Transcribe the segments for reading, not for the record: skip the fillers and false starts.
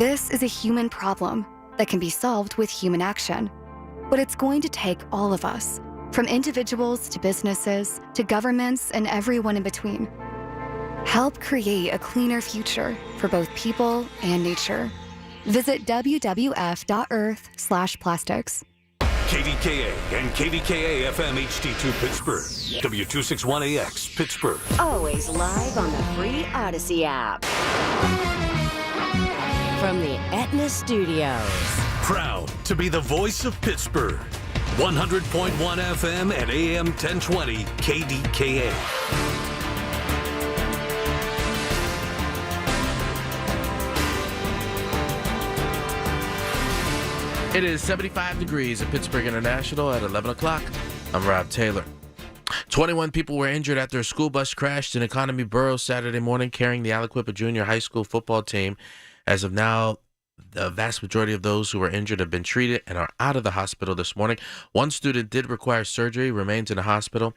This is a human problem that can be solved with human action. But it's going to take all of us, from individuals to businesses to governments and everyone in between. Help create a cleaner future for both people and nature. Visit wwf.earth/plastics. KDKA and KDKA-FM HD2 Pittsburgh. W261AX Pittsburgh. Always live on the free Odyssey app. From the Aetna Studios. Proud to be the voice of Pittsburgh. 100.1 FM and AM 1020 KDKA. It is 75 degrees at Pittsburgh International at 11 o'clock. I'm Rob Taylor. 21 people were injured after a school bus crashed in Economy Borough Saturday morning carrying the Aliquippa Junior High School football team. As of now, the vast majority of those who were injured have been treated and are out of the hospital this morning. One student did require surgery, remains in the hospital.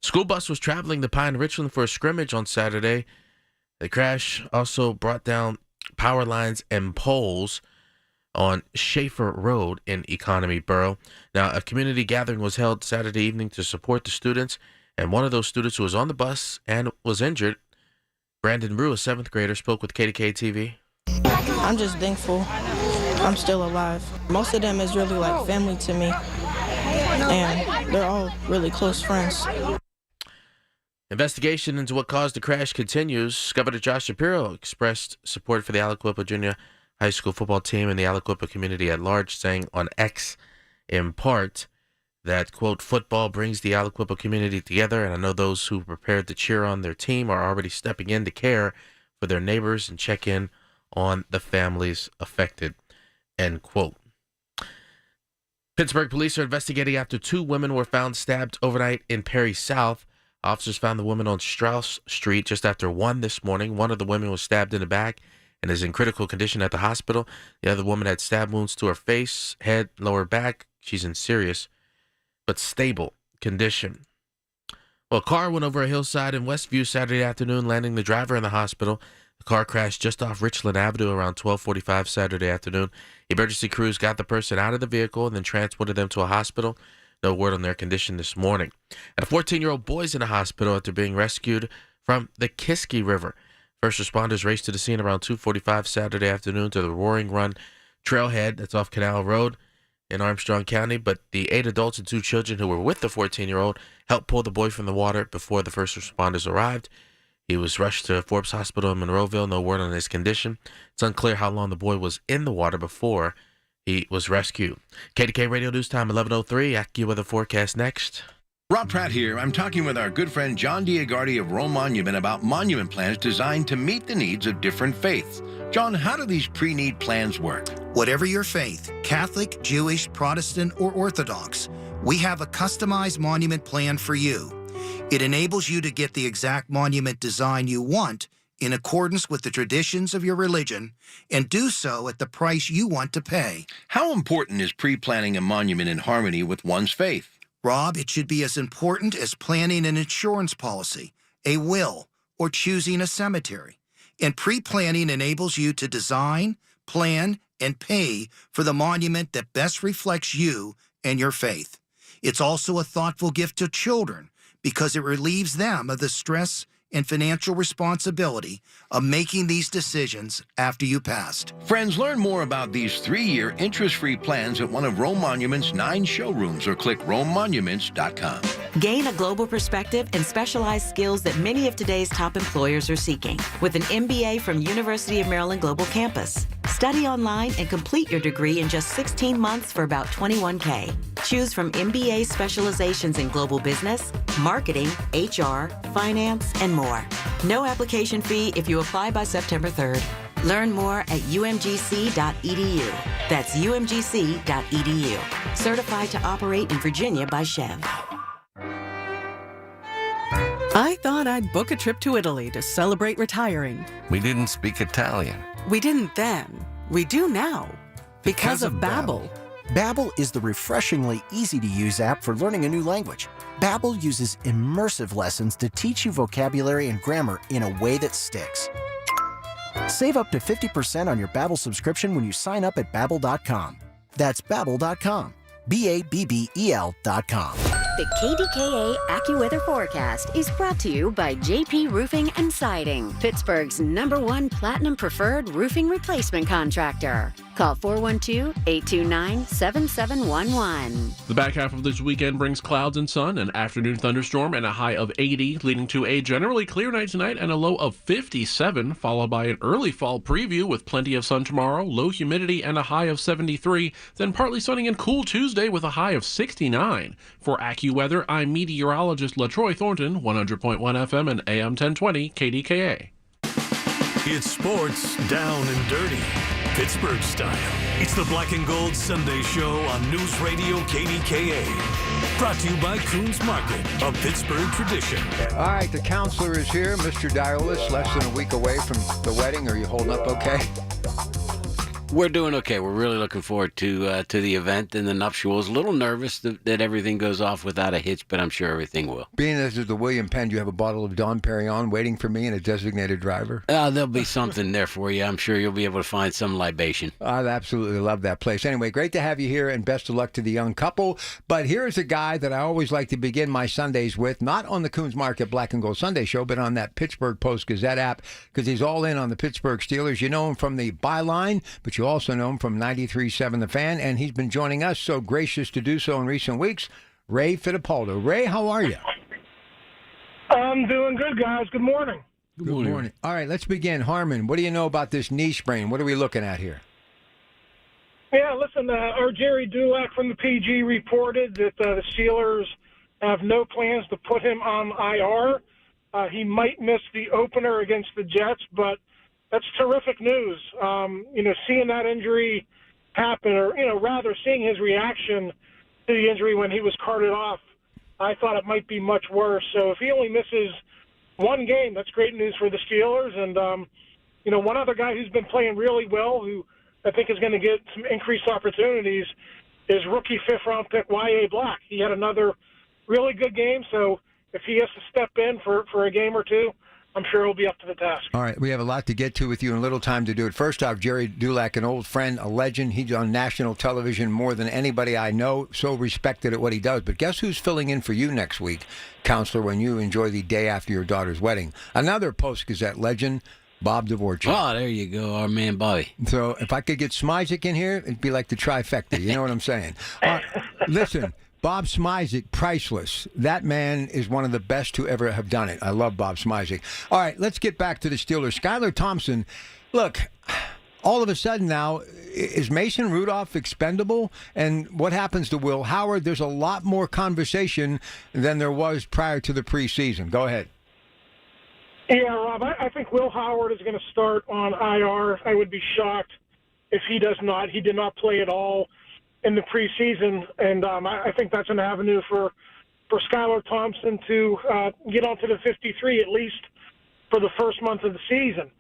School bus was traveling to Pine Richland for a scrimmage on Saturday. The crash also brought down power lines and poles on Schaefer Road in Economy Borough. Now, a community gathering was held Saturday evening to support the students, and one of those students who was on the bus and was injured, Brandon Rue, a 7th grader, spoke with KDKA-TV. I'm just thankful I'm still alive. Most of them is really like family to me, and they're all really close friends. Investigation into what caused the crash continues. Governor Josh Shapiro expressed support for the Aliquippa Junior High School football team and the Aliquippa community at large, saying on X, in part, that, quote, football brings the Aliquippa community together, and I know those who prepared to cheer on their team are already stepping in to care for their neighbors and check in on the families affected, end quote. Pittsburgh police are investigating after 2 women were found stabbed overnight in Perry South. Officers found the woman on Strauss Street just after 1 this morning. One of the women was stabbed in the back and is in critical condition at the hospital. The other woman had stab wounds to her face, head, lower back. She's in serious but stable condition. Well, a car went over a hillside in Westview Saturday afternoon, landing the driver in the hospital. The car crashed just off Richland Avenue around 12:45 Saturday afternoon. Emergency crews got the person out of the vehicle and then transported them to a hospital. No word on their condition this morning. And a 14-year-old boy is in the hospital after being rescued from the Kiski River. First responders raced to the scene around 2:45 Saturday afternoon to the Roaring Run trailhead that's off Canal Road in Armstrong County, but the 8 adults and 2 children who were with the 14-year-old helped pull the boy from the water before the first responders arrived. He was rushed to Forbes Hospital in Monroeville. No word on his condition. It's unclear how long the boy was in the water before he was rescued. KDK Radio News Time, 11:03. AccuWeather forecast next. Rob Pratt here. I'm talking with our good friend John Diagardi of Rome Monument about monument plans designed to meet the needs of different faiths. John, how do these pre-need plans work? Whatever your faith, Catholic, Jewish, Protestant, or Orthodox, we have a customized monument plan for you. It enables you to get the exact monument design you want in accordance with the traditions of your religion and do so at the price you want to pay. How important is pre-planning a monument in harmony with one's faith? Rob, it should be as important as planning an insurance policy, a will, or choosing a cemetery. And pre-planning enables you to design, plan, and pay for the monument that best reflects you and your faith. It's also a thoughtful gift to children because it relieves them of the stress and financial responsibility of making these decisions after you passed. Friends, learn more about these 3-year interest-free plans at one of Rome Monument's 9 showrooms or click romemonuments.com. Gain a global perspective and specialized skills that many of today's top employers are seeking with an MBA from University of Maryland Global Campus. Study online and complete your degree in just 16 months for about $21K. Choose from MBA specializations in global business, marketing, HR, finance, and more. No application fee if you apply by September 3rd. Learn more at umgc.edu. That's umgc.edu. Certified to operate in Virginia by Chev. I thought I'd book a trip to Italy to celebrate retiring. We didn't speak Italian. We didn't then. We do now. Because of Babbel. Babbel is the refreshingly easy-to-use app for learning a new language. Babbel uses immersive lessons to teach you vocabulary and grammar in a way that sticks. Save up to 50% on your Babbel subscription when you sign up at Babbel.com. That's Babbel.com. Babbel.com. The KDKA AccuWeather forecast is brought to you by JP Roofing and Siding, Pittsburgh's #1 Platinum Preferred Roofing Replacement Contractor. Call 412-829-7711. The back half of this weekend brings clouds and sun, an afternoon thunderstorm, and a high of 80, leading to a generally clear night tonight and a low of 57, followed by an early fall preview with plenty of sun tomorrow, low humidity, and a high of 73, then partly sunny and cool Tuesday with a high of 69. For AccuWeather, I'm meteorologist LaTroy Thornton, 100.1 FM and AM 1020 KDKA. It's sports down and dirty, Pittsburgh style. It's the Black and Gold Sunday Show on News Radio KDKA. Brought to you by Coons Market, a Pittsburgh tradition. All right, the counselor is here, Mr. Diolis, less than a week away from the wedding. Are you holding up okay? We're doing okay. We're really looking forward to the event and the nuptials. A little nervous that everything goes off without a hitch, but I'm sure everything will. Being this is the William Penn, you have a bottle of Dom Perignon waiting for me and a designated driver? There'll be something there for you. I'm sure you'll be able to find some libation. I absolutely love that place. Anyway, great to have you here, and best of luck to the young couple. But here's a guy that I always like to begin my Sundays with, not on the Coons Market Black and Gold Sunday Show, but on that Pittsburgh Post-Gazette app, because he's all in on the Pittsburgh Steelers. You know him from the Byline, but you also know him from 93.7 The Fan, and he's been joining us, so gracious to do so in recent weeks, Ray Fittipaldo. Ray, how are you? I'm doing good, guys. Good morning. Good morning. All right, let's begin. Harmon, what do you know about this knee sprain? What are we looking at here? Yeah, listen, our Jerry Dulac from the PG reported that the Steelers have no plans to put him on IR. He might miss the opener against the Jets, but that's terrific news. Seeing that injury happen, or, rather seeing his reaction to the injury when he was carted off, I thought it might be much worse. So if he only misses one game, that's great news for the Steelers. And, one other guy who's been playing really well, who I think is going to get some increased opportunities, is rookie fifth-round pick Y.A. Black. He had another really good game, so if he has to step in for a game or two, I'm sure he'll be up to the task. All right, we have a lot to get to with you and little time to do it. First off, Jerry Dulac, an old friend, a legend. He's on national television more than anybody I know, so respected at what he does. But guess who's filling in for you next week, Counselor, when you enjoy the day after your daughter's wedding? Another Post-Gazette legend, Bob Dvorak. Oh, there you go, our man Bobby. So if I could get Smizik in here, it'd be like the trifecta. You know what I'm saying? Listen. Bob Smizik, priceless. That man is one of the best to ever have done it. I love Bob Smizik. All right, let's get back to the Steelers. Skylar Thompson, look, all of a sudden now, is Mason Rudolph expendable? And what happens to Will Howard? There's a lot more conversation than there was prior to the preseason. Go ahead. Yeah, Rob, I think Will Howard is going to start on IR. I would be shocked if he does not. He did not play at all in the preseason, and I think that's an avenue for Skylar Thompson to get onto the 53 at least for the first month of the season.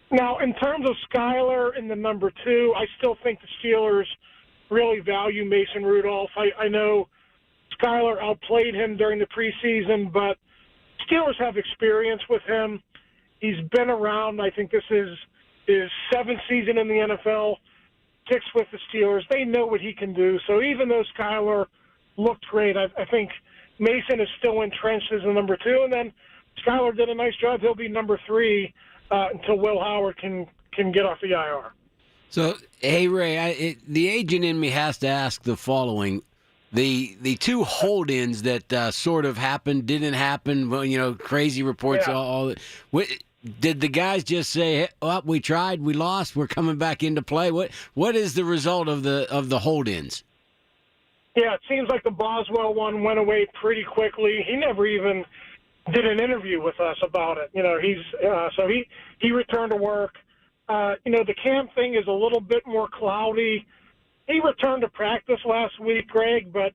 Now, in terms of Skylar in the number 2, I still think the Steelers really value Mason Rudolph. I know Skylar outplayed him during the preseason, but Steelers have experience with him. He's been around. I think this is his 7th season in the NFL. 6 with the Steelers. They know what he can do. So even though Skylar looked great, I think Mason is still entrenched as the number 2. And then Skylar did a nice job. He'll be number 3 until Will Howard can get off the IR. So, hey, Ray, the agent in me has to ask the following. The 2 hold-ins that sort of happened, didn't happen, crazy reports, all did the guys just say, hey, "Oh, we tried, we lost, we're coming back into play"? What is the result of the hold-ins? Yeah, it seems like the Boswell one went away pretty quickly. He never even did an interview with us about it. He returned to work. The Cam thing is a little bit more cloudy. He returned to practice last week, Greg, but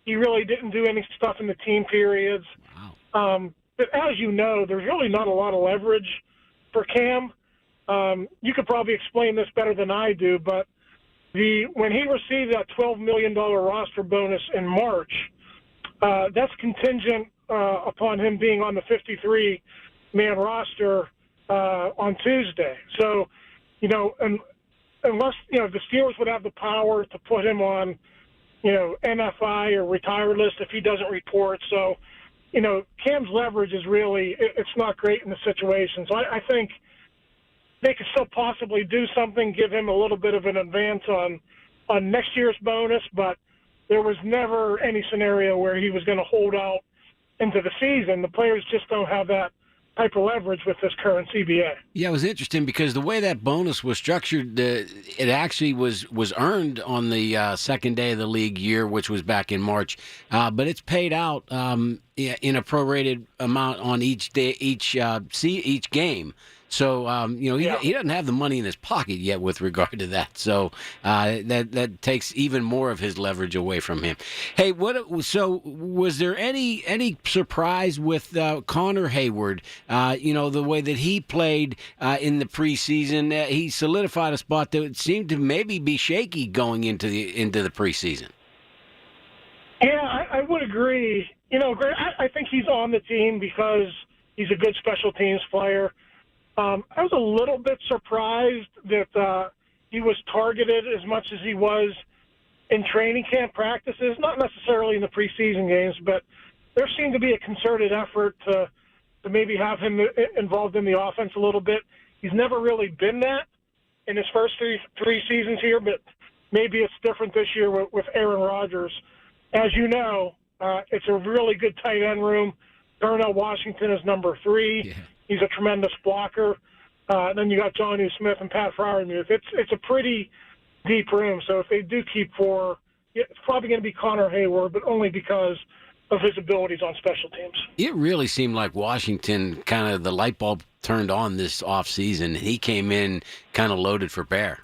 he really didn't do any stuff in the team periods. Wow. But as you know, there's really not a lot of leverage for Cam. You could probably explain this better than I do, but when he received that $12 million roster bonus in March, that's contingent upon him being on the 53-man roster on Tuesday. So, unless, the Steelers would have the power to put him on, NFI or retired list if he doesn't report. So, Cam's leverage is really, it's not great in the situation. So I think they could still possibly do something, give him a little bit of an advance on next year's bonus, but there was never any scenario where he was going to hold out into the season. The players just don't have that type of leverage with this current CBA. Yeah, it was interesting because the way that bonus was structured, it actually was earned on the second day of the league year, which was back in March, but it's paid out in a prorated amount on each day, each game. So he doesn't have the money in his pocket yet with regard to that. So that takes even more of his leverage away from him. Hey, so was there any surprise with Connor Hayward? The way that he played in the preseason, he solidified a spot that seemed to maybe be shaky going into the preseason. Yeah, I would agree. Greg, I think he's on the team because he's a good special teams player. I was a little bit surprised that he was targeted as much as he was in training camp practices, not necessarily in the preseason games, but there seemed to be a concerted effort to maybe have him involved in the offense a little bit. He's never really been that in his first three seasons here, but maybe it's different this year with Aaron Rodgers. As you know, it's a really good tight end room. Darnell Washington is number 3. Yeah. He's a tremendous blocker. Then you got Jonnu Smith and Pat Freiermuth. It's a pretty deep room. So if they do keep 4, it's probably going to be Connor Hayward, but only because of his abilities on special teams. It really seemed like Washington kind of the light bulb turned on this offseason. He came in kind of loaded for bear.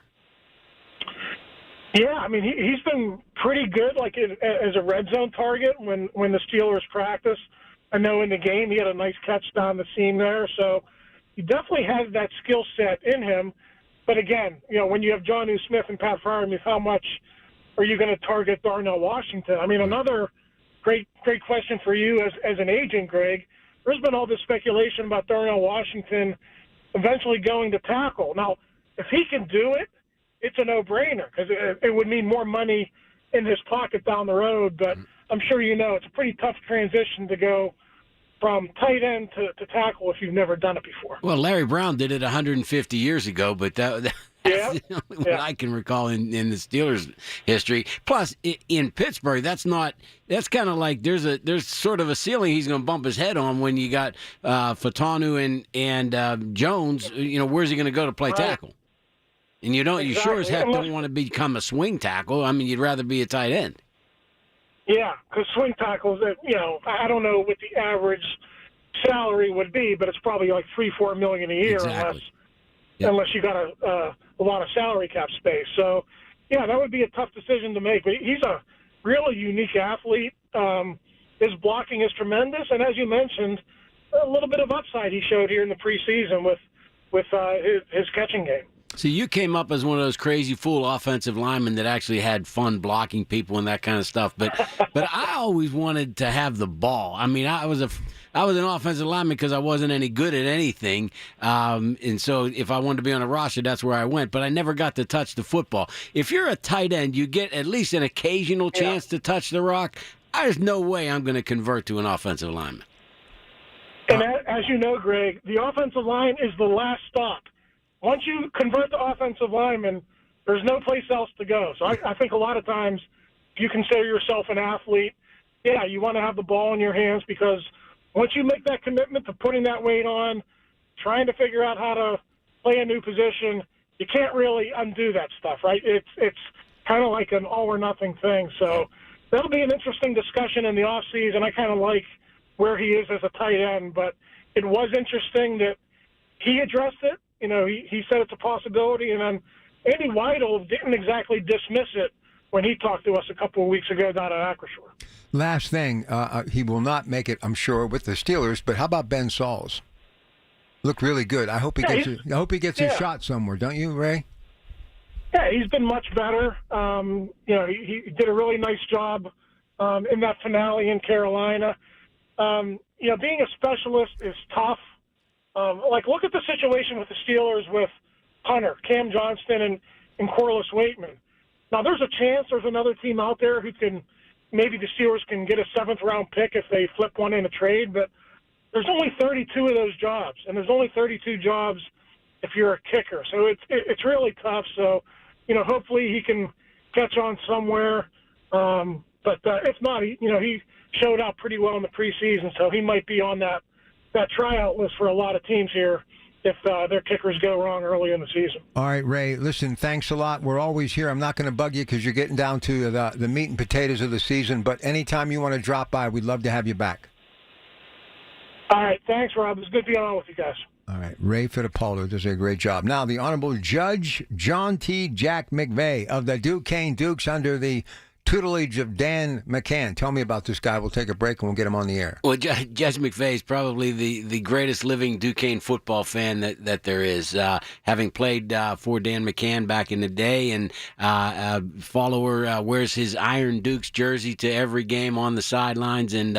Yeah, I mean, he's been pretty good, like as a red zone target when the Steelers practice. I know in the game he had a nice catch down the seam there, so he definitely has that skill set in him. But again, when you have Jonnu Smith and Pat Freiermuth, how much are you going to target Darnell Washington? I mean, another great question for you as an agent, Greg. There's been all this speculation about Darnell Washington eventually going to tackle. Now, if he can do it, it's a no-brainer because it would mean more money in his pocket down the road, but I'm sure it's a pretty tough transition to go from tight end to tackle if you've never done it before. Well, Larry Brown did it 150 years ago, but that's the only one I can recall in the Steelers' history. Plus, in Pittsburgh, that's kind of like there's sort of a ceiling he's going to bump his head on when you got Fatanu and Jones. Where's he going to go to play tackle? And you sure as heck don't want to become a swing tackle. I mean, you'd rather be a tight end. Yeah, because swing tackles, I don't know what the average salary would be, but it's probably like $3-4 million a year unless you got a lot of salary cap space. So, yeah, that would be a tough decision to make. But he's a really unique athlete. His blocking is tremendous, and as you mentioned, a little bit of upside he showed here in the preseason with his catching game. So you came up as one of those crazy fool offensive linemen that actually had fun blocking people and that kind of stuff. But I always wanted to have the ball. I mean, I was an offensive lineman because I wasn't any good at anything. And so if I wanted to be on a roster, that's where I went. But I never got to touch the football. If you're a tight end, you get at least an occasional chance to touch the rock. There's no way I'm going to convert to an offensive lineman. And as you know, Greg, the offensive line is the last stop. Once you convert to offensive lineman, there's no place else to go. So I think a lot of times if you consider yourself an athlete, you want to have the ball in your hands because once you make that commitment to putting that weight on, trying to figure out how to play a new position, you can't really undo that stuff, right? It's kind of like an all-or-nothing thing. So that'll be an interesting discussion in the offseason. I kind of like where he is as a tight end, but it was interesting that he addressed it. He said it's a possibility, and then Andy Weidel didn't exactly dismiss it when he talked to us a couple of weeks ago down at Acrisure. Last thing, he will not make it, I'm sure, with the Steelers, but how about Ben Sauls? Looked really good. I hope he gets his shot somewhere, don't you, Ray? Yeah, he's been much better. He did a really nice job in that finale in Carolina. Being a specialist is tough. Like, look at the situation with the Steelers with Hunter, Cam Johnston, and Corliss Waitman. Now, there's a chance there's another team out there who can, maybe the Steelers can get a 7th-round pick if they flip one in a trade, but there's only 32 of those jobs, and there's only 32 jobs if you're a kicker. So it's really tough. So, hopefully he can catch on somewhere. But if not, he showed out pretty well in the preseason, so he might be on that tryout list for a lot of teams here if their kickers go wrong early in the season. All right, Ray, listen, thanks a lot. We're always here. I'm not going to bug you because you're getting down to the meat and potatoes of the season, but anytime you want to drop by, we'd love to have you back. All right, thanks, Rob. It's good being on with you guys. All right, Ray Fittipaldo does a great job. Now, the Honorable Judge John T. Jack McVeigh of the Duquesne Dukes under the tutelage of Dan McCann. Tell me about this guy. We'll take a break and we'll get him on the air. Well, Judge McVeigh is probably the greatest living Duquesne football fan that there is. Having played for Dan McCann back in the day, and follower wears his Iron Dukes jersey to every game on the sidelines, and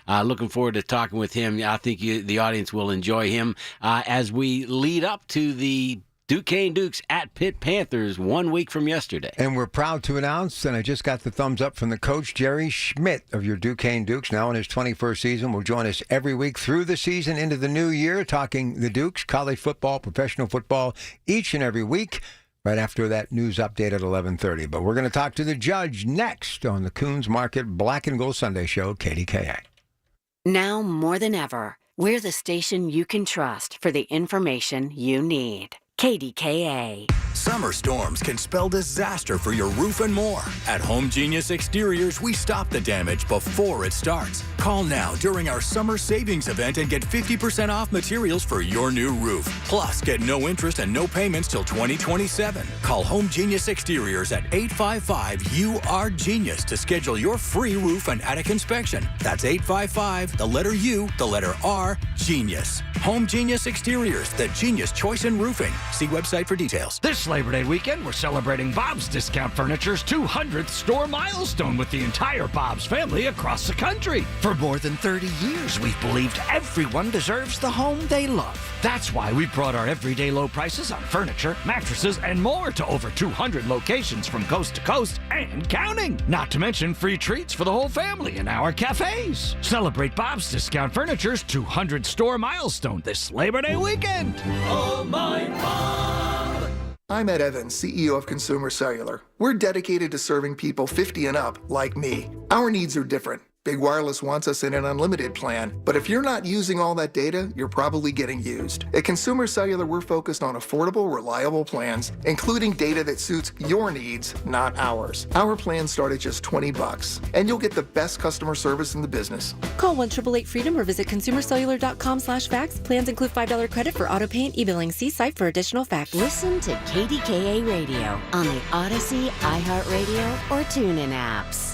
looking forward to talking with him. I think the audience will enjoy him as we lead up to the Duquesne Dukes at Pitt Panthers 1 week from yesterday. And we're proud to announce, and I just got the thumbs up from the coach, Jerry Schmidt of your Duquesne Dukes, now in his 21st season, will join us every week through the season into the new year, talking the Dukes, college football, professional football, each and every week, right after that news update at 11:30. But we're going to talk to the judge next on the Coons Market Black and Gold Sunday Show, KDKA. Now more than ever, we're the station you can trust for the information you need. KDKA. Summer storms can spell disaster for your roof and more. At Home Genius Exteriors, we stop the damage before it starts. Call now during our summer savings event and get 50% off materials for your new roof. Plus, get no interest and no payments till 2027. Call Home Genius Exteriors at 855-UR-GENIUS to schedule your free roof and attic inspection. That's 855, the letter U, the letter R, Genius. Home Genius Exteriors, the genius choice in roofing. See website for details. This Labor Day weekend, we're celebrating Bob's Discount Furniture's 200th store milestone with the entire Bob's family across the country. For more than 30 years, we've believed everyone deserves the home they love. That's why we brought our everyday low prices on furniture, mattresses, and more to over 200 locations from coast to coast and counting. Not to mention free treats for the whole family in our cafes. Celebrate Bob's Discount Furniture's 200 store milestone this Labor Day weekend. Oh, my Bob. I'm Ed Evans, CEO of Consumer Cellular. We're dedicated to serving people 50 and up, like me. Our needs are different. Big Wireless wants us in an unlimited plan, but if you're not using all that data, you're probably getting used. At Consumer Cellular, we're focused on affordable, reliable plans, including data that suits your needs, not ours. Our plans start at just $20, and you'll get the best customer service in the business. Call 1-888-FREEDOM or visit consumercellular.com/facts. Plans include $5 credit for auto pay and e-billing. See site for additional facts. Listen to KDKA Radio on the Odyssey, iHeartRadio, or TuneIn apps.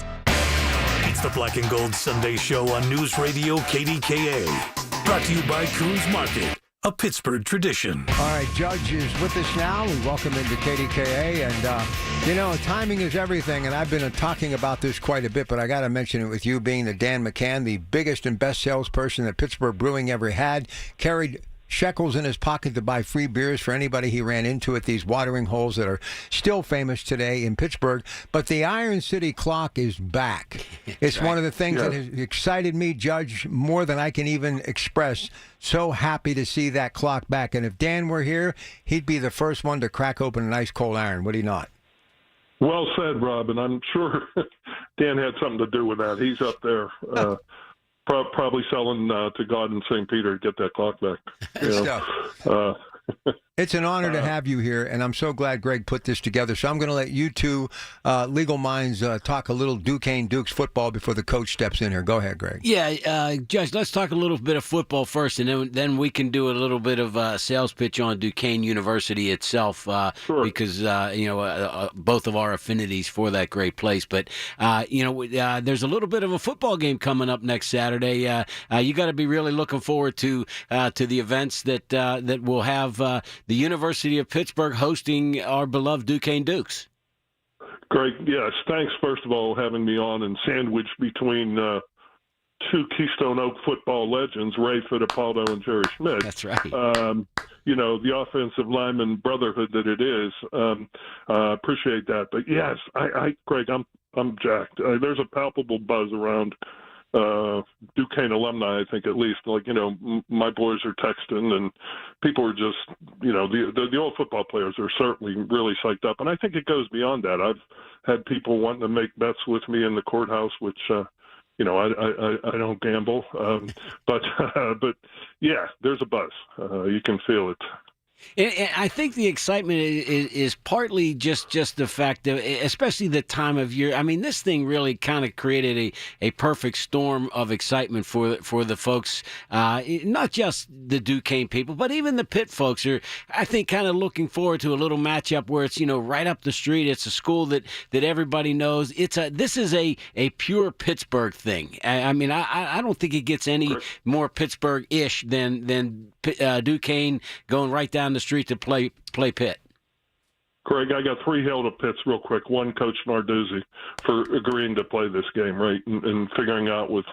It's the Black and Gold Sunday Show on News Radio KDKA. Brought to you by Coons Market, a Pittsburgh tradition. All right, Judge is with us now. We welcome him to KDKA. And, timing is everything. And I've been talking about this quite a bit, but I got to mention it with you being the Dan McCann, the biggest and best salesperson that Pittsburgh Brewing ever had, carried shekels in his pocket to buy free beers for anybody he ran into at these watering holes that are still famous today in Pittsburgh. But the Iron City clock is back. It's right. One of the things that has excited me, Judge, more than I can even express. So happy to see that clock back. And if Dan were here, he'd be the first one to crack open an ice cold iron, would he not? Well said, Rob, and I'm sure Dan had something to do with that. He's up there. Probably selling to God and St. Peter to get that clock back. It's an honor to have you here, and I'm so glad Greg put this together. So I'm going to let you two legal minds talk a little Duquesne Dukes football before the coach steps in here. Go ahead, Greg. Yeah, Judge, let's talk a little bit of football first, and then we can do a little bit of a sales pitch on Duquesne University itself, because both of our affinities for that great place. But there's a little bit of a football game coming up next Saturday. You got to be really looking forward to the events that will have the University of Pittsburgh hosting our beloved Duquesne Dukes. Great. Yes. Thanks, first of all, having me on and sandwiched between two Keystone Oak football legends, Ray Fittipaldo and Jerry Schmidt. That's right. The offensive lineman brotherhood that it is. Appreciate that. But yes, Greg, I'm jacked. There's a palpable buzz around Duquesne alumni, I think, at least. My boys are texting, and people are just, the old football players are certainly really psyched up. And I think it goes beyond that. I've had people wanting to make bets with me in the courthouse, which, I don't gamble. But yeah, there's a buzz. You can feel it. And I think the excitement is partly just the fact that, especially the time of year. I mean, this thing really kind of created a perfect storm of excitement for the folks, not just the Duquesne people, but even the Pitt folks are, I think, kind of looking forward to a little matchup where it's, right up the street. It's a school that everybody knows. This is a pure Pittsburgh thing. I mean, I don't think it gets any more Pittsburgh-ish than Duquesne going right down the street to play Pitt. Greg, I got 3 Hail to Pitts real quick. 1, Coach Narduzzi for agreeing to play this game, right, and figuring out with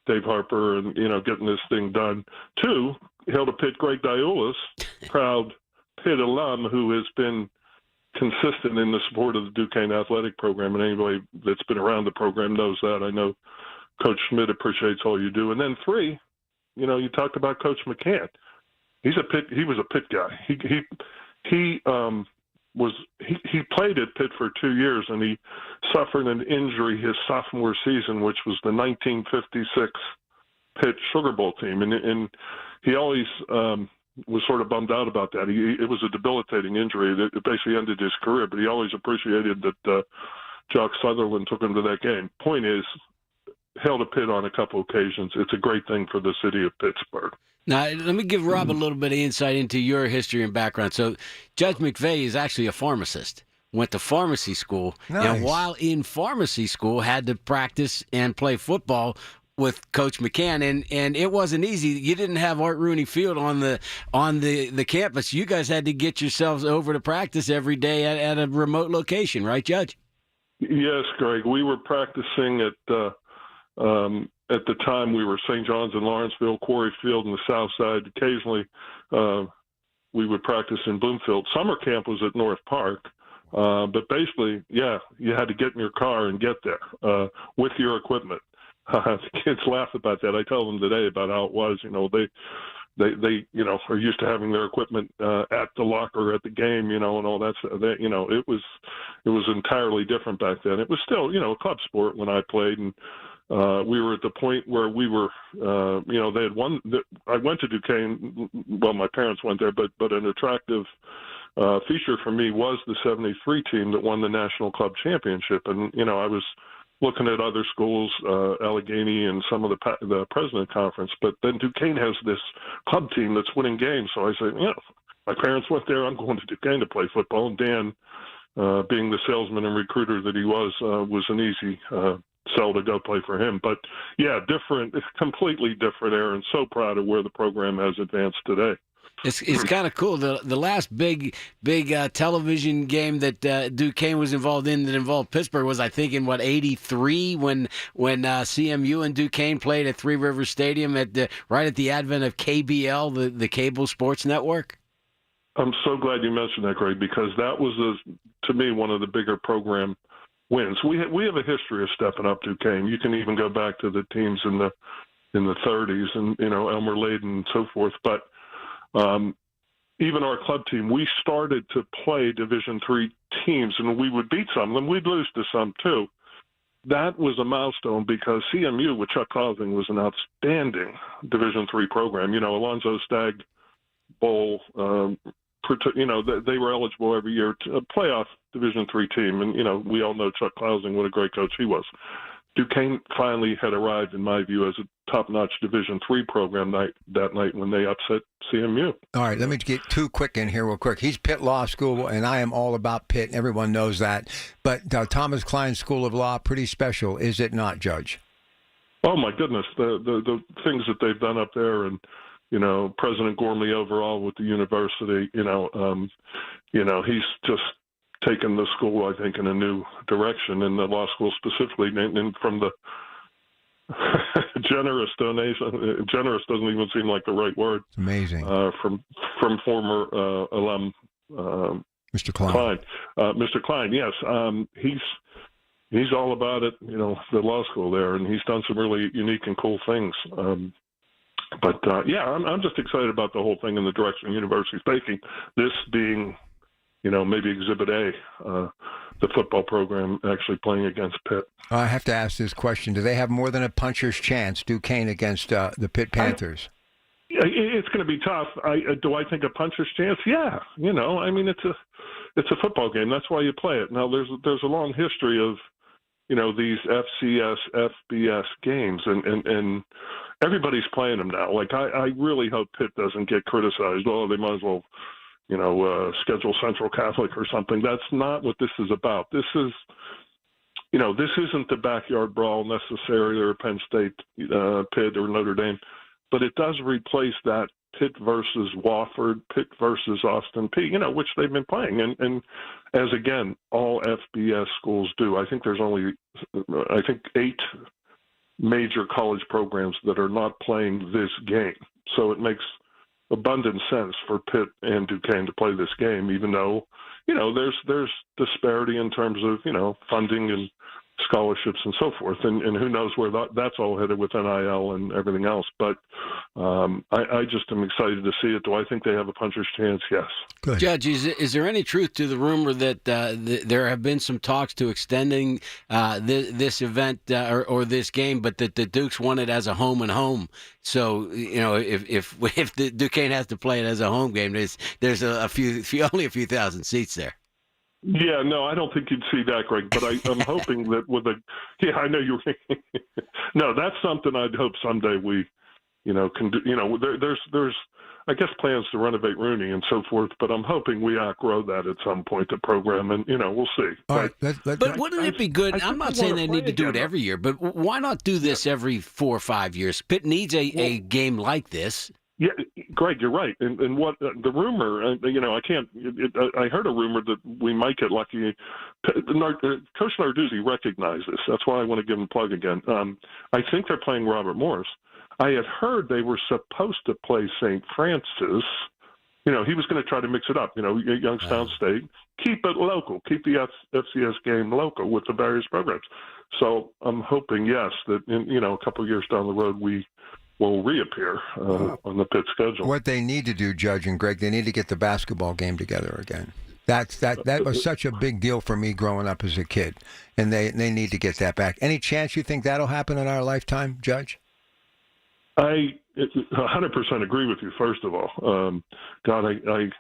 Dave Harper and, getting this thing done. 2, Hail to Pitt, Greg Diulis, proud Pitt alum who has been consistent in the support of the Duquesne athletic program, and anybody that's been around the program knows that. I know Coach Schmidt appreciates all you do. And then 3, you talked about Coach McCann. He was a Pitt guy. He played at Pitt for 2 years, and he suffered an injury his sophomore season, which was the 1956 Pitt Sugar Bowl team, and he always was sort of bummed out about that. It was a debilitating injury that basically ended his career, but he always appreciated that Jock Sutherland took him to that game. Point is, Hail to Pitt on a couple occasions. It's a great thing for the city of Pittsburgh. Now, let me give Rob a little bit of insight into your history and background. So, Judge McVeigh is actually a pharmacist, went to pharmacy school, and while in pharmacy school, had to practice and play football with Coach McCann, and it wasn't easy. You didn't have Art Rooney Field on the campus. You guys had to get yourselves over to practice every day at a remote location, right, Judge? Yes, Greg. We were practicing at the time, we were St. John's in Lawrenceville, Quarry Field in the south side. Occasionally, we would practice in Bloomfield. Summer camp was at North Park. But basically, yeah, you had to get in your car and get there with your equipment. The kids laugh about that. I tell them today about how it was. They are used to having their equipment at the locker at the game, and all that stuff. It was entirely different back then. It was still, a club sport when I played, and we were at the point where we were, they had won. I went to Duquesne. Well, my parents went there, but an attractive feature for me was the '73 team that won the National Club Championship, and I was looking at other schools, Allegheny and some of the President Conference, but then Duquesne has this club team that's winning games. So I said, my parents went there. I'm going to Duquesne to play football. And Dan, being the salesman and recruiter that he was an easy sell to go play for him. But yeah, completely different era, and so proud of where the program has advanced today. It's kind of cool. The last big television game that Duquesne was involved in that involved Pittsburgh was, I think, in '83 when CMU and Duquesne played at Three Rivers Stadium right at the advent of KBL, the cable sports network. I'm so glad you mentioned that, Greg, because that was to me one of the bigger program wins. We have a history of stepping up Duquesne. You can even go back to the teams in the 30s and Elmer Layden and so forth, but even our club team, we started to play Division III teams, and we would beat some of them. We'd lose to some, too. That was a milestone because CMU, with Chuck Clausing, was an outstanding Division III program. Alonzo Stagg Bowl, they were eligible every year to a playoff Division III team. And, we all know Chuck Clausing, what a great coach he was. Duquesne finally had arrived, in my view, as a top-notch Division III program that night when they upset CMU. All right, let me get two quick in here real quick. He's Pitt Law School, and I am all about Pitt. Everyone knows that. But Thomas Klein School of Law, pretty special, is it not, Judge? Oh, my goodness. The things that they've done up there, and, President Gormley overall with the university, he's just taken the school, I think, in a new direction, and the law school specifically, and from the generous donation. Generous doesn't even seem like the right word. It's amazing. From former alum Mr. Klein. Mr. Klein, yes. He's all about it, the law school there, and he's done some really unique and cool things. I'm just excited about the whole thing and the direction the university's taking. This being, maybe Exhibit A, the football program actually playing against Pitt. I have to ask this question. Do they have more than a puncher's chance, Duquesne, against the Pitt Panthers? It's going to be tough. Do I think a puncher's chance? Yeah. It's a football game. That's why you play it. Now, there's a long history of, these FCS, FBS games, and everybody's playing them now. Like, I really hope Pitt doesn't get criticized. Oh, they might as well, schedule Central Catholic or something. That's not what this is about. This is, this isn't the backyard brawl necessarily, or Penn State, Pitt, or Notre Dame, but it does replace that Pitt versus Wofford, Pitt versus Austin Peay, which they've been playing. And as, again, all FBS schools do. I think there's only, 8 major college programs that are not playing this game. So it makes abundant sense for Pitt and Duquesne to play this game, even though, there's disparity in terms of, funding and scholarships and so forth, and who knows where that's all headed with NIL and everything else. But I just am excited to see it. Do I think they have a puncher's chance? Yes. Good. Judge, is there any truth to the rumor that there have been some talks to extending this event or this game, but that the Dukes want it as a home and home? So if the Duquesne has to play it as a home game, there's only a few thousand seats there. Yeah, no, I don't think you'd see that, Greg. But I'm hoping that I know you. No, that's something I'd hope someday we, can do. There's I guess plans to renovate Rooney and so forth. But I'm hoping we outgrow that at some point, the program, and we'll see. All right, but wouldn't it be good? I'm not saying they need to do it every year, but why not do this every 4 or 5 years? Pitt needs a game like this. Yeah, Greg, you're right. And what the rumor, I can't. I heard a rumor that we might get lucky. Coach Narduzzi recognized this. That's why I want to give him a plug again. I think they're playing Robert Morris. I had heard they were supposed to play St. Francis. He was going to try to mix it up. Youngstown State, keep it local, keep the FCS game local with the various programs. So I'm hoping, yes, that in a couple of years down the road we will reappear on the Pitt schedule. What they need to do, Judge and Greg, they need to get the basketball game together again. That was such a big deal for me growing up as a kid, and they need to get that back. Any chance you think that'll happen in our lifetime, Judge? I 100% agree with you. First of all, God, I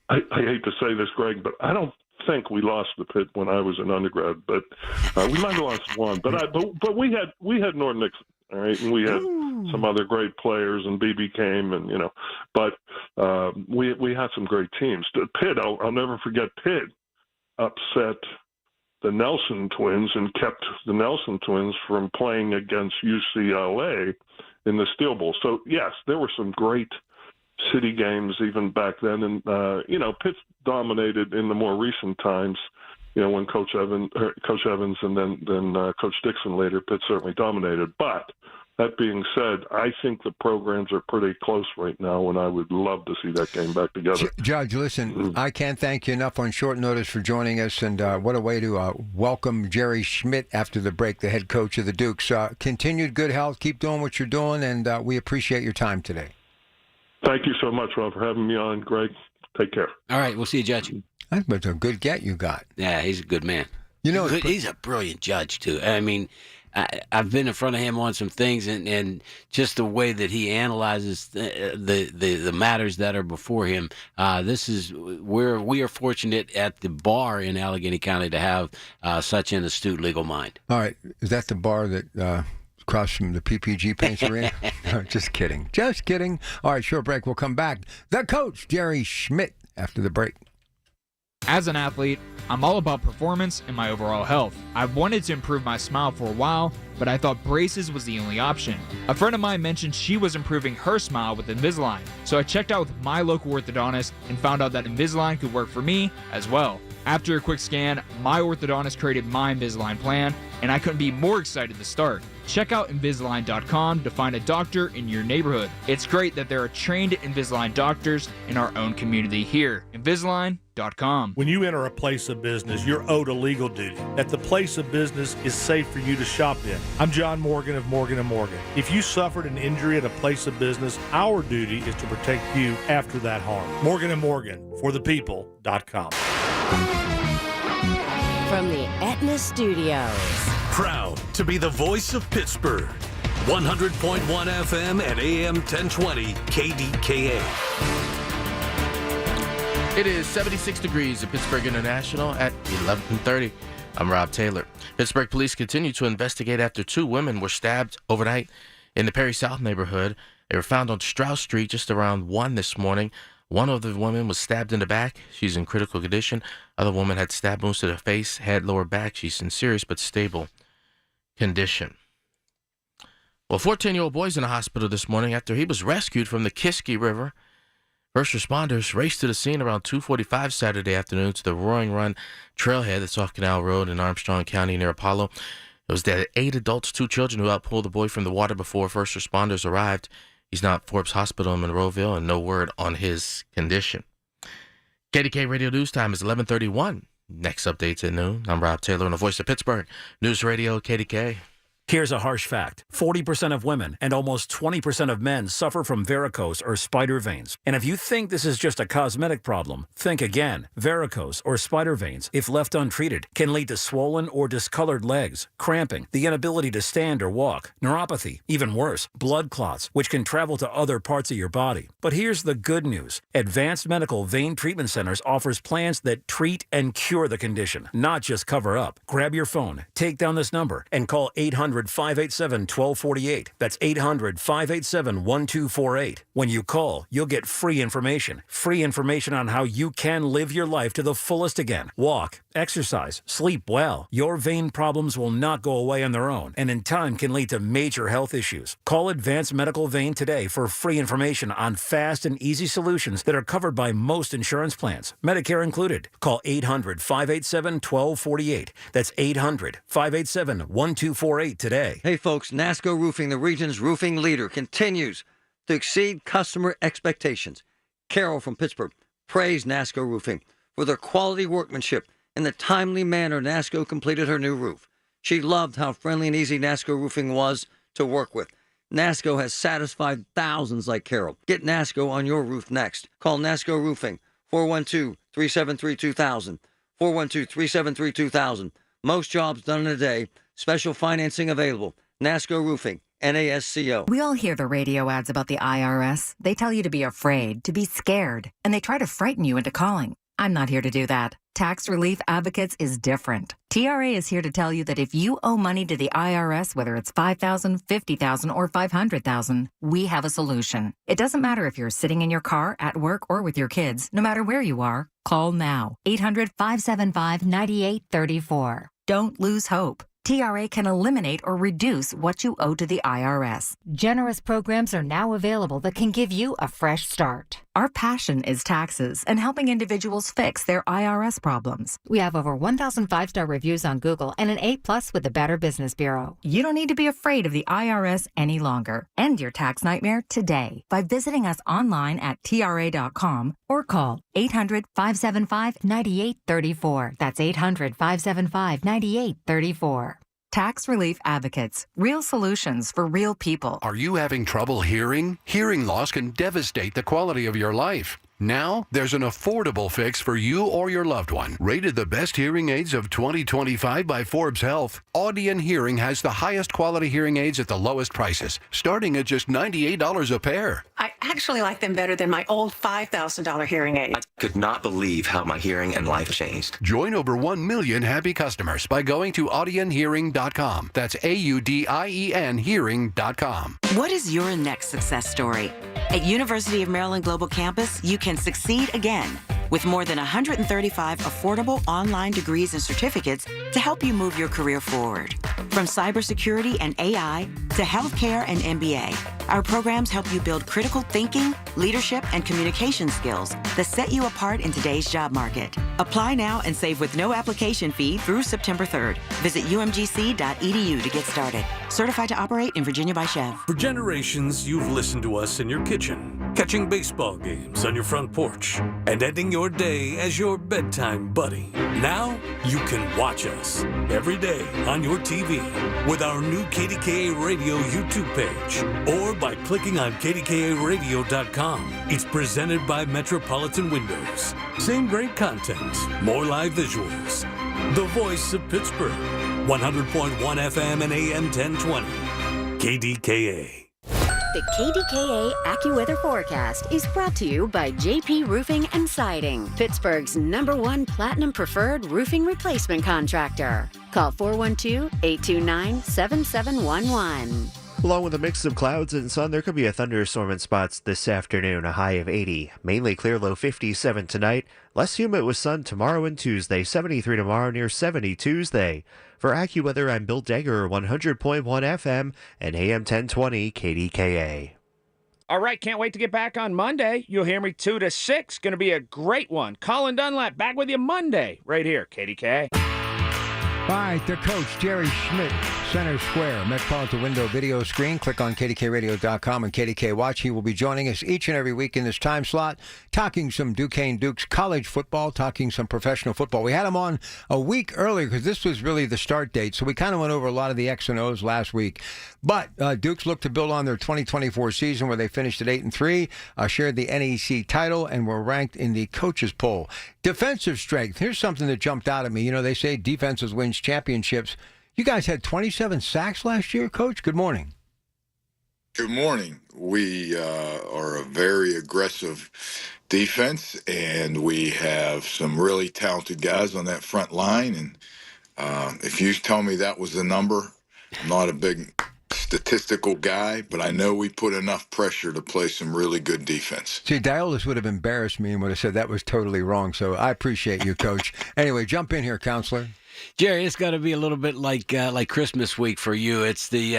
hate to say this, Greg, but I don't think we lost the Pitt when I was an undergrad, but we might have lost one. But we had Norm Nixon, all right, and we had some other great players, and BB came, and but we had some great teams. Pitt, I'll never forget. Pitt upset the Nelson twins and kept the Nelson twins from playing against UCLA in the Steel Bowl. So yes, there were some great city games even back then, and Pitt dominated in the more recent times. When Coach Evans and then Coach Dixon later, Pitt certainly dominated. But that being said, I think the programs are pretty close right now, and I would love to see that game back together. Judge, listen, I can't thank you enough on short notice for joining us, and what a way to welcome Jerry Schmidt after the break, the head coach of the Dukes. Continued good health, keep doing what you're doing, and we appreciate your time today. Thank you so much, Rob, for having me on, Greg. Take care. All right, we'll see you, Judge. That's a good get you got. Yeah, he's a good man. He's a brilliant judge, too. I mean, I've been in front of him on some things, and just the way that he analyzes the matters that are before him. This is where we are fortunate at the bar in Allegheny County to have such an astute legal mind. All right, is that the bar that across from the PPG Paints Arena? No, just kidding. Just kidding. All right, short break. We'll come back. The coach, Jerry Schmidt, after the break. As an athlete, I'm all about performance and my overall health. I've wanted to improve my smile for a while, but I thought braces was the only option. A friend of mine mentioned she was improving her smile with Invisalign, so I checked out with my local orthodontist and found out that Invisalign could work for me as well. After a quick scan, my orthodontist created my Invisalign plan, and I couldn't be more excited to start. Check out Invisalign.com to find a doctor in your neighborhood. It's great that there are trained Invisalign doctors in our own community here. Invisalign.com. When you enter a place of business, you're owed a legal duty that the place of business is safe for you to shop in. I'm John Morgan of Morgan & Morgan. If you suffered an injury at a place of business, our duty is to protect you after that harm. Morgan & Morgan, for the people.com. From the Aetna Studios. Proud to be the voice of Pittsburgh. 100.1 FM and AM 1020 KDKA. It is 76 degrees at Pittsburgh International at 11:30. I'm Rob Taylor. Pittsburgh police continue to investigate after 2 women were stabbed overnight in the Perry South neighborhood. They were found on Strauss Street just around 1 this morning. One of the women was stabbed in the back. She's in critical condition. Other woman had stab wounds to the face, head, lower back. She's in serious but stable condition. Well, a 14-year-old boy's in the hospital this morning after he was rescued from the Kiski River. First responders raced to the scene around 2:45 Saturday afternoon to the Roaring Run trailhead that's off Canal Road in Armstrong County near Apollo. It was the 8 adults, 2 children who helped pull the boy from the water before first responders arrived. He's now at Forbes Hospital in Monroeville, and no word on his condition. KDK Radio News Time is 11:31. Next updates at noon. I'm Rob Taylor on the voice of Pittsburgh News Radio KDK. Here's a harsh fact. 40% of women and almost 20% of men suffer from varicose or spider veins. And if you think this is just a cosmetic problem, think again. Varicose or spider veins, if left untreated, can lead to swollen or discolored legs, cramping, the inability to stand or walk, neuropathy, even worse, blood clots, which can travel to other parts of your body. But here's the good news. Advanced Medical Vein Treatment Centers offers plans that treat and cure the condition, not just cover up. Grab your phone, take down this number, and call 800-587-1248. That's 800-587-1248. When you call, you'll get free information on how you can live your life to the fullest again. Walk, exercise, sleep well. Your vein problems will not go away on their own, and in time can lead to major health issues. Call Advanced Medical Vein today for free information on fast and easy solutions that are covered by most insurance plans, Medicare included. Call 800-587-1248. That's 800-587-1248 today. Hey folks, NASCO Roofing, the region's roofing leader, continues to exceed customer expectations. Carol from Pittsburgh praised NASCO Roofing for their quality workmanship and the timely manner NASCO completed her new roof. She loved how friendly and easy NASCO Roofing was to work with. NASCO has satisfied thousands like Carol. Get NASCO on your roof next. Call NASCO Roofing, 412-373-2000, 412-373-2000. Most jobs done in a day. Special financing available. NASCO Roofing, NASCO. We all hear the radio ads about the IRS. They tell you to be afraid, to be scared, and they try to frighten you into calling. I'm not here to do that. Tax Relief Advocates is different. TRA is here to tell you that if you owe money to the IRS, whether it's $5,000, $50,000, or $500,000, we have a solution. It doesn't matter if you're sitting in your car, at work, or with your kids. No matter where you are, call now. 800-575-9834. Don't lose hope. TRA can eliminate or reduce what you owe to the IRS. Generous programs are now available that can give you a fresh start. Our passion is taxes and helping individuals fix their IRS problems. We have over 1,000 5-star reviews on Google and an A+ with the Better Business Bureau. You don't need to be afraid of the IRS any longer. End your tax nightmare today by visiting us online at TRA.com or call 800-575-9834. That's 800-575-9834. Tax Relief Advocates. Real solutions for real people. Are you having trouble hearing? Hearing loss can devastate the quality of your life. Now, there's an affordable fix for you or your loved one. Rated the best hearing aids of 2025 by Forbes Health, Audion Hearing has the highest quality hearing aids at the lowest prices, starting at just $98 a pair. I actually like them better than my old $5,000 hearing aid. I could not believe how my hearing and life changed. Join over 1 million happy customers by going to audionhearing.com. That's AUDIEN hearing.com. What is your next success story? At University of Maryland Global Campus, you can succeed again. with more than 135 affordable online degrees and certificates to help you move your career forward. From cybersecurity and AI to healthcare and MBA, our programs help you build critical thinking, leadership, and communication skills that set you apart in today's job market. Apply now and save with no application fee through September 3rd. Visit umgc.edu to get started. Certified to operate in Virginia by Chev. For generations, you've listened to us in your kitchen, catching baseball games on your front porch, and ending your day as your bedtime buddy. Now, you can watch us every day on your TV with our new KDKA Radio YouTube page or by clicking on KDKARadio.com. It's presented by Metropolitan Windows. Same great content, more live visuals. The voice of Pittsburgh, 100.1 FM and AM 1020. KDKA. The KDKA AccuWeather forecast is brought to you by JP Roofing and Siding, Pittsburgh's #1 Platinum Preferred Roofing Replacement Contractor. Call 412-829-7711. Along with a mix of clouds and sun, there could be a thunderstorm in spots this afternoon, a high of 80. Mainly clear, low 57 tonight. Less humid with sun tomorrow and Tuesday, 73 tomorrow, near 70 Tuesday. For AccuWeather, I'm Bill Degger, 100.1 FM and AM 1020 KDKA. All right, can't wait to get back on Monday. You'll hear me 2 to 6. Going to be a great one. Colin Dunlap back with you Monday, right here, KDKA. All right, the coach, Jerry Schmidt, Center Square, Metropolitan Window video screen. Click on KDKRadio.com and KDK Watch. He will be joining us each and every week in this time slot, talking some Duquesne Dukes college football, talking some professional football. We had him on a week earlier because this was really the start date, so we kind of went over a lot of the X and O's last week. But Dukes look to build on their 2024 season where they finished at 8-3, shared the NEC title, and were ranked in the coaches poll. Defensive strength. Here's something that jumped out at me. You know, they say defenses wins championships. You guys had 27 sacks last year, Coach. Good morning. Good morning. We are a very aggressive defense, and we have some really talented guys on that front line. And if you tell me that was the number, I'm not a big statistical guy, but I know we put enough pressure to play some really good defense. See, Diolis would have embarrassed me and would have said that was totally wrong. So I appreciate you, Coach. Anyway, jump in here, Counselor. Jerry, it's got to be a little bit like Christmas week for you. It's the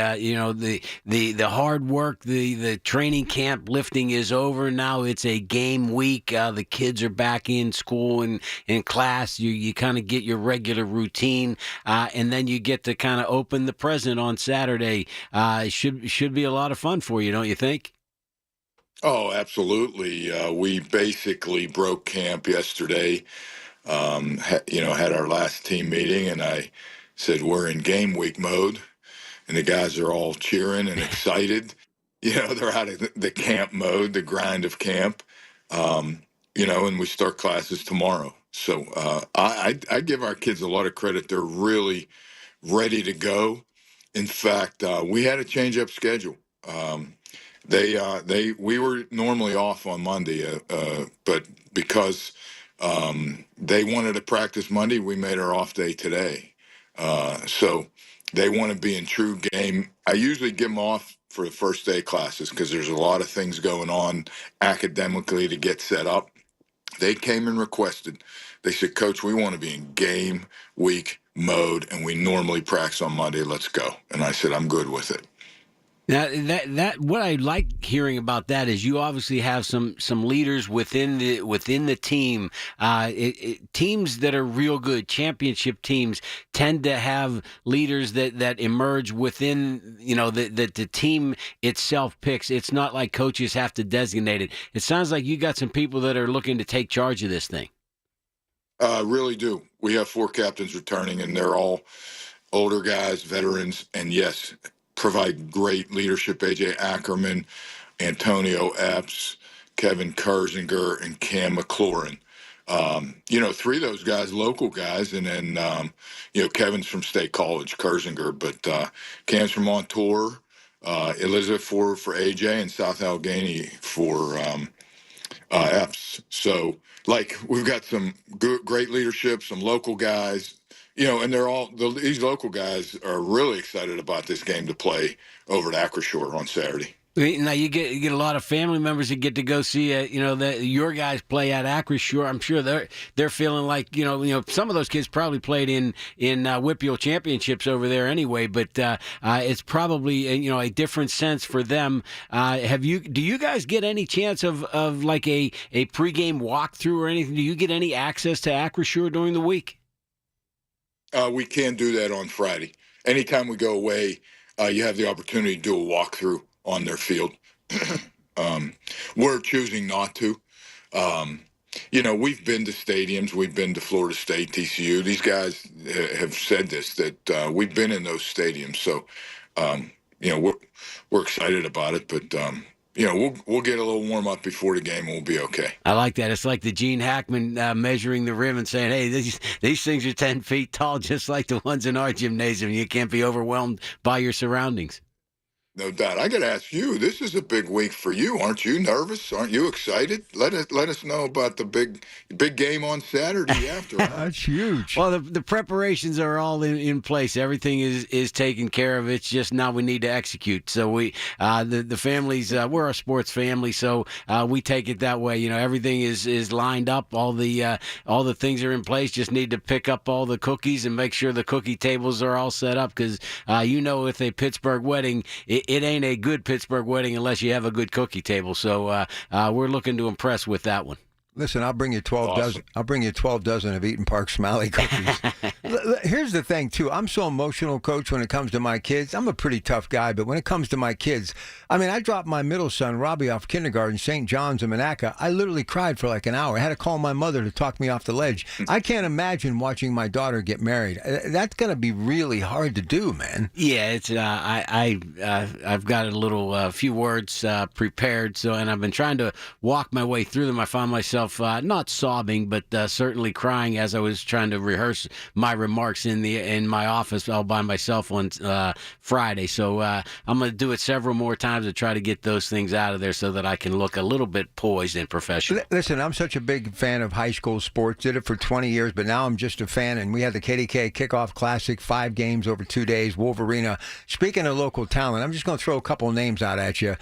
the hard work, the training camp lifting is over. Now it's a game week. The kids are back in school and in class. You kind of get your regular routine, and then you get to kind of open the present on Saturday. It should be a lot of fun for you, don't you think? Oh, absolutely. We basically broke camp yesterday. Had our last team meeting, and I said, we're in game week mode, and the guys are all cheering and excited. They're out of the camp mode, the grind of camp, and we start classes tomorrow. So I give our kids a lot of credit. They're really ready to go. In fact, we had a change up schedule. We were normally off on Monday, but because they wanted to practice Monday, we made our off day today. So they want to be in true game. I usually give them off for the first day classes because there's a lot of things going on academically to get set up. They came and requested. They said, Coach, we want to be in game week mode, and we normally practice on Monday. Let's go. And I said, I'm good with it. Now, that what I like hearing about that is you obviously have some leaders within the team. Teams that are real good, championship teams, tend to have leaders that emerge within, that the team itself picks. It's not like coaches have to designate it. It sounds like you got some people that are looking to take charge of this thing. Really do. We have 4 captains returning, and they're all older guys, veterans, and yes, provide great leadership. A.J. Ackerman, Antonio Epps, Kevin Kersinger, and Cam McLaurin. 3 of those guys, local guys, and then, Kevin's from State College, Kersinger, but Cam's from Montour, Elizabeth for A.J., and South Allegheny for Epps. So, we've got some great leadership, some local guys, and these local guys are really excited about this game to play over at Acroshore on Saturday. Now you get a lot of family members that get to go see your guys play at Acrisure. I'm sure they're feeling like some of those kids probably played in WPIAL championships over there anyway, but it's probably a different sense for them. Do you guys get any chance of like a pregame walkthrough or anything? Do you get any access to Acrisure during the week? We can do that on Friday. Anytime we go away, you have the opportunity to do a walkthrough on their field. We're choosing not to. We've been to stadiums. We've been to Florida State, TCU. These guys have said this, that we've been in those stadiums. So, we're excited about it, but we'll get a little warm up before the game and we'll be okay. I like that. It's like the Gene Hackman measuring the rim and saying, hey, these things are 10 feet tall, just like the ones in our gymnasium. You can't be overwhelmed by your surroundings. No doubt. I got to ask you, this is a big week for you. Aren't you nervous? Aren't you excited? Let us know about the big game on Saturday after. That's huge. Well, the preparations are all in place. Everything is taken care of. It's just now we need to execute. So we, the families, we're a sports family, so we take it that way. Everything is lined up. All the things are in place. Just need to pick up all the cookies and make sure the cookie tables are all set up because with a Pittsburgh wedding, it ain't a good Pittsburgh wedding unless you have a good cookie table. So we're looking to impress with that one. Listen, I'll bring you 12 dozen. I'll bring you 12 dozen of Eaton Park Smiley cookies. Here's the thing, too. I'm so emotional, Coach, when it comes to my kids. I'm a pretty tough guy, but when it comes to my kids, I dropped my middle son, Robbie, off kindergarten, St. John's in Monaca. I literally cried for like an hour. I had to call my mother to talk me off the ledge. I can't imagine watching my daughter get married. That's going to be really hard to do, man. Yeah, it's I've got a little few words prepared, and I've been trying to walk my way through them. I found myself not sobbing, but certainly crying as I was trying to rehearse my remarks in my office all by myself on Friday. So I'm going to do it several more times to try to get those things out of there so that I can look a little bit poised and professional. Listen, I'm such a big fan of high school sports. Did it for 20 years, but now I'm just a fan. And we had the KDKA Kickoff Classic, 5 games over 2 days, Wolverina. Speaking of local talent, I'm just going to throw a couple names out at you.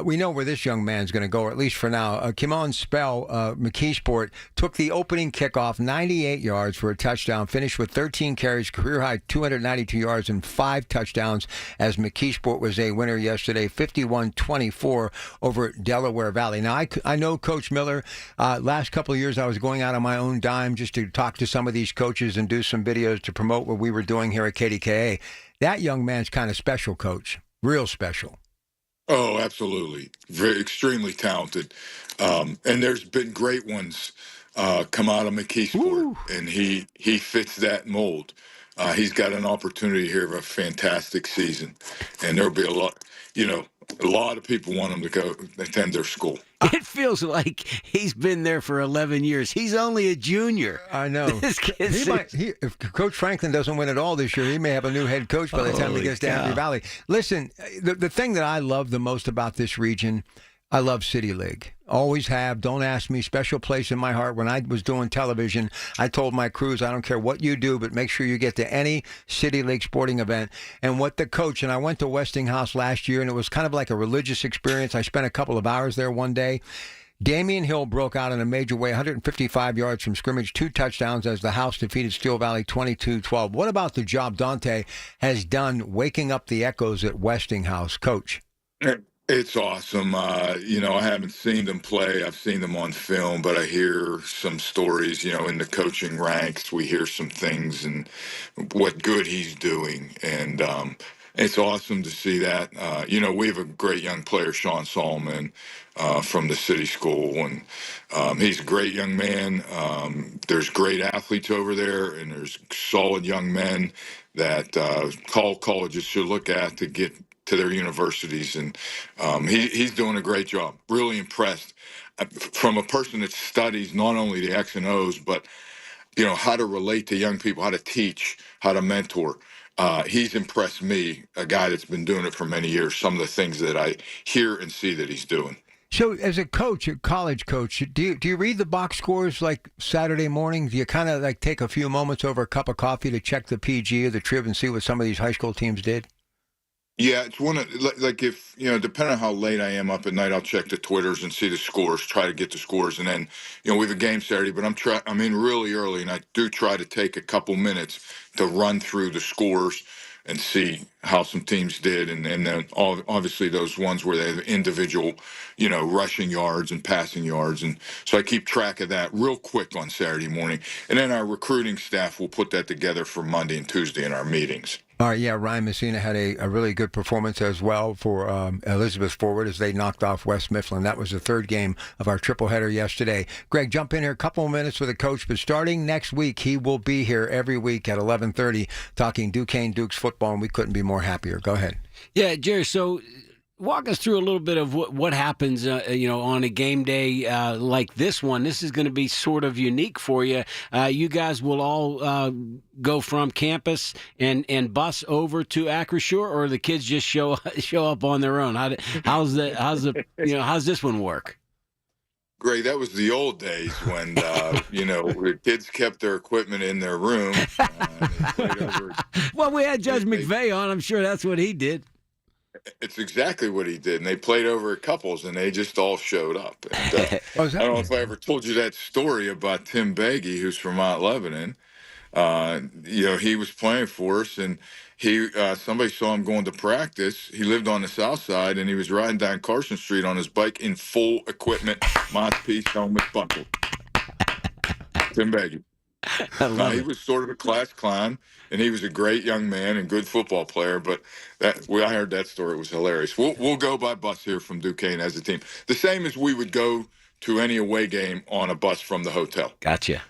We know where this young man's going to go, or at least for now. Kimon Spell, McKeesport, took the opening kickoff 98 yards for a touchdown, finished with 13 carries, career high 292 yards and 5 touchdowns as McKeesport was a winner yesterday, 51-24 over Delaware Valley. Now, I know Coach Miller. Last couple of years, I was going out on my own dime just to talk to some of these coaches and do some videos to promote what we were doing here at KDKA. That young man's kind of special, Coach. Real special. Oh, absolutely. Extremely talented. And there's been great ones come out of McKeesport, and he fits that mold. He's got an opportunity here of a fantastic season, and there'll be a lot of people want him to go attend their school. It feels like he's been there for 11 years. He's only a junior. I know. If Coach Franklin doesn't win it all this year, he may have a new head coach by the time he gets to Happy Valley. Listen, the thing that I love the most about this region, I love City League. Always have. Don't ask me. Special place in my heart. When I was doing television, I told my crews, I don't care what you do, but make sure you get to any City League sporting event. And what the coach, and I went to Westinghouse last year, and it was kind of like a religious experience. I spent a couple of hours there one day. Damian Hill broke out in a major way, 155 yards from scrimmage, 2 touchdowns as the House defeated Steel Valley 22-12. What about the job Dante has done waking up the echoes at Westinghouse, Coach? It's awesome. I haven't seen them play. I've seen them on film, but I hear some stories, in the coaching ranks. We hear some things and what good he's doing. And it's awesome to see that. We have a great young player, Sean Solomon, from the city school. And he's a great young man. There's great athletes over there, and there's solid young men that colleges should look at to get to their universities, and he's doing a great job. Really impressed from a person that studies not only the X and O's, but how to relate to young people, how to teach, how to mentor. He's impressed me, a guy that's been doing it for many years. Some of the things that I hear and see that he's doing. So, as a coach, a college coach, do you read the box scores like Saturday morning? Do you kind of like take a few moments over a cup of coffee to check the PG or the Trib and see what some of these high school teams did? Yeah, it's one of like if depending on how late I am up at night, I'll check the Twitters and see the scores, try to get the scores, and then we have a game Saturday, but I'm in really early, and I do try to take a couple minutes to run through the scores and see how some teams did, and then obviously those ones where they have individual, rushing yards and passing yards, and so I keep track of that real quick on Saturday morning, and then our recruiting staff will put that together for Monday and Tuesday in our meetings. All right, yeah, Ryan Messina had a really good performance as well for Elizabeth Forward as they knocked off West Mifflin. That was the third game of our triple header yesterday. Greg, jump in here a couple of minutes with the coach, but starting next week, he will be here every week at 11:30 talking Duquesne Dukes football, and we couldn't be more happier. Go ahead. Yeah, Jerry, so walk us through a little bit of what happens, on a game day like this one. This is going to be sort of unique for you. You guys will all go from campus and bus over to Acrisure, or the kids just show up on their own. How's this one work? Great. That was the old days when, the kids kept their equipment in their room. Well, we had Judge McVeigh on. I'm sure that's what he did. It's exactly what he did. And they played over at couples, and they just all showed up. And, I don't know if I ever told you that story about Tim Beggy, who's from Mount Lebanon. He was playing for us, and somebody saw him going to practice. He lived on the south side, and he was riding down Carson Street on his bike in full equipment, mouthpiece, helmet, buckled. Tim Beggy. He was sort of a class clown, and he was a great young man and good football player. But I heard that story; it was hilarious. We'll go by bus here from Duquesne as a team, the same as we would go to any away game on a bus from the hotel. Gotcha.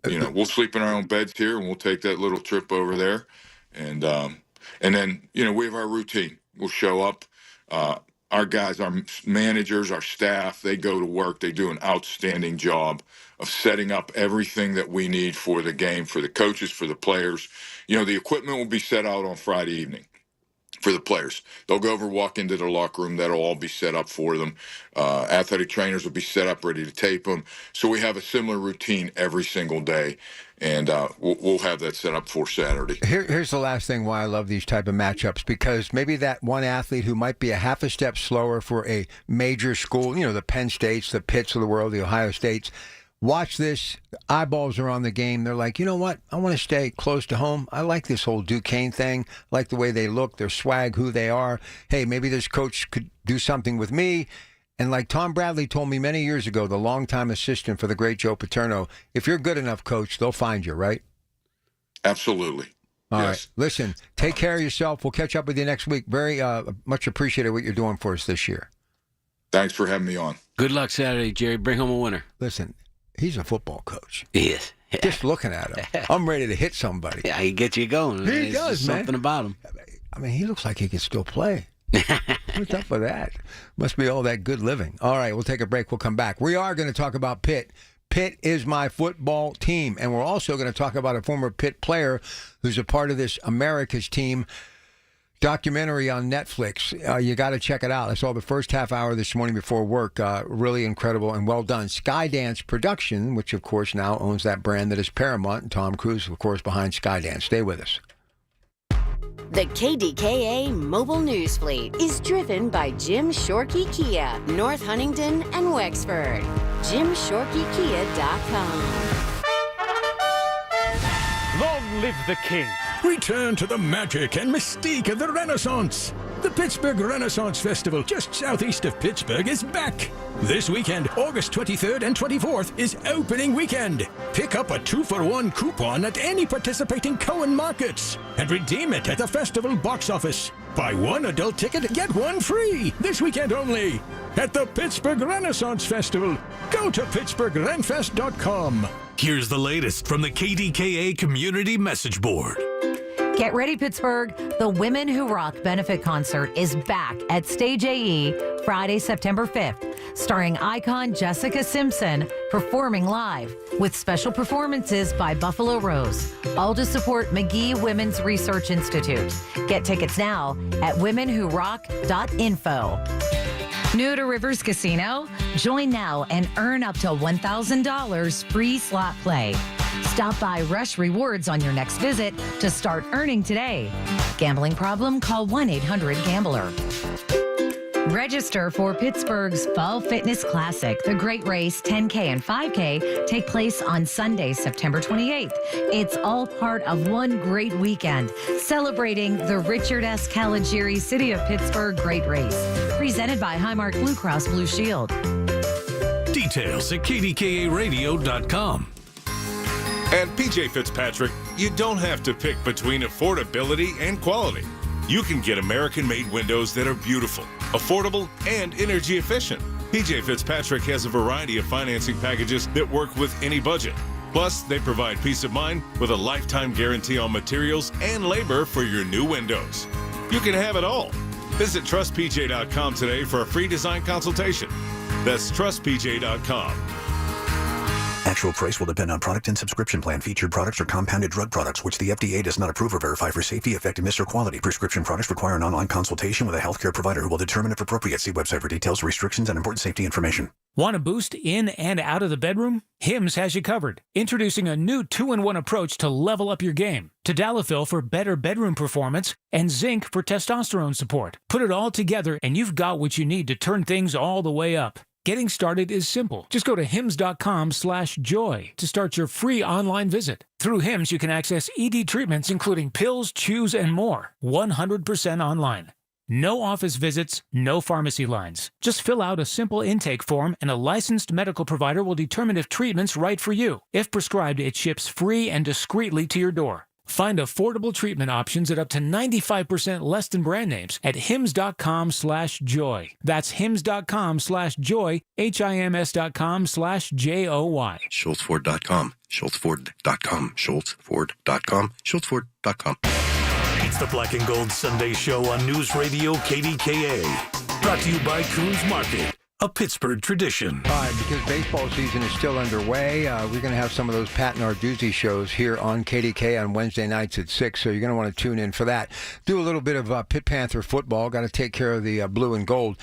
We'll sleep in our own beds here, and we'll take that little trip over there, and then we have our routine. We'll show up. Our guys, our managers, our staff, they go to work. They do an outstanding job of setting up everything that we need for the game, for the coaches, for the players. The equipment will be set out on Friday evening for the players. They'll go over, walk into their locker room. That'll all be set up for them. Athletic trainers will be set up, ready to tape them. So we have a similar routine every single day, and we'll have that set up for Saturday. Here's the last thing why I love these type of matchups, because maybe that one athlete who might be a half a step slower for a major school, the Penn States, the Pitts of the world, the Ohio States, watch this, eyeballs are on the game. They're like, you know what? I want to stay close to home. I like this whole Duquesne thing. I like the way they look, their swag, who they are. Hey, maybe this coach could do something with me. And like Tom Bradley told me many years ago, the longtime assistant for the great Joe Paterno, if you're good enough, coach, they'll find you, right? Absolutely. All right. Listen, take care of yourself. We'll catch up with you next week. Very much appreciated what you're doing for us this year. Thanks for having me on. Good luck Saturday, Jerry. Bring home a winner. Listen, he's a football coach. He is. Yeah. Just looking at him, I'm ready to hit somebody. Yeah, he gets you going. He does, man. Something about him. I mean, he looks like he can still play. What's up with that? Must be all that good living. All right, we'll take a break. We'll come back. We are going to talk about Pitt. Pitt is my football team. And we're also going to talk about a former Pitt player who's a part of this America's Team documentary on Netflix. You got to check it out. I saw the first half hour this morning before work. Really incredible and well done. Skydance Production, which of course now owns that brand that is Paramount, and Tom Cruise, of course, behind Skydance. Stay with us. The KDKA Mobile News Fleet is driven by Jim Shorkey Kia, North Huntington and Wexford. JimShorkeyKia.com. Long live the king. Return to the magic and mystique of the Renaissance. The Pittsburgh Renaissance Festival, just southeast of Pittsburgh, is back. This weekend, August 23rd and 24th, is opening weekend. Pick up a 2-for-1 coupon at any participating Cohen markets and redeem it at the festival box office. Buy one adult ticket, get one free. This weekend only at the Pittsburgh Renaissance Festival. Go to PittsburghRenFest.com. Here's the latest from the KDKA Community Message Board. Get ready, Pittsburgh. The Women Who Rock benefit concert is back at Stage AE Friday, September 5th, starring icon Jessica Simpson performing live with special performances by Buffalo Rose, all to support McGee Women's Research Institute. Get tickets now at womenwhorock.info. New to Rivers Casino? Join now and earn up to $1,000 free slot play. Stop by Rush Rewards on your next visit to start earning today. Gambling problem? Call 1-800-GAMBLER. Register for Pittsburgh's Fall Fitness Classic. The Great Race 10K and 5K take place on Sunday, September 28th. It's all part of one great weekend, celebrating the Richard S. Caligiuri City of Pittsburgh Great Race. Presented by Highmark Blue Cross Blue Shield. Details at KDKA-radio.com. At PJ Fitzpatrick, you don't have to pick between affordability and quality. You can get American-made windows that are beautiful, affordable, and energy efficient. PJ Fitzpatrick has a variety of financing packages that work with any budget. Plus, they provide peace of mind with a lifetime guarantee on materials and labor for your new windows. You can have it all. Visit TrustPJ.com today for a free design consultation. That's TrustPJ.com. Actual price will depend on product and subscription plan. Featured products are compounded drug products, which the FDA does not approve or verify for safety, effectiveness, or quality. Prescription products require an online consultation with a healthcare provider who will determine if appropriate. See website for details, restrictions, and important safety information. Want a boost in and out of the bedroom? Hims has you covered. Introducing a new 2-in-1 approach to level up your game. Tadalafil for better bedroom performance and zinc for testosterone support. Put it all together and you've got what you need to turn things all the way up. Getting started is simple. Just go to hims.com/joy to start your free online visit. Through Hims, you can access ED treatments including pills, chews, and more. 100% online. No office visits, no pharmacy lines. Just fill out a simple intake form and a licensed medical provider will determine if treatment's right for you. If prescribed, it ships free and discreetly to your door. Find affordable treatment options at up to 95% less than brand names at hims.com/joy. That's hims.com/joy, HIMS.com/JOY. SchultzFord.com, SchultzFord.com, SchultzFord.com, SchultzFord.com. It's the Black and Gold Sunday Show on News Radio KDKA. Brought to you by Coons Market, a Pittsburgh tradition. All right, because baseball season is still underway, we're going to have some of those Pat Narduzzi shows here on KDK on Wednesday nights at 6, so you're going to want to tune in for that. Do a little bit of Pitt Panther football. Got to take care of the blue and gold.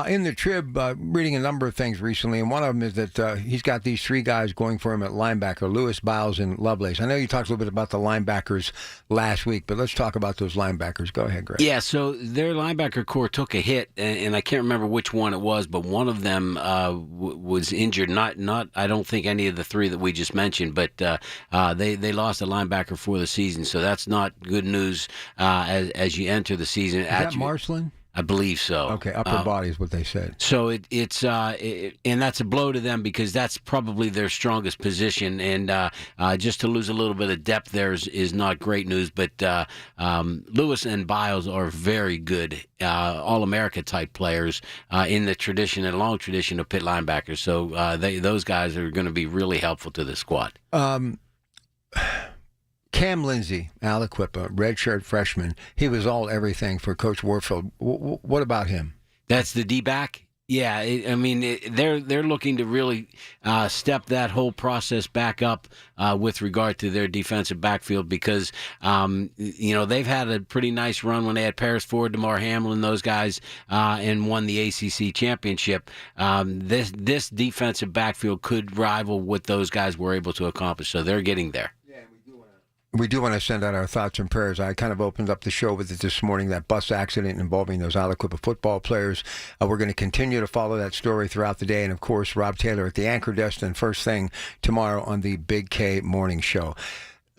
In the Trib, reading a number of things recently, and one of them is that he's got these three guys going for him at linebacker, Lewis, Biles, and Lovelace. I know you talked a little bit about the linebackers last week, but let's talk about those linebackers. Go ahead, Greg. Yeah, so their linebacker core took a hit, and I can't remember which one it was, but one of them was injured. Not I don't think any of the three that we just mentioned, but they lost a linebacker for the season, so that's not good news as you enter the season. Is that Marceline? I believe so. Okay, upper body is what they said. So it's and that's a blow to them because that's probably their strongest position, and just to lose a little bit of depth there is not great news. But Lewis and Biles are very good All-America type players in the tradition and long tradition of Pitt linebackers. So those guys are going to be really helpful to the squad. Cam Lindsey, Aliquippa, redshirt freshman, he was all everything for Coach Warfield. What about him? That's the D-back? Yeah, they're looking to really step that whole process back up with regard to their defensive backfield because, they've had a pretty nice run when they had Paris Ford, DeMar Hamlin, those guys, and won the ACC championship. This defensive backfield could rival what those guys were able to accomplish, so they're getting there. We do want to send out our thoughts and prayers. I kind of opened up the show with it this morning, that bus accident involving those Aliquippa football players. We're going to continue to follow that story throughout the day. And, of course, Rob Taylor at the anchor desk and first thing tomorrow on the Big K Morning Show.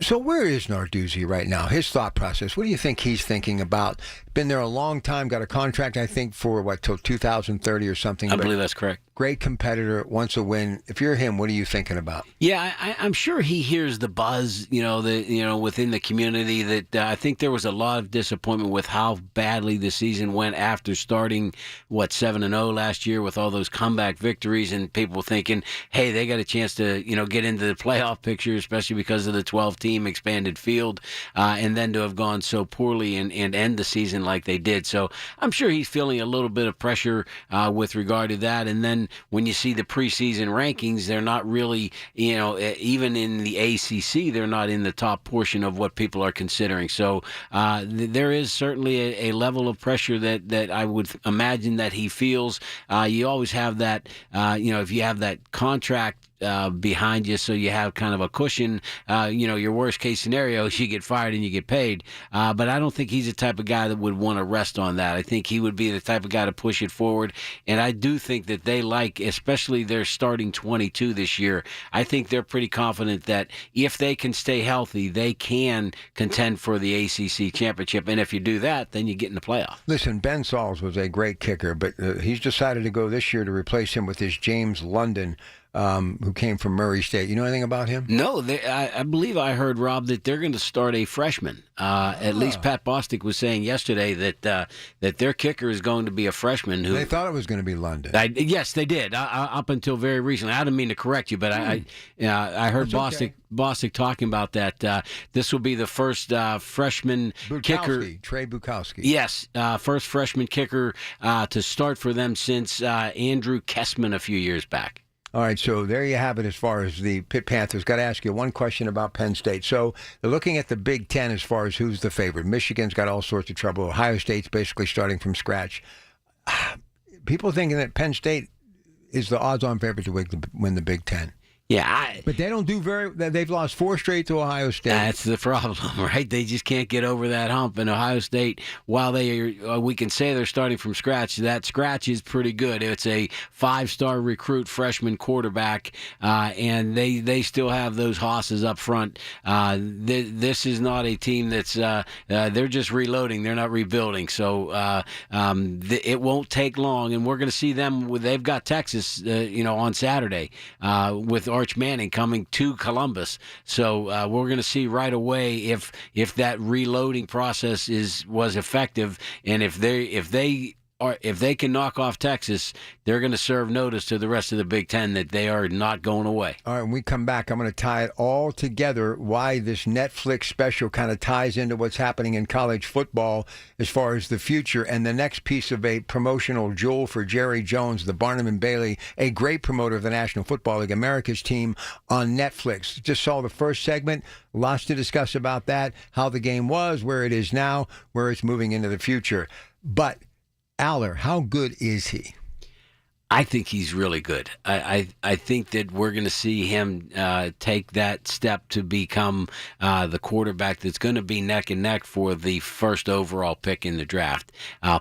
So where is Narduzzi right now? His thought process, what do you think he's thinking about? Been there a long time, got a contract, I think, for, till 2030 or something. I believe that's correct. Great competitor, wants a win. If you're him, what are you thinking about? Yeah, I'm sure he hears the buzz, within the community that I think there was a lot of disappointment with how badly the season went after starting, 7-0 last year with all those comeback victories and people thinking, hey, they got a chance to, get into the playoff picture, especially because of the 12-team expanded field, and then to have gone so poorly and end the season like they did. So I'm sure he's feeling a little bit of pressure with regard to that. And then when you see the preseason rankings, they're not really, even in the ACC, they're not in the top portion of what people are considering. So there is certainly a level of pressure that I would imagine that he feels. You always have that, if you have that contract behind you, so you have kind of a cushion. Your worst case scenario is you get fired and you get paid. But I don't think he's the type of guy that would want to rest on that. I think he would be the type of guy to push it forward. And I do think that they like, especially their starting 22 this year, I think they're pretty confident that if they can stay healthy, they can contend for the ACC championship. And if you do that, then you get in the playoff. Listen, Ben Sauls was a great kicker, but he's decided to go this year to replace him with this James London, who came from Murray State. You know anything about him? No, I believe I heard, Rob, that they're going to start a freshman. At least Pat Bostic was saying yesterday that their kicker is going to be a freshman. Who they thought it was going to be London. Yes, they did. Up until very recently. I didn't mean to correct you, but I heard Bostic talking about that. This will be the first freshman kicker. Trey Bukowski. Yes, first freshman kicker to start for them since Andrew Kessman a few years back. All right, so there you have it as far as the Pitt Panthers. Got to ask you one question about Penn State. So they're looking at the Big Ten as far as who's the favorite. Michigan's got all sorts of trouble. Ohio State's basically starting from scratch. People thinking that Penn State is the odds-on favorite to win the Big Ten. Yeah, but they don't do they've lost 4 straight to Ohio State. That's the problem, right? They just can't get over that hump. And Ohio State, while we can say they're starting from scratch, that scratch is pretty good. It's a 5-star recruit freshman quarterback, and they still have those hosses up front. This is not a team that's they're just reloading. They're not rebuilding. So it won't take long, and we're going to see them. They've got Texas, on Saturday with Arch Manning coming to Columbus. So we're going to see right away if that reloading process was effective, and if they can knock off Texas, they're going to serve notice to the rest of the Big Ten that they are not going away. All right, when we come back, I'm going to tie it all together, why this Netflix special kind of ties into what's happening in college football as far as the future, and the next piece of a promotional jewel for Jerry Jones, the Barnum and Bailey, a great promoter of the National Football League, America's team on Netflix. Just saw the first segment. Lots to discuss about that, how the game was, where it is now, where it's moving into the future. But Aller, how good is he? I think he's really good. I think that we're going to see him take that step to become the quarterback that's going to be neck and neck for the first overall pick in the draft.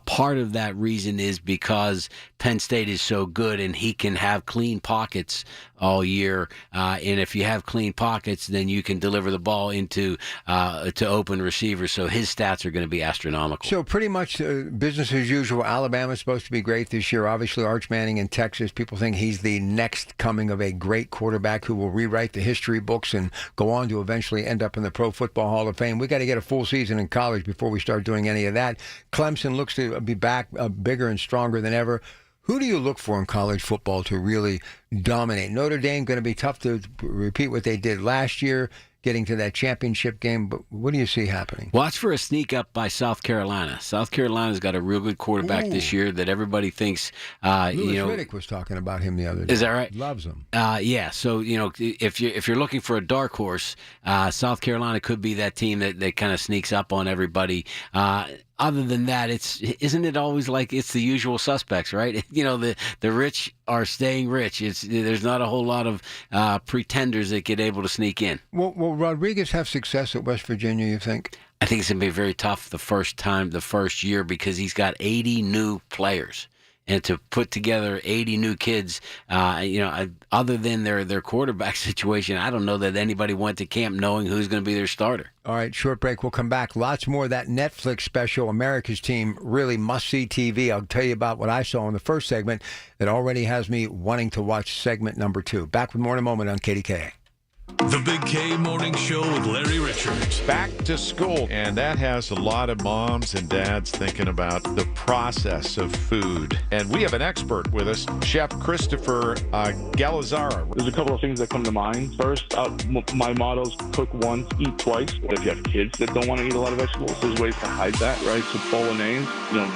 Part of that reason is because Penn State is so good and he can have clean pockets all year. And if you have clean pockets, then you can deliver the ball into to open receivers. So his stats are going to be astronomical. So pretty much business as usual. Alabama's supposed to be great this year. Obviously, Arch Manning in Texas. People think he's the next coming of a great quarterback who will rewrite the history books and go on to eventually end up in the Pro Football Hall of Fame. We got to get a full season in college before we start doing any of that. Clemson looks to be back bigger and stronger than ever. Who do you look for in college football to really dominate? Notre Dame going to be tough to repeat what they did last year, getting to that championship game, but what do you see happening? Watch for a sneak up by South Carolina. South Carolina's got a real good quarterback this year that everybody thinks. Louis Riddick was talking about him the other day. Is that right? Loves him. Yeah. So if you're looking for a dark horse, South Carolina could be that team that kind of sneaks up on everybody. Other than that, isn't it always like it's the usual suspects, right? The rich are staying rich. There's not a whole lot of pretenders that get able to sneak in. Will Rodriguez have success at West Virginia, you think? I think it's going to be very tough the first year, because he's got 80 new players. And to put together 80 new kids, other than their quarterback situation, I don't know that anybody went to camp knowing who's going to be their starter. All right, short break. We'll come back. Lots more of that Netflix special, America's Team, really must-see TV. I'll tell you about what I saw in the first segment that already has me wanting to watch segment number 2. Back with more in a moment on KDKA. The Big K Morning Show with Larry Richards. Back to school. And that has a lot of moms and dads thinking about the process of food. And we have an expert with us, Chef Christopher Galazzara. There's a couple of things that come to mind. First, my motto is cook once, eat twice. If you have kids that don't want to eat a lot of vegetables, there's ways to hide that, right? So bolognese,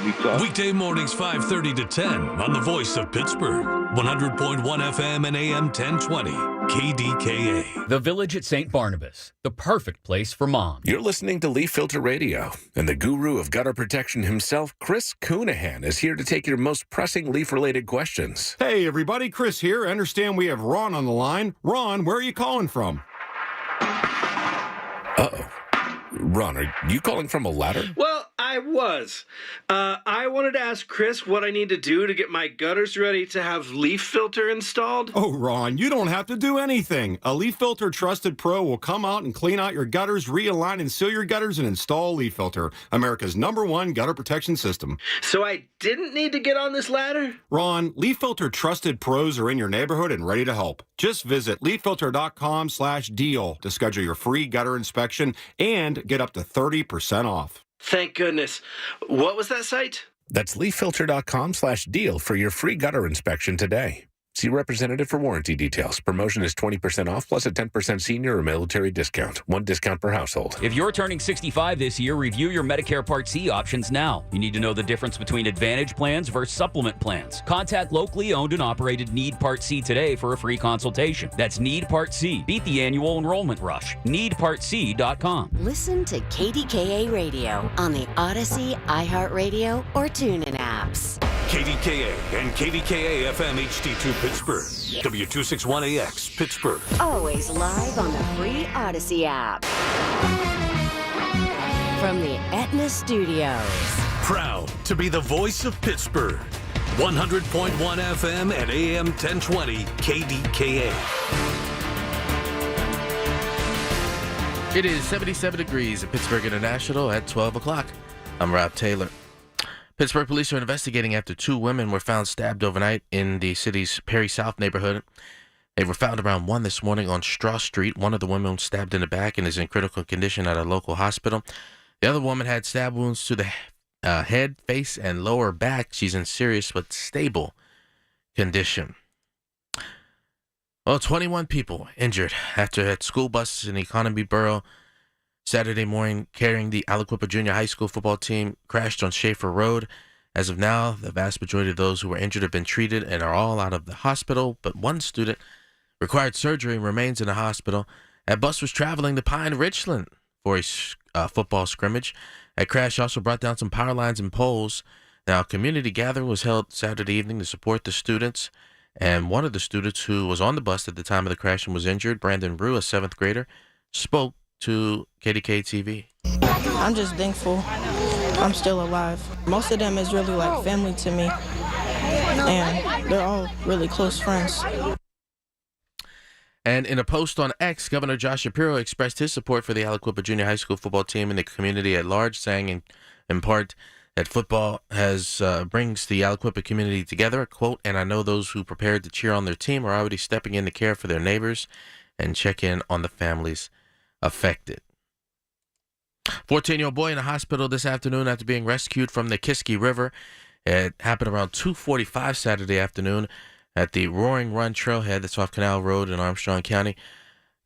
meat sauce. Weekday mornings 5:30 to 10 on the Voice of Pittsburgh. 100.1 FM and AM 1020. KDKA. The Village at St. Barnabas, the perfect place for moms. You're listening to Leaf Filter Radio, and the guru of gutter protection himself, Chris Coonahan, is here to take your most pressing leaf-related questions. Hey, everybody, Chris here. I understand we have Ron on the line. Ron, where are you calling from? Uh-oh. Ron, are you calling from a ladder? Well, I was. I wanted to ask Chris what I need to do to get my gutters ready to have leaf filter installed. Oh, Ron, you don't have to do anything. A Leaf Filter Trusted Pro will come out and clean out your gutters, realign and seal your gutters, and install Leaf Filter, America's #1 gutter protection system. So I didn't need to get on this ladder? Ron, Leaf Filter Trusted Pros are in your neighborhood and ready to help. Just visit leaffilter.com/deal to schedule your free gutter inspection and get up to 30% off. Thank goodness. What was that site? That's leaffilter.com/deal for your free gutter inspection today. See representative for warranty details. Promotion is 20% off plus a 10% senior or military discount. One discount per household. If you're turning 65 this year, review your Medicare Part C options now. You need to know the difference between Advantage plans versus supplement plans. Contact locally owned and operated Need Part C today for a free consultation. That's Need Part C. Beat the annual enrollment rush. NeedPartC.com. Listen to KDKA Radio on the Odyssey, iHeartRadio, or TuneIn apps. KDKA and KDKA-FM HD2 Pittsburgh. W261AX Pittsburgh. Always live on the free Odyssey app. From the Aetna Studios. Proud to be the voice of Pittsburgh. 100.1 FM and AM 1020 KDKA. It is 77 degrees at Pittsburgh International at 12 o'clock. I'm Rob Taylor. Pittsburgh police are investigating after 2 women were found stabbed overnight in the city's Perry South neighborhood. They were found around 1 this morning on Straw Street. One of the women was stabbed in the back and is in critical condition at a local hospital. The other woman had stab wounds to the head, face, and lower back. She's in serious but stable condition. Well, 21 people injured after a school bus in Economy Borough Saturday morning carrying the Aliquippa Junior High School football team crashed on Schaefer Road. As of now, the vast majority of those who were injured have been treated and are all out of the hospital, but one student required surgery and remains in the hospital. That bus was traveling to Pine Richland for a football scrimmage. That crash also brought down some power lines and poles. Now, a community gathering was held Saturday evening to support the students, and one of the students who was on the bus at the time of the crash and was injured, Brandon Brew, a 7th grader, spoke to KDKA TV. I'm just thankful I'm still alive. Most of them is really like family to me, and they're all really close friends. And in a post on X, Governor Josh Shapiro expressed his support for the Aliquippa Junior High School football team and the community at large, saying in part that football brings the Aliquippa community together, quote, and I know those who prepared to cheer on their team are already stepping in to care for their neighbors and check in on the families affected. 14-year-old boy in a hospital this afternoon after being rescued from the Kiski River. It happened around 2:45 Saturday afternoon at the Roaring Run Trailhead that's off Canal Road in Armstrong County.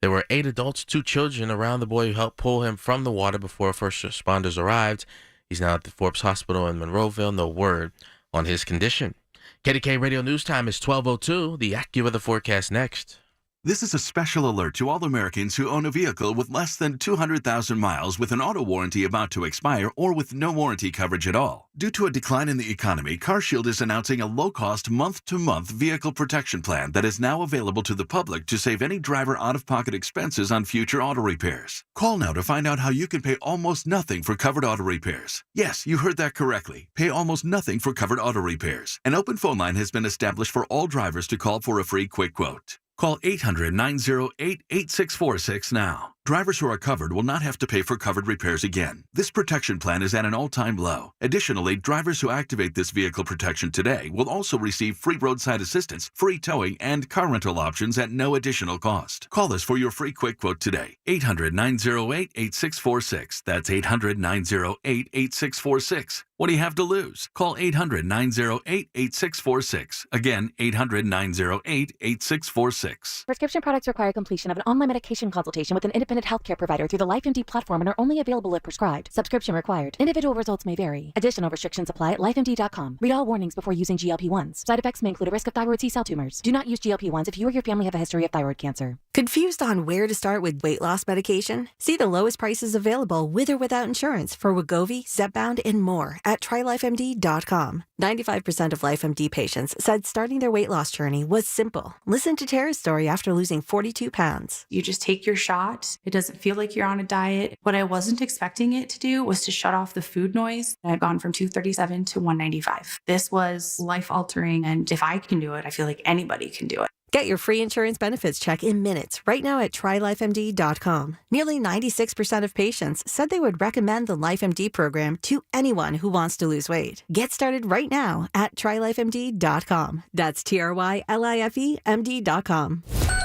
There were 8 adults, 2 children around the boy who helped pull him from the water before first responders arrived. He's now at the Forbes Hospital in Monroeville. No word on his condition. KDKA Radio News Time is 12:02. The AccuWeather forecast next. This is a special alert to all Americans who own a vehicle with less than 200,000 miles with an auto warranty about to expire or with no warranty coverage at all. Due to a decline in the economy, CarShield is announcing a low-cost month-to-month vehicle protection plan that is now available to the public to save any driver out-of-pocket expenses on future auto repairs. Call now to find out how you can pay almost nothing for covered auto repairs. Yes, you heard that correctly. Pay almost nothing for covered auto repairs. An open phone line has been established for all drivers to call for a free quick quote. Call 800-908-8646 now. Drivers who are covered will not have to pay for covered repairs again. This protection plan is at an all-time low. Additionally, drivers who activate this vehicle protection today will also receive free roadside assistance, free towing, and car rental options at no additional cost. Call us for your free quick quote today. 800-908-8646. That's 800-908-8646. What do you have to lose? Call 800-908-8646. Again, 800-908-8646. Prescription products require completion of an online medication consultation with an independent independent healthcare provider through the LifeMD platform and are only available if prescribed. Subscription required. Individual results may vary. Additional restrictions apply at lifemd.com. Read all warnings before using GLP-1s. Side effects may include a risk of thyroid C-cell tumors. Do not use GLP-1s if you or your family have a history of thyroid cancer. Confused on where to start with weight loss medication? See the lowest prices available with or without insurance for Wegovy, Zepbound, and more at TryLifeMD.com. 95% of LifeMD patients said starting their weight loss journey was simple. Listen to Tara's story after losing 42 pounds. You just take your shot. It doesn't feel like you're on a diet. What I wasn't expecting it to do was to shut off the food noise. I've gone from 237 to 195. This was life-altering, and if I can do it, I feel like anybody can do it. Get your free insurance benefits check in minutes right now at TryLifeMD.com. Nearly 96% of patients said they would recommend the LifeMD program to anyone who wants to lose weight. Get started right now at TryLifeMD.com. That's TryLifeMD.com.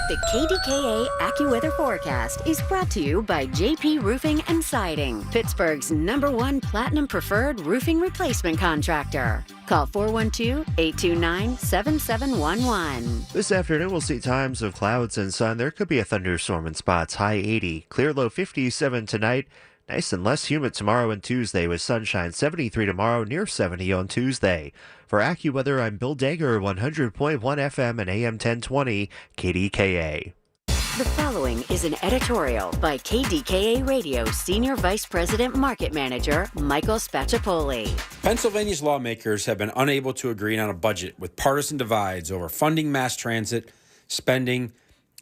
The KDKA AccuWeather forecast is brought to you by JP Roofing and Siding, Pittsburgh's #1 Platinum Preferred Roofing Replacement Contractor. Call 412-829-7711. This afternoon, we'll see times of clouds and sun. There could be a thunderstorm in spots, high 80. Clear low 57 tonight. Nice and less humid tomorrow and Tuesday with sunshine. 73 tomorrow, near 70 on Tuesday. For AccuWeather, I'm Bill Dager, 100.1 FM and AM 1020, KDKA. The following is an editorial by KDKA Radio Senior Vice President Market Manager Michael Spacciapoli. Pennsylvania's lawmakers have been unable to agree on a budget with partisan divides over funding mass transit, spending,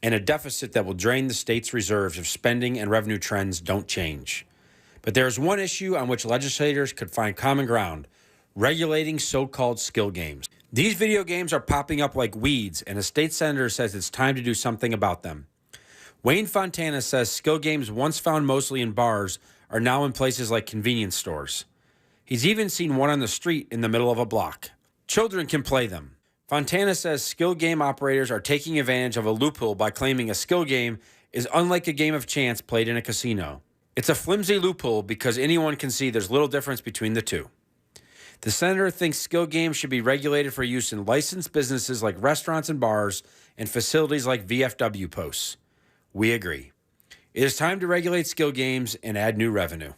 and a deficit that will drain the state's reserves if spending and revenue trends don't change. But there is one issue on which legislators could find common ground: regulating so-called skill games. These video games are popping up like weeds, and a state senator says it's time to do something about them. Wayne Fontana says skill games once found mostly in bars are now in places like convenience stores. He's even seen one on the street in the middle of a block. Children can play them. Fontana says skill game operators are taking advantage of a loophole by claiming a skill game is unlike a game of chance played in a casino. It's a flimsy loophole because anyone can see there's little difference between the two. The senator thinks skill games should be regulated for use in licensed businesses like restaurants and bars and facilities like VFW posts. We agree. It is time to regulate skill games and add new revenue.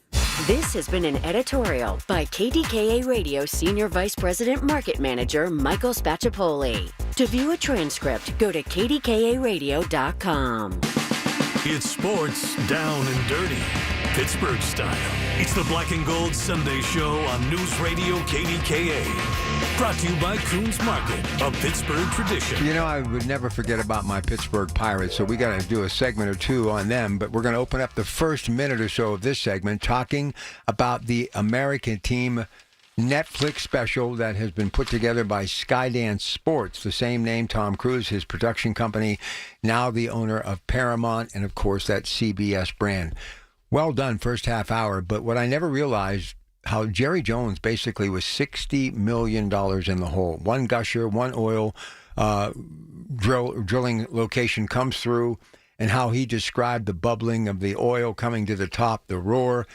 This has been an editorial by KDKA Radio Senior Vice President Market Manager Michael Spacciapoli. To view a transcript, go to kdkaradio.com. It's sports down and dirty, Pittsburgh style. It's the Black and Gold Sunday Show on News Radio KDKA. Brought to you by Coons Market, a Pittsburgh tradition. You know, I would never forget about my Pittsburgh Pirates, so we got to do a segment or two on them. But we're going to open up the first minute or so of this segment talking about the American team Netflix special that has been put together by Skydance Sports, the same name, Tom Cruise, his production company, now the owner of Paramount and, of course, that CBS brand. Well done first half hour, but what I never realized, how Jerry Jones basically was $60 million in the hole. One gusher, one oil drilling location comes through, and how he described the bubbling of the oil coming to the top, the roar.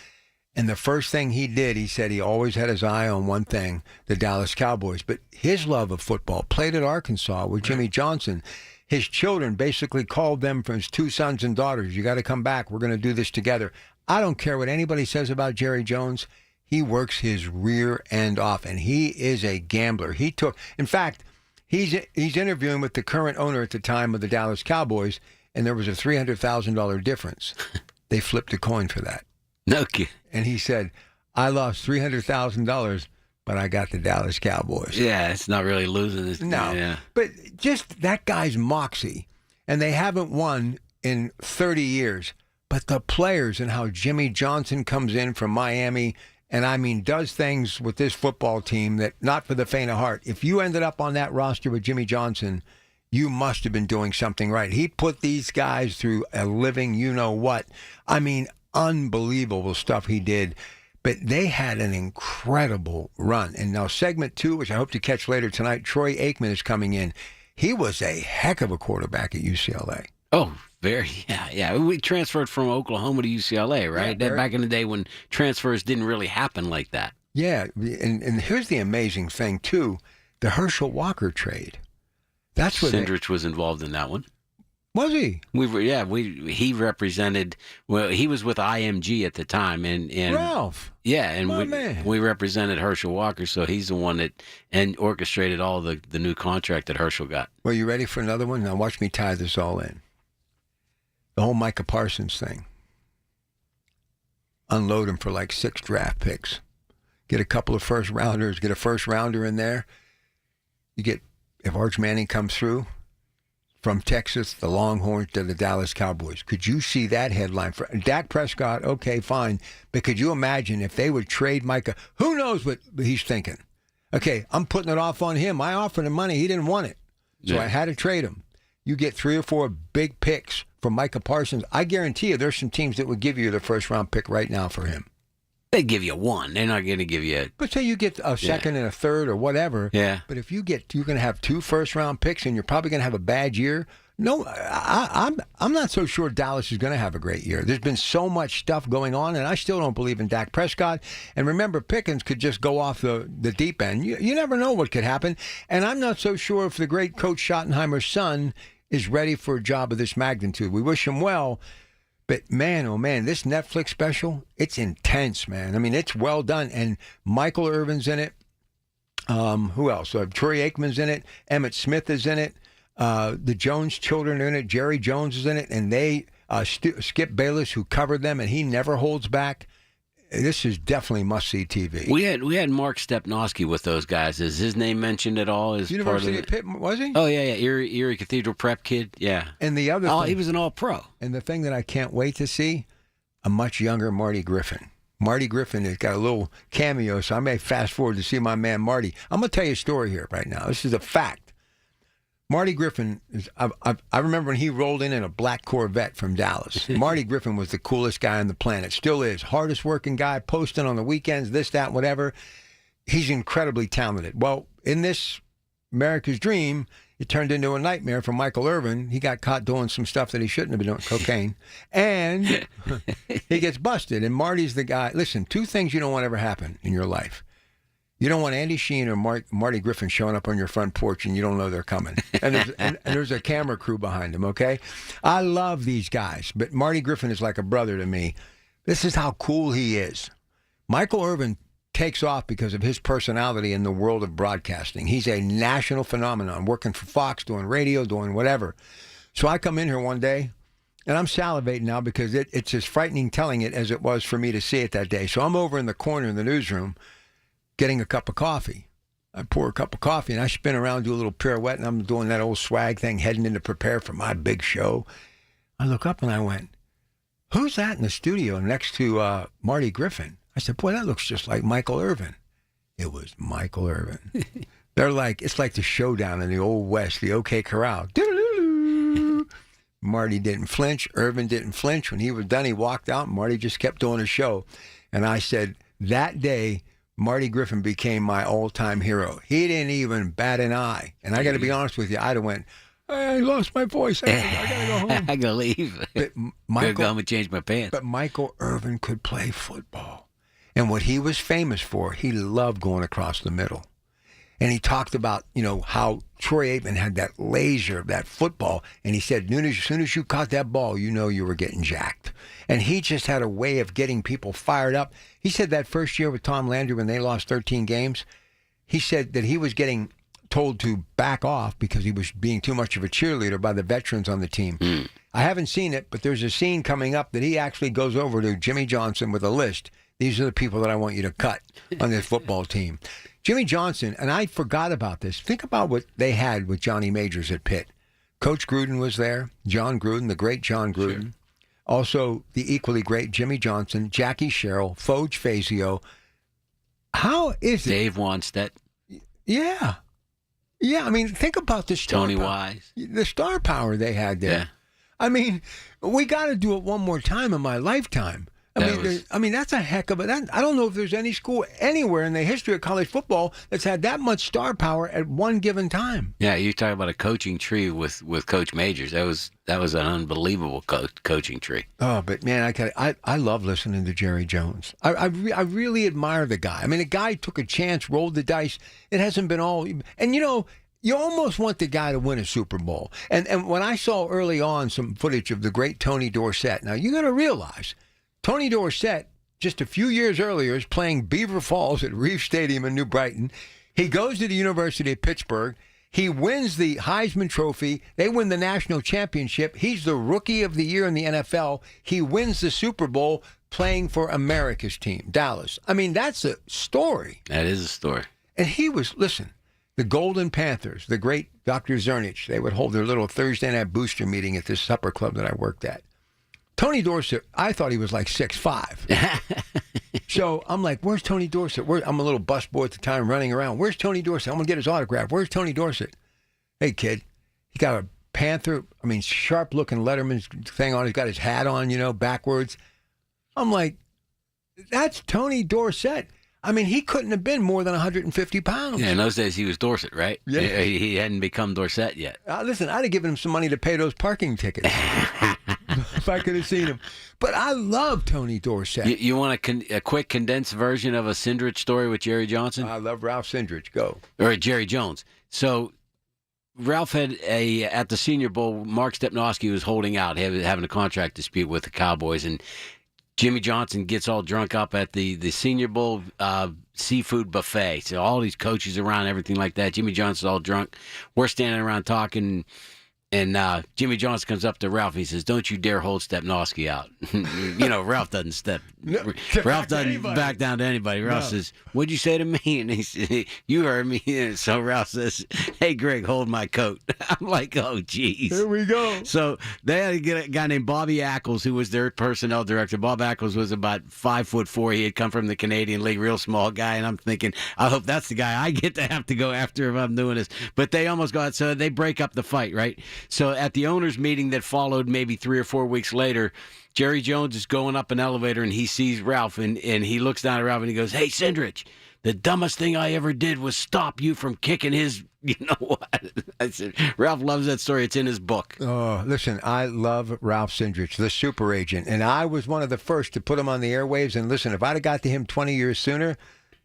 And the first thing he did, he said he always had his eye on one thing, the Dallas Cowboys. But his love of football, played at Arkansas with Jimmy Johnson. His children basically called them from his two sons and daughters. You got to come back. We're going to do this together. I don't care what anybody says about Jerry Jones. He works his rear end off, and he is a gambler. In fact, he's interviewing with the current owner at the time of the Dallas Cowboys, and there was a $300,000 difference. They flipped a coin for that. No kidding. And he said, I lost $300,000, but I got the Dallas Cowboys. Yeah, it's not really losing. No. Yeah. But just that guy's moxie, and they haven't won in 30 years. But the players and how Jimmy Johnson comes in from Miami and, I mean, does things with this football team that not for the faint of heart. If you ended up on that roster with Jimmy Johnson, you must have been doing something right. He put these guys through a living you-know-what. I mean, unbelievable stuff he did. But they had an incredible run. And now segment 2, which I hope to catch later tonight, Troy Aikman is coming in. He was a heck of a quarterback at UCLA. Oh, very, yeah. We transferred from Oklahoma to UCLA, right? Yeah, back in the day when transfers didn't really happen like that. Yeah, and here's the amazing thing, too, the Herschel Walker trade. That's what Sindrich was involved in that one. Was he? He represented. Well, he was with IMG at the time, and Ralph. Yeah, and My man. we represented Herschel Walker, so he's the one that orchestrated all the new contract that Herschel got. Well, you ready for another one? Now watch me tie this all in. The whole Micah Parsons thing. Unload him for like 6 draft picks. Get a couple of first rounders. Get a first rounder in there. You get, if Arch Manning comes through, from Texas, the Longhorns to the Dallas Cowboys. Could you see that headline? For Dak Prescott, okay, fine. But could you imagine if they would trade Micah? Who knows what he's thinking? Okay, I'm putting it off on him. I offered him money. He didn't want it. So I had to trade him. You get 3 or 4 big picks from Micah Parsons. I guarantee you there's some teams that would give you the first-round pick right now for him. They give you 1. They're not going to give you. But say you get a second and a third or whatever. Yeah. But if you're going to have 2 first-round picks and you're probably going to have a bad year. No, I'm not so sure Dallas is going to have a great year. There's been so much stuff going on, and I still don't believe in Dak Prescott. And remember, Pickens could just go off the deep end. You never know what could happen. And I'm not so sure if the great Coach Schottenheimer's son is ready for a job of this magnitude. We wish him well. But man, oh man, this Netflix special, it's intense, man. I mean, it's well done. And Michael Irvin's in it. Who else? Troy Aikman's in it. Emmett Smith is in it. The Jones children are in it. Jerry Jones is in it. And they, Skip Bayless, who covered them, and he never holds back. This is definitely must-see TV. We had Mark Stepnoski with those guys. Is his name mentioned at all? As University part of of Pitt, was he? Oh, yeah. Erie Cathedral Prep kid, yeah. And the other thing, he was an all-pro. And the thing that I can't wait to see, a much younger Marty Griffin. Marty Griffin has got a little cameo, so I may fast forward to see my man Marty. I'm going to tell you a story here right now. This is a fact. Marty Griffin, I remember when he rolled in a black Corvette from Dallas. Marty Griffin was the coolest guy on the planet. Still is. Hardest working guy, posting on the weekends, this, that, whatever. He's incredibly talented. Well, in this America's Dream, it turned into a nightmare for Michael Irvin. He got caught doing some stuff that he shouldn't have been doing, cocaine. And he gets busted. And Marty's the guy. Listen, 2 things you don't want to ever happen in your life. You don't want Andy Sheehan or Marty Griffin showing up on your front porch and you don't know they're coming. And there's a camera crew behind them, okay? I love these guys, but Marty Griffin is like a brother to me. This is how cool he is. Michael Irvin takes off because of his personality in the world of broadcasting. He's a national phenomenon, working for Fox, doing radio, doing whatever. So I come in here one day, and I'm salivating now because it's as frightening telling it as it was for me to see it that day. So I'm over in the corner in the newsroom, getting a cup of coffee. I pour a cup of coffee and I spin around, do a little pirouette, and I'm doing that old swag thing, heading in to prepare for my big show. I look up and I went, who's that in the studio next to Marty Griffin? I said, boy, that looks just like Michael Irvin. It was Michael Irvin. They're like, it's like the showdown in the Old West, the OK Corral. Marty didn't flinch. Irvin didn't flinch. When he was done, he walked out, and Marty just kept doing his show. And I said, that day, Marty Griffin became my all-time hero. He didn't even bat an eye. And I got to be honest with you, I'd have went, I lost my voice. I got to go home. I got to leave. But Michael, go home and change my pants. But Michael Irvin could play football. And what he was famous for, he loved going across the middle. And he talked about, how Troy Aikman had that laser of that football. And he said, as soon as you caught that ball, you were getting jacked. And he just had a way of getting people fired up. He said that first year with Tom Landry when they lost 13 games, he said that he was getting told to back off because he was being too much of a cheerleader by the veterans on the team. I haven't seen it, but there's a scene coming up that he actually goes over to Jimmy Johnson with a list. These are the people that I want you to cut on this football team. Jimmy Johnson, and I forgot about this. Think about what they had with Johnny Majors at Pitt. Coach Gruden was there. John Gruden, the great John Gruden. Sure. Also, the equally great Jimmy Johnson, Jackie Sherrill, Foge Fazio. How is it? Dave Wanstead. Yeah. Yeah, I mean, think about the star Tony power. Wise. The star power they had there. Yeah. I mean, we got to do it one more time in my lifetime. I mean, that's a heck of a... I don't know if there's any school anywhere in the history of college football that's had that much star power at one given time. Yeah, you talk about a coaching tree with Coach Majors. That was an unbelievable coaching tree. Oh, but man, I love listening to Jerry Jones. I really admire the guy. I mean, the guy took a chance, rolled the dice. It hasn't been all... And you almost want the guy to win a Super Bowl. And when I saw early on some footage of the great Tony Dorsett, now you got to realize Tony Dorsett, just a few years earlier, is playing Beaver Falls at Reeve Stadium in New Brighton. He goes to the University of Pittsburgh. He wins the Heisman Trophy. They win the national championship. He's the Rookie of the Year in the NFL. He wins the Super Bowl playing for America's team, Dallas. I mean, that's a story. That is a story. And he was, listen, the Golden Panthers, the great Dr. Zernich, they would hold their little Thursday night booster meeting at this supper club that I worked at. Tony Dorsett, I thought he was like 6'5". So I'm like, where's Tony Dorsett? I'm a little busboy at the time running around. Where's Tony Dorsett? I'm going to get his autograph. Where's Tony Dorsett? Hey, kid. He got a Panther, sharp-looking Letterman thing on. He's got his hat on, backwards. I'm like, that's Tony Dorsett. He couldn't have been more than 150 pounds. Yeah, in those days he was Dorset, right? Yeah. He hadn't become Dorsett yet. Listen, I'd have given him some money to pay those parking tickets if I could have seen him. But I love Tony Dorsett. You want a quick condensed version of a Sindrich story with Jerry Johnson? I love Ralph Sindrich. Go. Or Jerry Jones. So Ralph had at the Senior Bowl, Mark Stepnoski was holding out, having a contract dispute with the Cowboys, and Jimmy Johnson gets all drunk up at the Senior Bowl seafood buffet. So all these coaches around, everything like that. Jimmy Johnson's all drunk. We're standing around talking, and Jimmy Johnson comes up to Ralph. And he says, "Don't you dare hold Stepnoski out." Ralph doesn't Ralph doesn't back down to anybody. Ralph says, "What'd you say to me?" And he said, "You heard me." And so Ralph says, "Hey, Greg, hold my coat." I'm like, "Oh, geez." Here we go. So they had to get a guy named Bobby Ackles, who was their personnel director. Bob Ackles was about 5'4". He had come from the Canadian League, real small guy. And I'm thinking, I hope that's the guy I get to have to go after if I'm doing this. But they almost got, so they break up the fight, right? So at the owners' meeting that followed maybe 3 or 4 weeks later, Jerry Jones is going up an elevator and he sees Ralph and he looks down at Ralph and he goes, "Hey, Sindrich, the dumbest thing I ever did was stop you from kicking his," you know what? I said, Ralph loves that story. It's in his book. Oh, listen, I love Ralph Sindrich, the super agent. And I was one of the first to put him on the airwaves. And listen, if I'd have got to him 20 years sooner,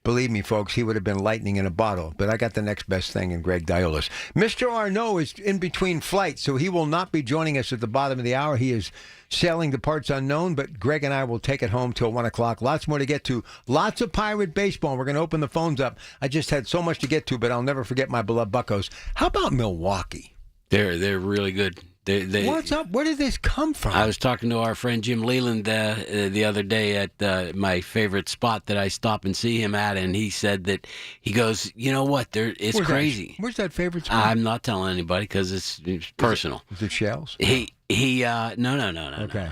believe me, folks, he would have been lightning in a bottle. But I got the next best thing in Greg Diolis. Mr. Arnaud is in between flights, so he will not be joining us at the bottom of the hour. He is sailing to parts unknown, but Greg and I will take it home till 1 o'clock. Lots more to get to. Lots of Pirate baseball. We're going to open the phones up. I just had so much to get to, but I'll never forget my beloved Buccos. How about Milwaukee? They're really good. They, what's up? Where did this come from? I was talking to our friend Jim Leland the other day at my favorite spot that I stop and see him at, and he said that he goes, "You know what? It's crazy." Where's that favorite spot? I'm not telling anybody because it's personal. Is it Shells? No. Okay.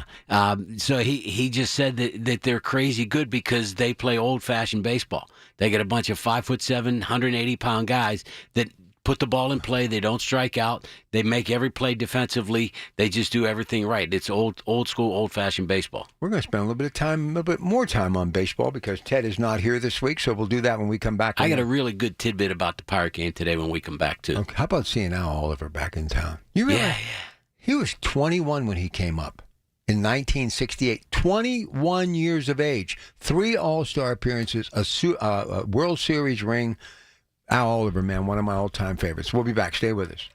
So he just said that they're crazy good because they play old fashioned baseball. They get a bunch of 5'7", 180-pound guys that put the ball in play. They don't strike out. They make every play defensively. They just do everything right. It's old school, old fashioned baseball. We're going to spend a little bit more time on baseball because Ted is not here this week, so we'll do that when we come back. I got a really good tidbit about the Pirate game today when we come back too. Okay. How about seeing Al Oliver back in town? You realize? Yeah. He was 21 when he came up in 1968. 21 years of age, 3 All-Star appearances, a World Series ring. Al Oliver, man, one of my all-time favorites. We'll be back. Stay with us.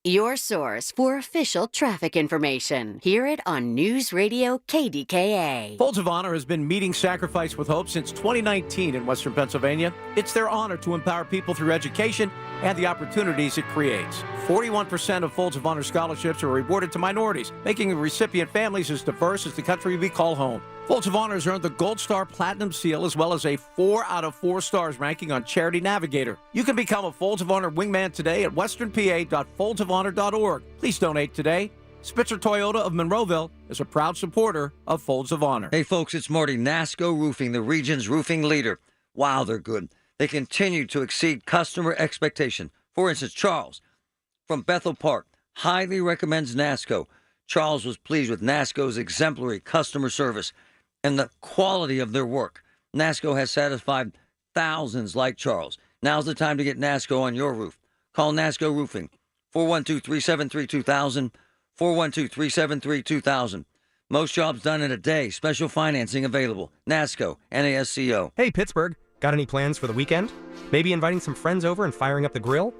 Your source for official traffic information. Hear it on News Radio KDKA. Folds of Honor has been meeting sacrifice with hope since 2019 in Western Pennsylvania. It's their honor to empower people through education and the opportunities it creates. 41% of Folds of Honor scholarships are awarded to minorities, making recipient families as diverse as the country we call home. Folds of Honor has earned the Gold Star Platinum Seal as well as a 4 out of 4 stars ranking on Charity Navigator. You can become a Folds of Honor wingman today at westernpa.foldsofonor.org. Please donate today. Spitzer Toyota of Monroeville is a proud supporter of Folds of Honor. Hey folks, it's Marty. NASCO Roofing, the region's roofing leader. Wow, they're good. They continue to exceed customer expectation. For instance, Charles from Bethel Park highly recommends NASCO. Charles was pleased with NASCO's exemplary customer service and the quality of their work. NASCO has satisfied thousands like Charles. Now's the time to get NASCO on your roof. Call NASCO Roofing, 412-373-2000, 412-373-2000. Most jobs done in a day. Special financing available. NASCO, NASCO. Hey, Pittsburgh. Got any plans for the weekend? Maybe inviting some friends over and firing up the grill?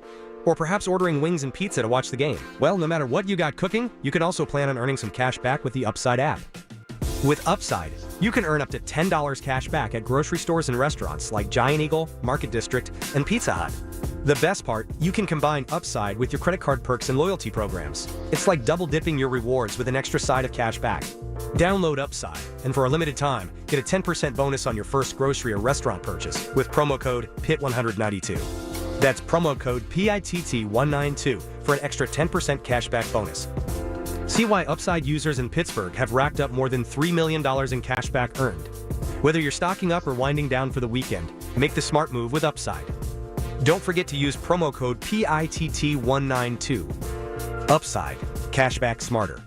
Or perhaps ordering wings and pizza to watch the game? Well, no matter what you got cooking, you can also plan on earning some cash back with the Upside app. With Upside, you can earn up to $10 cash back at grocery stores and restaurants like Giant Eagle, Market District, and Pizza Hut. The best part, you can combine Upside with your credit card perks and loyalty programs. It's like double dipping your rewards with an extra side of cash back. Download Upside, and for a limited time, get a 10% bonus on your first grocery or restaurant purchase with promo code PIT192. That's promo code PITT192 for an extra 10% cashback bonus. See why Upside users in Pittsburgh have racked up more than $3 million in cashback earned. Whether you're stocking up or winding down for the weekend, make the smart move with Upside. Don't forget to use promo code PITT192. Upside. Cashback smarter.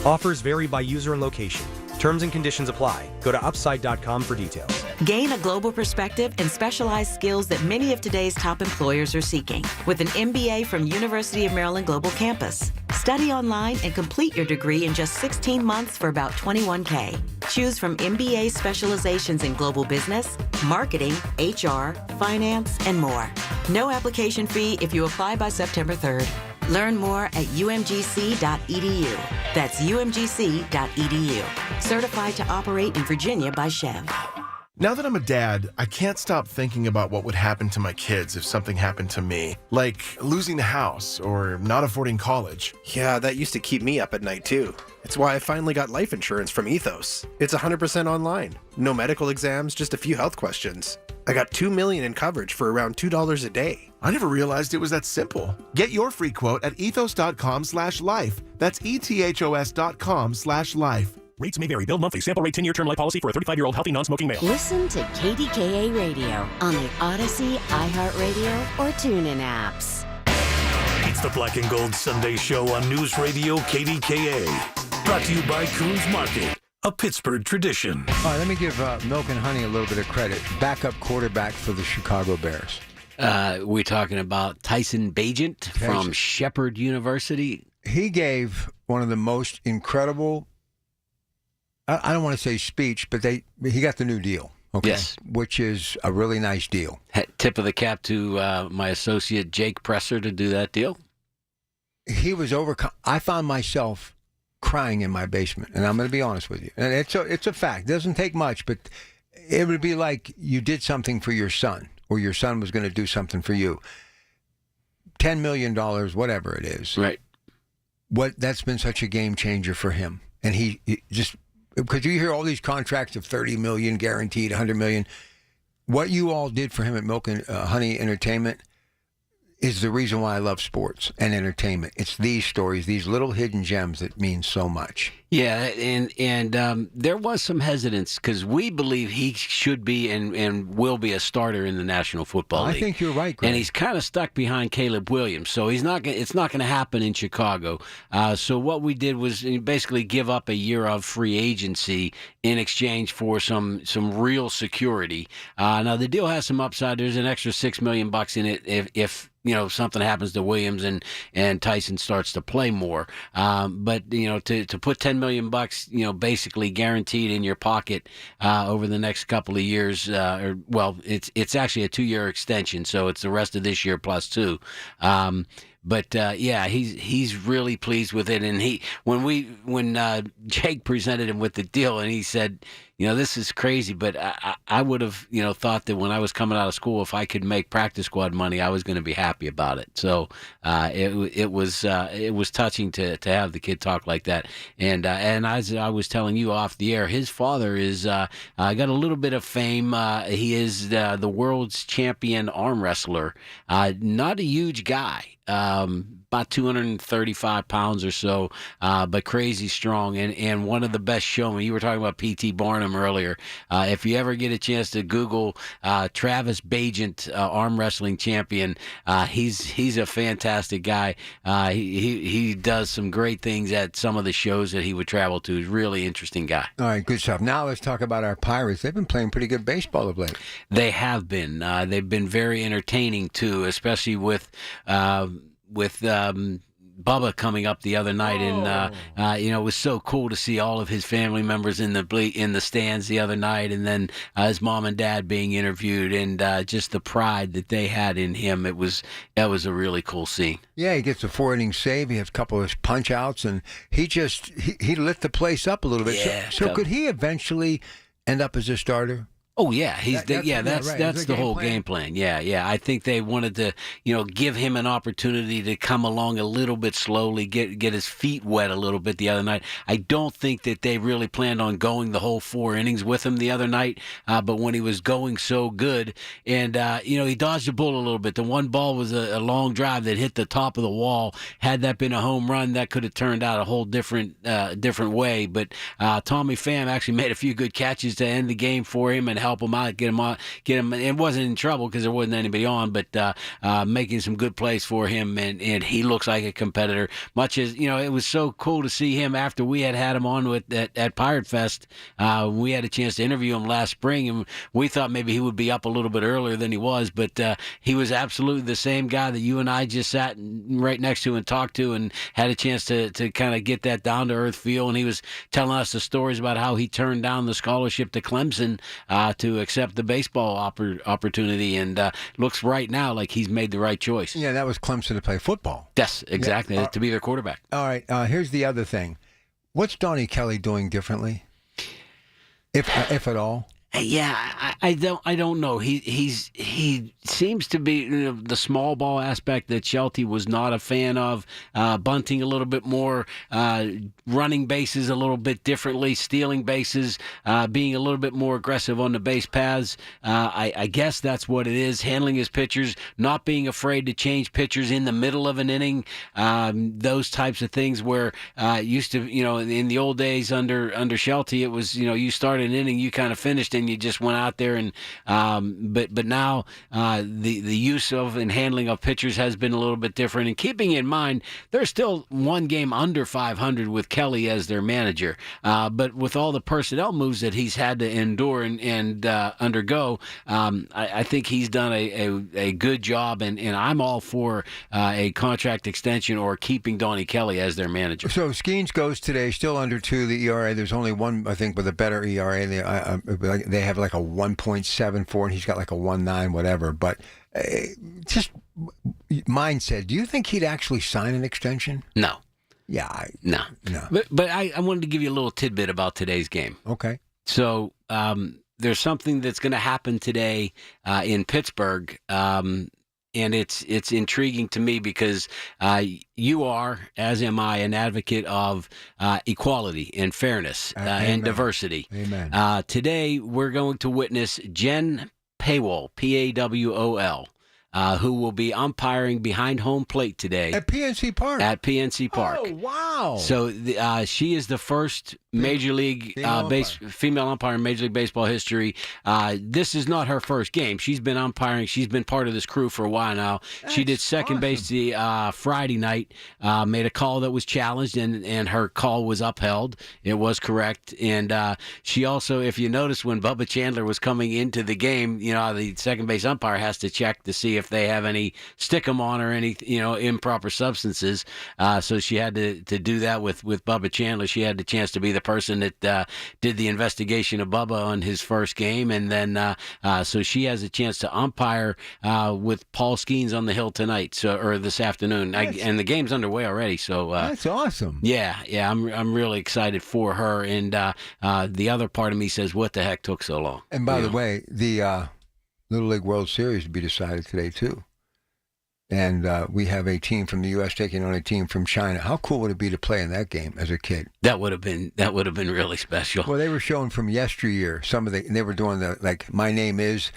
Offers vary by user and location. Terms and conditions apply. Go to upside.com for details. Gain a global perspective and specialized skills that many of today's top employers are seeking with an MBA from University of Maryland Global Campus. Study online and complete your degree in just 16 months for about $21K. Choose from MBA specializations in global business, marketing, HR, finance, and more. No application fee if you apply by September 3rd. Learn more at umgc.edu. That's umgc.edu. Certified to operate in Virginia by Chev. Now that I'm a dad, I can't stop thinking about what would happen to my kids if something happened to me, like losing the house or not affording college. Yeah, that used to keep me up at night too. It's why I finally got life insurance from Ethos. It's 100% online. No medical exams, just a few health questions. I got $2 million in coverage for around $2 a day. I never realized it was that simple. Get your free quote at ethos.com/life. That's ethos.com/life. Rates may vary. Bill monthly. Sample rate 10-year term life policy for a 35-year-old healthy non-smoking male. Listen to KDKA Radio on the Odyssey, iHeartRadio, or TuneIn apps. It's the Black and Gold Sunday Show on News Radio KDKA. Brought to you by Coons Market, a Pittsburgh tradition. All right, let me give Milk and Honey a little bit of credit. Backup quarterback for the Chicago Bears. We're talking about Tyson Bagent from Shepherd University. He gave one of the most incredible, I don't want to say speech, but he got the new deal. Okay. Yes. Which is a really nice deal. Tip of the cap to my associate Jake Presser to do that deal. He was overcome. I found myself crying in my basement, and I'm going to be honest with you. And it's a fact. It doesn't take much, but it would be like you did something for your son, or your son was going to do something for you. $10 million, whatever it is. Right. That's been such a game changer for him. And he just, because you hear all these contracts of $30 million guaranteed, $100 million. What you all did for him at Milk and Honey Entertainment is the reason why I love sports and entertainment. It's these stories, these little hidden gems that mean so much. Yeah, and there was some hesitance because we believe he should be and will be a starter in the National Football League. I think you're right, Greg. And he's kind of stuck behind Caleb Williams, so it's not going to happen in Chicago. So what we did was basically give up a year of free agency in exchange for some real security. Now the deal has some upside. There's an extra $6 million in it if something happens to Williams and Tyson starts to play more. But to put $10 million, basically guaranteed in your pocket over the next couple of years, it's actually a 2-year extension, so it's the rest of this year plus 2. But he's really pleased with it. And when Jake presented him with the deal, and he said, this is crazy, but I would have thought that when I was coming out of school, if I could make practice squad money, I was going to be happy about it. So it was touching to have the kid talk like that. And as I was telling you off the air, his father is got a little bit of fame. He is the world's champion arm wrestler. Not a huge guy. About 235 pounds or so, but crazy strong and one of the best showmen. You were talking about P.T. Barnum earlier. If you ever get a chance to Google Travis Bagent, arm wrestling champion, he's a fantastic guy. He does some great things at some of the shows that he would travel to. He's a really interesting guy. All right, good stuff. Now let's talk about our Pirates. They've been playing pretty good baseball of late. They have been. They've been very entertaining too, especially with Bubba coming up the other night, and it was so cool to see all of his family members in the stands the other night, and then his mom and dad being interviewed, and just the pride that they had in him. That was a really cool scene. Yeah, he gets a 4-inning save. He has a couple of punch outs, and he lit the place up a little bit. Yeah, so could he eventually end up as a starter? Oh yeah, that's right. the whole game plan. Yeah. I think they wanted to, give him an opportunity to come along a little bit slowly, get his feet wet a little bit the other night. I don't think that they really planned on going the whole 4 innings with him the other night. But when he was going so good, and he dodged the bullet a little bit. The one ball was a long drive that hit the top of the wall. Had that been a home run, that could have turned out a whole different way. But Tommy Pham actually made a few good catches to end the game for him and help him out, get him. It wasn't in trouble because there wasn't anybody on, but making some good plays for him, and he looks like a competitor. Much as it was so cool to see him after we had him on at Pirate Fest. We had a chance to interview him last spring, and we thought maybe he would be up a little bit earlier than he was, but he was absolutely the same guy that you and I just sat right next to and talked to, and had a chance to kind of get that down to earth feel. And he was telling us the stories about how he turned down the scholarship to Clemson to accept the baseball opportunity, and looks right now like he's made the right choice. Yeah, that was Clemson to play football. Yes, exactly, to be their quarterback. All right, here's the other thing. What's Donnie Kelly doing differently, if at all? Yeah, I don't know. He seems to be the small ball aspect that Shelty was not a fan of. Bunting a little bit more, running bases a little bit differently, stealing bases, being a little bit more aggressive on the base paths. I guess that's what it is. Handling his pitchers, not being afraid to change pitchers in the middle of an inning. Those types of things where used to in the old days under Shelty, it was you started an inning, you kind of finished, and you just went out there and but now the use of and handling of pitchers has been a little bit different. And keeping in mind, they're still one game under 500 with Kelly as their manager. But with all the personnel moves that he's had to endure and undergo, I think he's done a good job. And I'm all for a contract extension or keeping Donnie Kelly as their manager. So Skeens goes today, still under 2 the ERA. There's only one, I think, with a better ERA. They have like a 1.74, and he's got like a 1.9, whatever. But just mindset, do you think he'd actually sign an extension? No. Yeah. No. But I wanted to give you a little tidbit about today's game. Okay. So there's something that's going to happen today in Pittsburgh. And it's intriguing to me because you are, as am I, an advocate of equality and fairness and diversity. Amen. Today, we're going to witness Jen Paywall, P-A-W-O-L, who will be umpiring behind home plate today. At PNC Park? At PNC Park. Oh, wow. So she is the first Major League female umpire in Major League Baseball history. This is not her first game. She's been umpiring. She's been part of this crew for a while now. She did second base the Friday night, made a call that was challenged, and her call was upheld. It was correct. And she also, if you notice, when Bubba Chandler was coming into the game, the second base umpire has to check to see if they have any stick-em on or any improper substances. So she had to do that with Bubba Chandler. She had the chance to be the person that did the investigation of Bubba on his first game, and then so she has a chance to umpire with Paul Skeens on the hill tonight, or this afternoon, and the game's underway already. So that's awesome. Yeah, I'm really excited for her, and the other part of me says, what the heck took so long? And by the way, the Little League World Series to be decided today too. And we have a team from the U.S. taking on a team from China. How cool would it be to play in that game as a kid? That would have been really special. Well, they were showing from yesteryear. They were doing my name is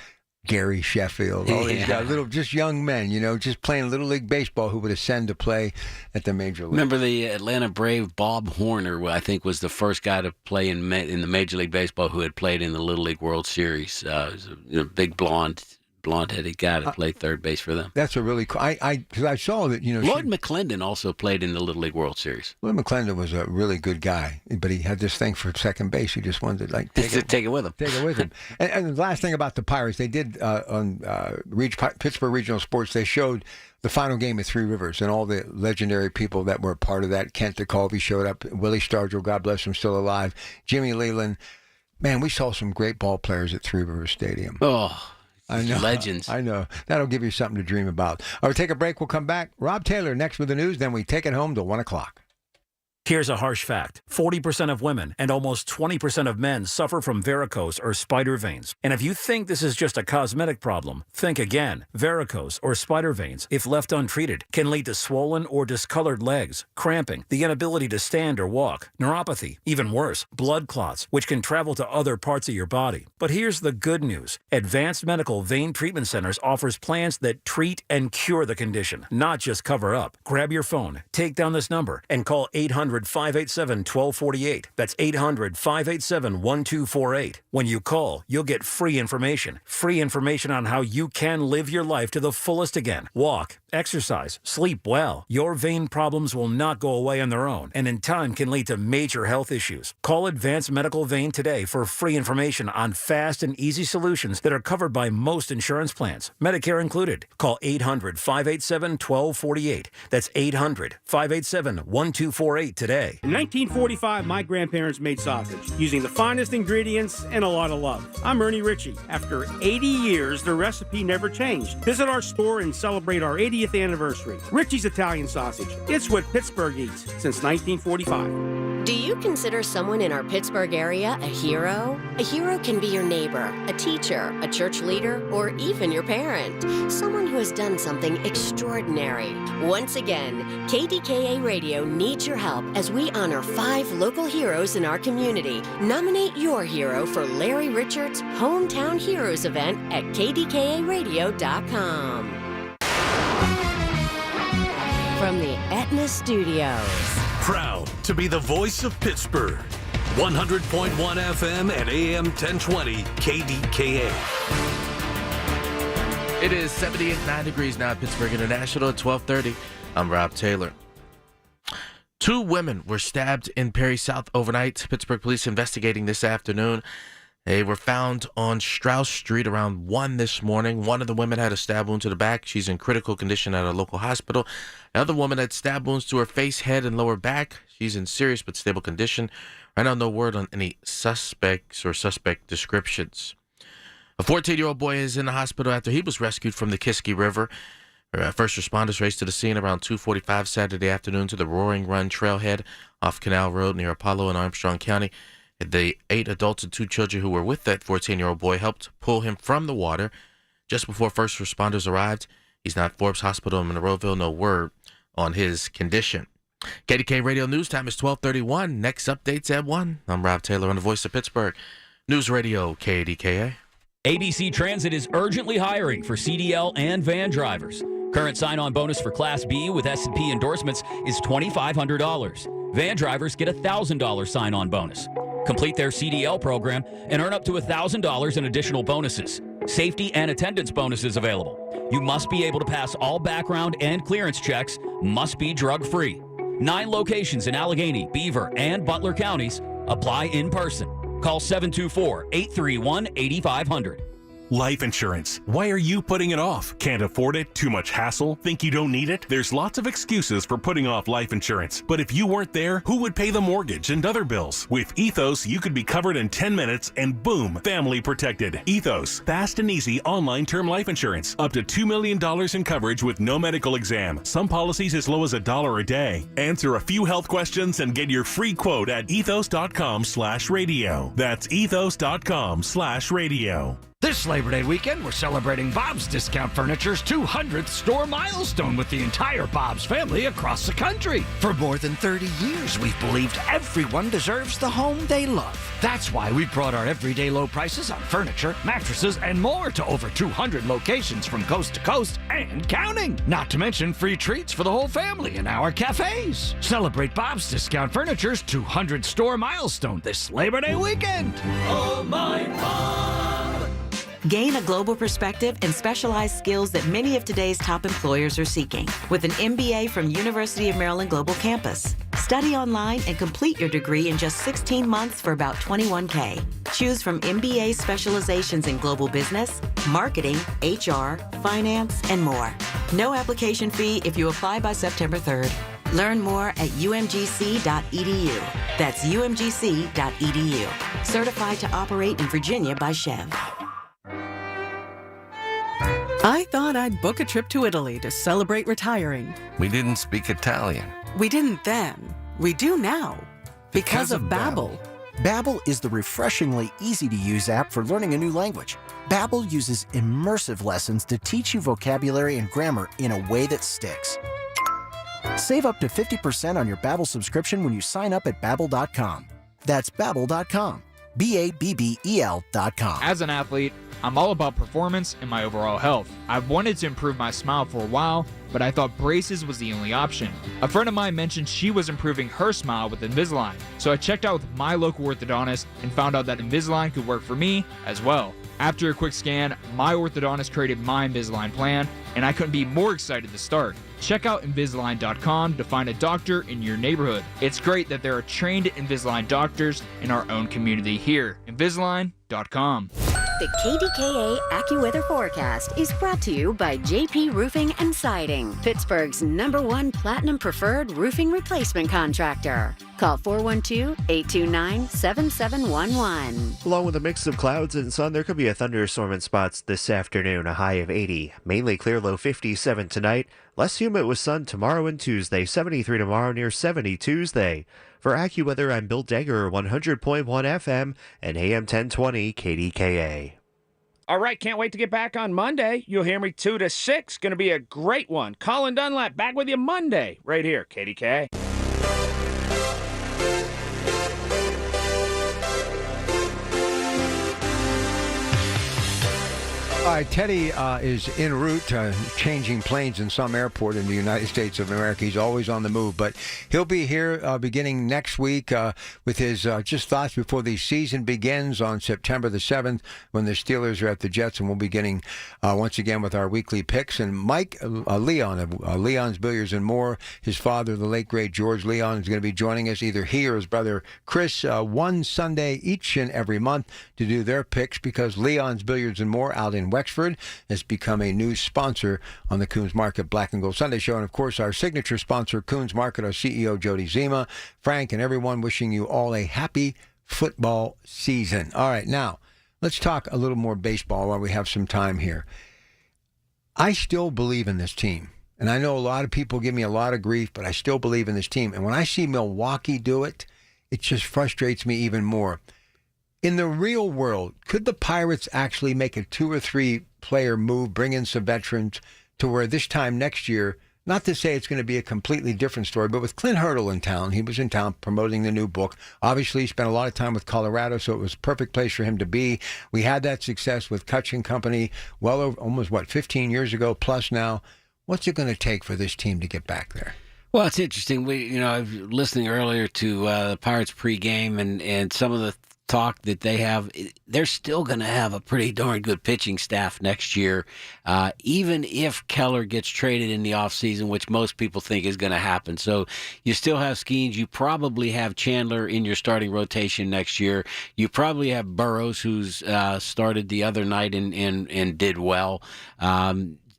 Gary Sheffield. All these guys, just young men, just playing Little League Baseball who would ascend to play at the Major League. Remember the Atlanta Brave Bob Horner, I think, was the first guy to play in the Major League Baseball who had played in the Little League World Series. He was a big blonde blonde-headed guy to play third base for them. That's a really cool. Because I saw that, Lloyd McClendon also played in the Little League World Series. Lloyd McClendon was a really good guy, but he had this thing for second base. He just wanted to take it with him. Take it with him. And the last thing about the Pirates, they did on Pittsburgh Regional Sports, they showed the final game at Three Rivers and all the legendary people that were part of that. Kent DeColvey showed up. Willie Stargell, God bless him, still alive. Jimmy Leland. Man, we saw some great ball players at Three Rivers Stadium. Oh, I know. Legends. I know. That'll give you something to dream about. All right, take a break. We'll come back. Rob Taylor next with the news. Then we take it home till 1 o'clock. Here's a harsh fact. 40% of women and almost 20% of men suffer from varicose or spider veins. And if you think this is just a cosmetic problem, think again. Varicose or spider veins, if left untreated, can lead to swollen or discolored legs, cramping, the inability to stand or walk, neuropathy, even worse, blood clots, which can travel to other parts of your body. But here's the good news. Advanced Medical Vein Treatment Centers offers plans that treat and cure the condition, not just cover up. Grab your phone, take down this number, and call 800-587-1248. That's 800-587-1248. When you call, you'll get free information on how you can live your life to the fullest again. Walk, exercise, sleep well. Your vein problems will not go away on their own, and in time can lead to major health issues. Call Advanced Medical Vein today for free information on fast and easy solutions that are covered by most insurance plans, Medicare included. Call 800-587-1248. That's 800-587-1248 today. In 1945, my grandparents made sausage using the finest ingredients and a lot of love. I'm Ernie Ritchie. After 80 years, the recipe never changed. Visit our store and celebrate our 80th anniversary. Ritchie's Italian Sausage. It's what Pittsburgh eats since 1945. Do you consider someone in our Pittsburgh area a hero? A hero can be your neighbor, a teacher, a church leader, or even your parent. Someone who has done something extraordinary. Once again, KDKA Radio needs your help as we honor 5 local heroes in our community. Nominate your hero for Larry Richards' Hometown Heroes event at KDKARadio.com. From the Aetna Studios. Proud to be the voice of Pittsburgh. 100.1 FM and AM 1020 KDKA. It is 78.9 degrees now at Pittsburgh International at 12:30. I'm Rob Taylor. 2 women were stabbed in Perry South overnight. Pittsburgh police investigating this afternoon. They were found on Strauss Street around 1 this morning. One of the women had a stab wound to the back. She's in critical condition at a local hospital. The other woman had stab wounds to her face, head, and lower back. She's in serious but stable condition. Right now, no word on any suspects or suspect descriptions. A 14-year-old boy is in the hospital after he was rescued from the Kiski River. First responders raced to the scene around 2:45 Saturday afternoon to the Roaring Run trailhead off Canal Road near Apollo in Armstrong County. The 8 adults and 2 children who were with that 14-year-old boy helped pull him from the water. Just before first responders arrived, he's now at Forbes Hospital in Monroeville. No word on his condition. KDK Radio News time is 12:31. Next updates at 1. I'm Rob Taylor on the Voice of Pittsburgh. News Radio KDKA. ABC Transit is urgently hiring for CDL and van drivers. Current sign-on bonus for Class B with S&P endorsements is $2,500. Van drivers get a $1,000 sign-on bonus. Complete their CDL program and earn up to $1,000 in additional bonuses. Safety and attendance bonuses available. You must be able to pass all background and clearance checks, must be drug-free. 9 locations in Allegheny, Beaver, and Butler counties. Apply in person. Call 724-831-8500. Life insurance. Why are you putting it off? Can't afford it? Too much hassle? Think you don't need it? There's lots of excuses for putting off life insurance. But if you weren't there, who would pay the mortgage and other bills? With Ethos, you could be covered in 10 minutes and boom, family protected. Ethos, fast and easy online term life insurance. Up to $2 million in coverage with no medical exam. Some policies as low as $1 a day. Answer a few health questions and get your free quote at ethos.com/radio. That's ethos.com/radio. This Labor Day weekend, we're celebrating Bob's Discount Furniture's 200th store milestone with the entire Bob's family across the country. For more than 30 years, we've believed everyone deserves the home they love. That's why we brought our everyday low prices on furniture, mattresses, and more to over 200 locations from coast to coast and counting. Not to mention free treats for the whole family in our cafes. Celebrate Bob's Discount Furniture's 200 store milestone this Labor Day weekend. Oh, my Bob! Gain a global perspective and specialized skills that many of today's top employers are seeking with an MBA from University of Maryland Global Campus. Study online and complete your degree in just 16 months for about $21K. Choose from MBA specializations in global business, marketing, HR, finance, and more. No application fee if you apply by September 3rd. Learn more at umgc.edu. That's umgc.edu. Certified to operate in Virginia by Chev. I thought I'd book a trip to Italy to celebrate retiring. We didn't speak Italian. We didn't then. We do now. Because of Babbel. Babbel is the refreshingly easy-to-use app for learning a new language. Babbel uses immersive lessons to teach you vocabulary and grammar in a way that sticks. Save up to 50% on your Babbel subscription when you sign up at Babbel.com. That's Babbel.com. Babbel.com. As an athlete, I'm all about performance and my overall health. I've wanted to improve my smile for a while, but I thought braces was the only option. A friend of mine mentioned she was improving her smile with Invisalign, so I checked out with my local orthodontist and found out that Invisalign could work for me as well. After a quick scan, my orthodontist created my Invisalign plan, and I couldn't be more excited to start. Check out Invisalign.com to find a doctor in your neighborhood. It's great that there are trained Invisalign doctors in our own community here. Invisalign.com. The KDKA AccuWeather forecast is brought to you by JP Roofing and Siding, Pittsburgh's #1 Platinum Preferred Roofing Replacement Contractor. Call 412-829-7711. Along with a mix of clouds and sun, there could be a thunderstorm in spots this afternoon, a high of 80. Mainly clear, low 57 tonight. Less humid with sun tomorrow and Tuesday, 73 tomorrow, near 70 Tuesday. For AccuWeather, I'm Bill Degger, 100.1 FM and AM 1020 KDKA. All right, can't wait to get back on Monday. You'll hear me 2 to 6. Going to be a great one. Colin Dunlap back with you Monday, right here, KDKA. All right, Teddy is en route to changing planes in some airport in the United States of America. He's always on the move, but he'll be here beginning next week with his just thoughts before the season begins on September the 7th when the Steelers are at the Jets, and we'll be getting once again with our weekly picks. And Mike Leon of Leon's Billiards and More, his father, the late, great George Leon, is going to be joining us, either he or his brother Chris, one Sunday each and every month to do their picks, because Leon's Billiards and More out in Wexford has become a new sponsor on the Coons Market Black and Gold Sunday Show. And, of course, our signature sponsor, Coons Market, our CEO, Jody Zima, Frank, and everyone wishing you all a happy football season. All right, now, let's talk a little more baseball while we have some time here. I still believe in this team. And I know a lot of people give me a lot of grief, but I still believe in this team. And when I see Milwaukee do it, it just frustrates me even more. In the real world, could the Pirates actually make a 2 or 3 player move, bring in some veterans to where this time next year, not to say it's going to be a completely different story, but with Clint Hurdle in town, he was in town promoting the new book. Obviously, he spent a lot of time with Colorado, so it was a perfect place for him to be. We had that success with Kutch and Company well over almost, 15 years ago plus now. What's it going to take for this team to get back there? Well, it's interesting. I was listening earlier to the Pirates pregame and some of the talk that they have. They're still going to have a pretty darn good pitching staff next year, even if Keller gets traded in the offseason, which most people think is going to happen. So you still have Skeens. You probably have Chandler in your starting rotation next year. You probably have Burrows, who's started the other night and did well.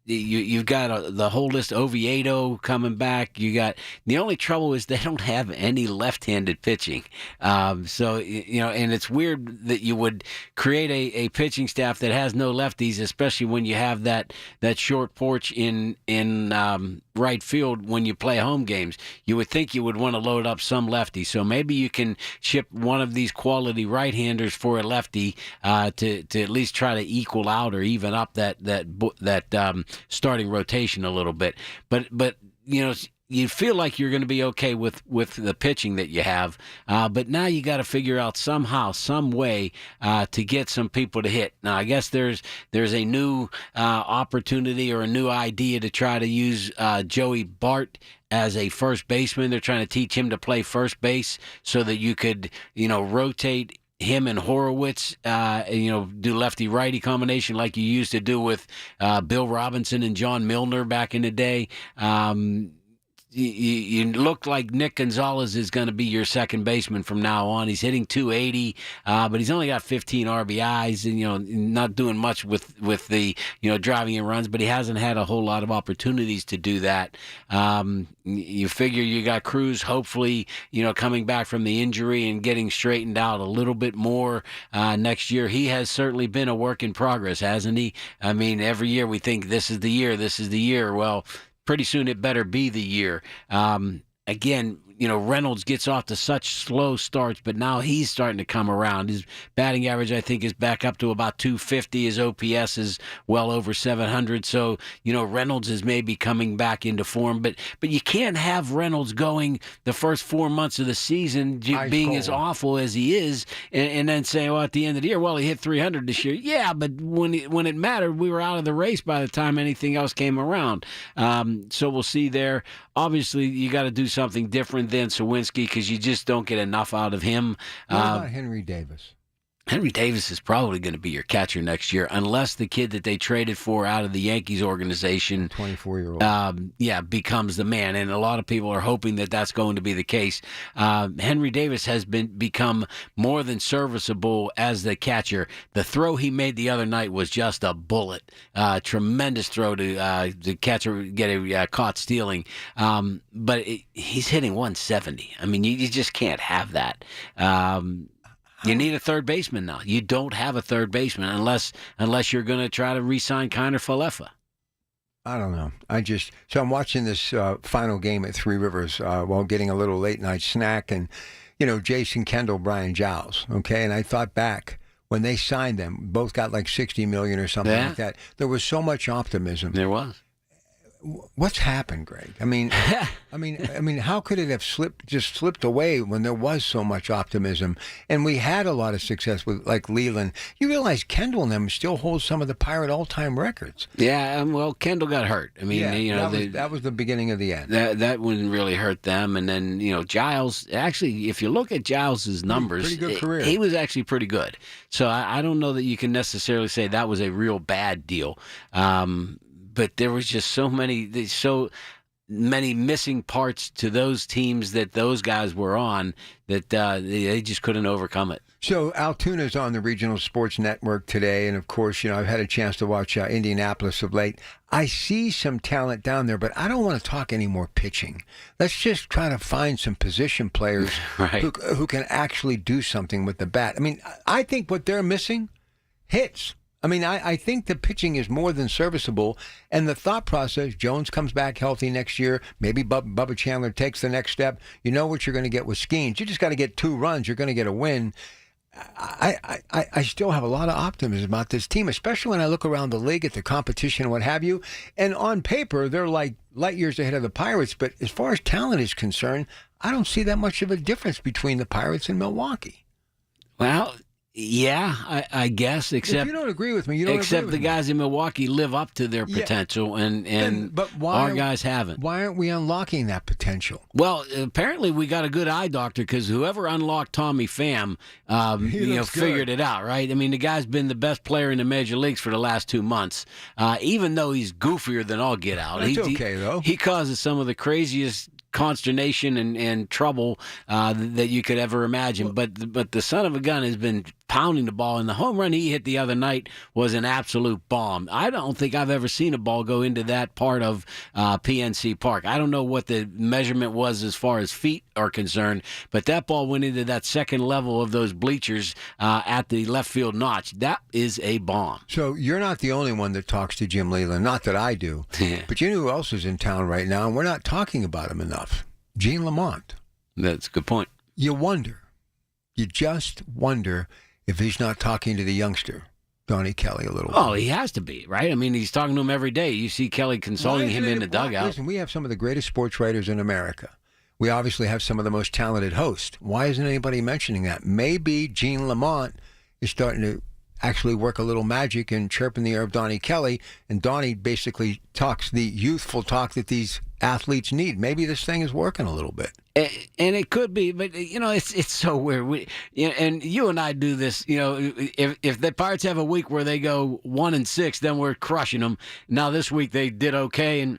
You've got the whole list. Oviedo coming back. The only trouble is they don't have any left-handed pitching. And it's weird that you would create a pitching staff that has no lefties, especially when you have that short porch in right field when you play home games. You would think you would want to load up some lefties. So maybe you can ship one of these quality right-handers for a lefty to at least try to equal out or even up that starting rotation a little bit. But you feel like you're going to be okay with the pitching that you have, but now you got to figure out somehow, some way to get some people to hit. Now, I guess there's a new opportunity or a new idea to try to use Joey Bart as a first baseman. They're trying to teach him to play first base so that you could, rotate him and Horowitz, do lefty-righty combination like you used to do with Bill Robinson and John Milner back in the day. You look like Nick Gonzalez is going to be your second baseman from now on. He's hitting 280, but he's only got 15 RBIs, and not doing much with the driving in runs. But he hasn't had a whole lot of opportunities to do that. You figure you got Cruz, hopefully, coming back from the injury and getting straightened out a little bit more next year. He has certainly been a work in progress, hasn't he? I mean, every year we think this is the year, this is the year. Well, pretty soon it better be the year. Again, Reynolds gets off to such slow starts, but now he's starting to come around. His batting average, I think, is back up to about 250. His OPS is well over 700. So, Reynolds is maybe coming back into form. But you can't have Reynolds going the first 4 months of the season being as awful as he is and then saying, well, at the end of the year, well, he hit 300 this year. Yeah, but when it mattered, we were out of the race by the time anything else came around. So we'll see there. Obviously, you got to do something different than Sawinski because you just don't get enough out of him. What about Henry Davis? Henry Davis is probably going to be your catcher next year, unless the kid that they traded for out of the Yankees organization, 24-year-old, becomes the man. And a lot of people are hoping that that's going to be the case. Henry Davis has become more than serviceable as the catcher. The throw he made the other night was just a bullet. Tremendous throw to the catcher get caught stealing. But he's hitting 170. I mean, you just can't have that. You need a third baseman now. You don't have a third baseman unless you're going to try to re-sign Kiner Falefa. I don't know. So I'm watching this final game at Three Rivers while getting a little late night snack, and Jason Kendall, Brian Giles. Okay, and I thought back when they signed them, both got like $60 million or something like that. There was so much optimism. There was. What's happened, Greg? I mean, how could it have slipped away when there was so much optimism and we had a lot of success with like Leland? You realize Kendall and them still hold some of the Pirate all-time records. Yeah, well, Kendall got hurt. I mean, that was the beginning of the end. That wouldn't really hurt them. And then Giles. Actually, if you look at Giles's numbers, pretty good career. He was actually pretty good. So I don't know that you can necessarily say that was a real bad deal. But there was just so many missing parts to those teams that those guys were on that they just couldn't overcome it. So Altoona's on the Regional Sports Network today, and of course, I've had a chance to watch Indianapolis of late. I see some talent down there, but I don't want to talk any more pitching. Let's just try to find some position players who can actually do something with the bat. I mean, I think what they're missing, hits. I mean, I think the pitching is more than serviceable, and the thought process, Jones comes back healthy next year, maybe Bubba Chandler takes the next step. You know what you're going to get with Skeens. You just got to get 2 runs. You're going to get a win. I still have a lot of optimism about this team, especially when I look around the league at the competition and what have you. And on paper, they're like light years ahead of the Pirates, but as far as talent is concerned, I don't see that much of a difference between the Pirates and Milwaukee. Well, yeah, I guess. Except if you don't agree with me, the guys in Milwaukee live up to their potential, but our guys haven't. Why aren't we unlocking that potential? Well, apparently we got a good eye doctor because whoever unlocked Tommy Pham, figured it out, right? I mean, the guy's been the best player in the major leagues for the last 2 months, even though he's goofier than all get out. That's okay, though. He causes some of the craziest consternation and trouble that you could ever imagine. But the son of a gun has been pounding the ball, and the home run he hit the other night was an absolute bomb. I don't think I've ever seen a ball go into that part of PNC Park. I don't know what the measurement was as far as feet are concerned, but that ball went into that second level of those bleachers at the left field notch. That is a bomb. So you're not the only one that talks to Jim Leland. Not that I do. But you know who else is in town right now, and we're not talking about him enough? Gene Lamont. That's a good point. You just wonder if he's not talking to the youngster, Donnie Kelly, a little bit. Oh, he has to be, right? I mean, he's talking to him every day. You see Kelly consoling him in the dugout. Listen, we have some of the greatest sports writers in America. We obviously have some of the most talented hosts. Why isn't anybody mentioning that? Maybe Gene Lamont is starting to actually work a little magic and chirp in the ear of Donnie Kelly, and Donnie basically talks the youthful talk that these athletes need. Maybe this thing is working a little bit. And it could be, but it's so weird. And you and I do this. If the Pirates have a week where they go 1-6, then we're crushing them. Now this week they did okay, and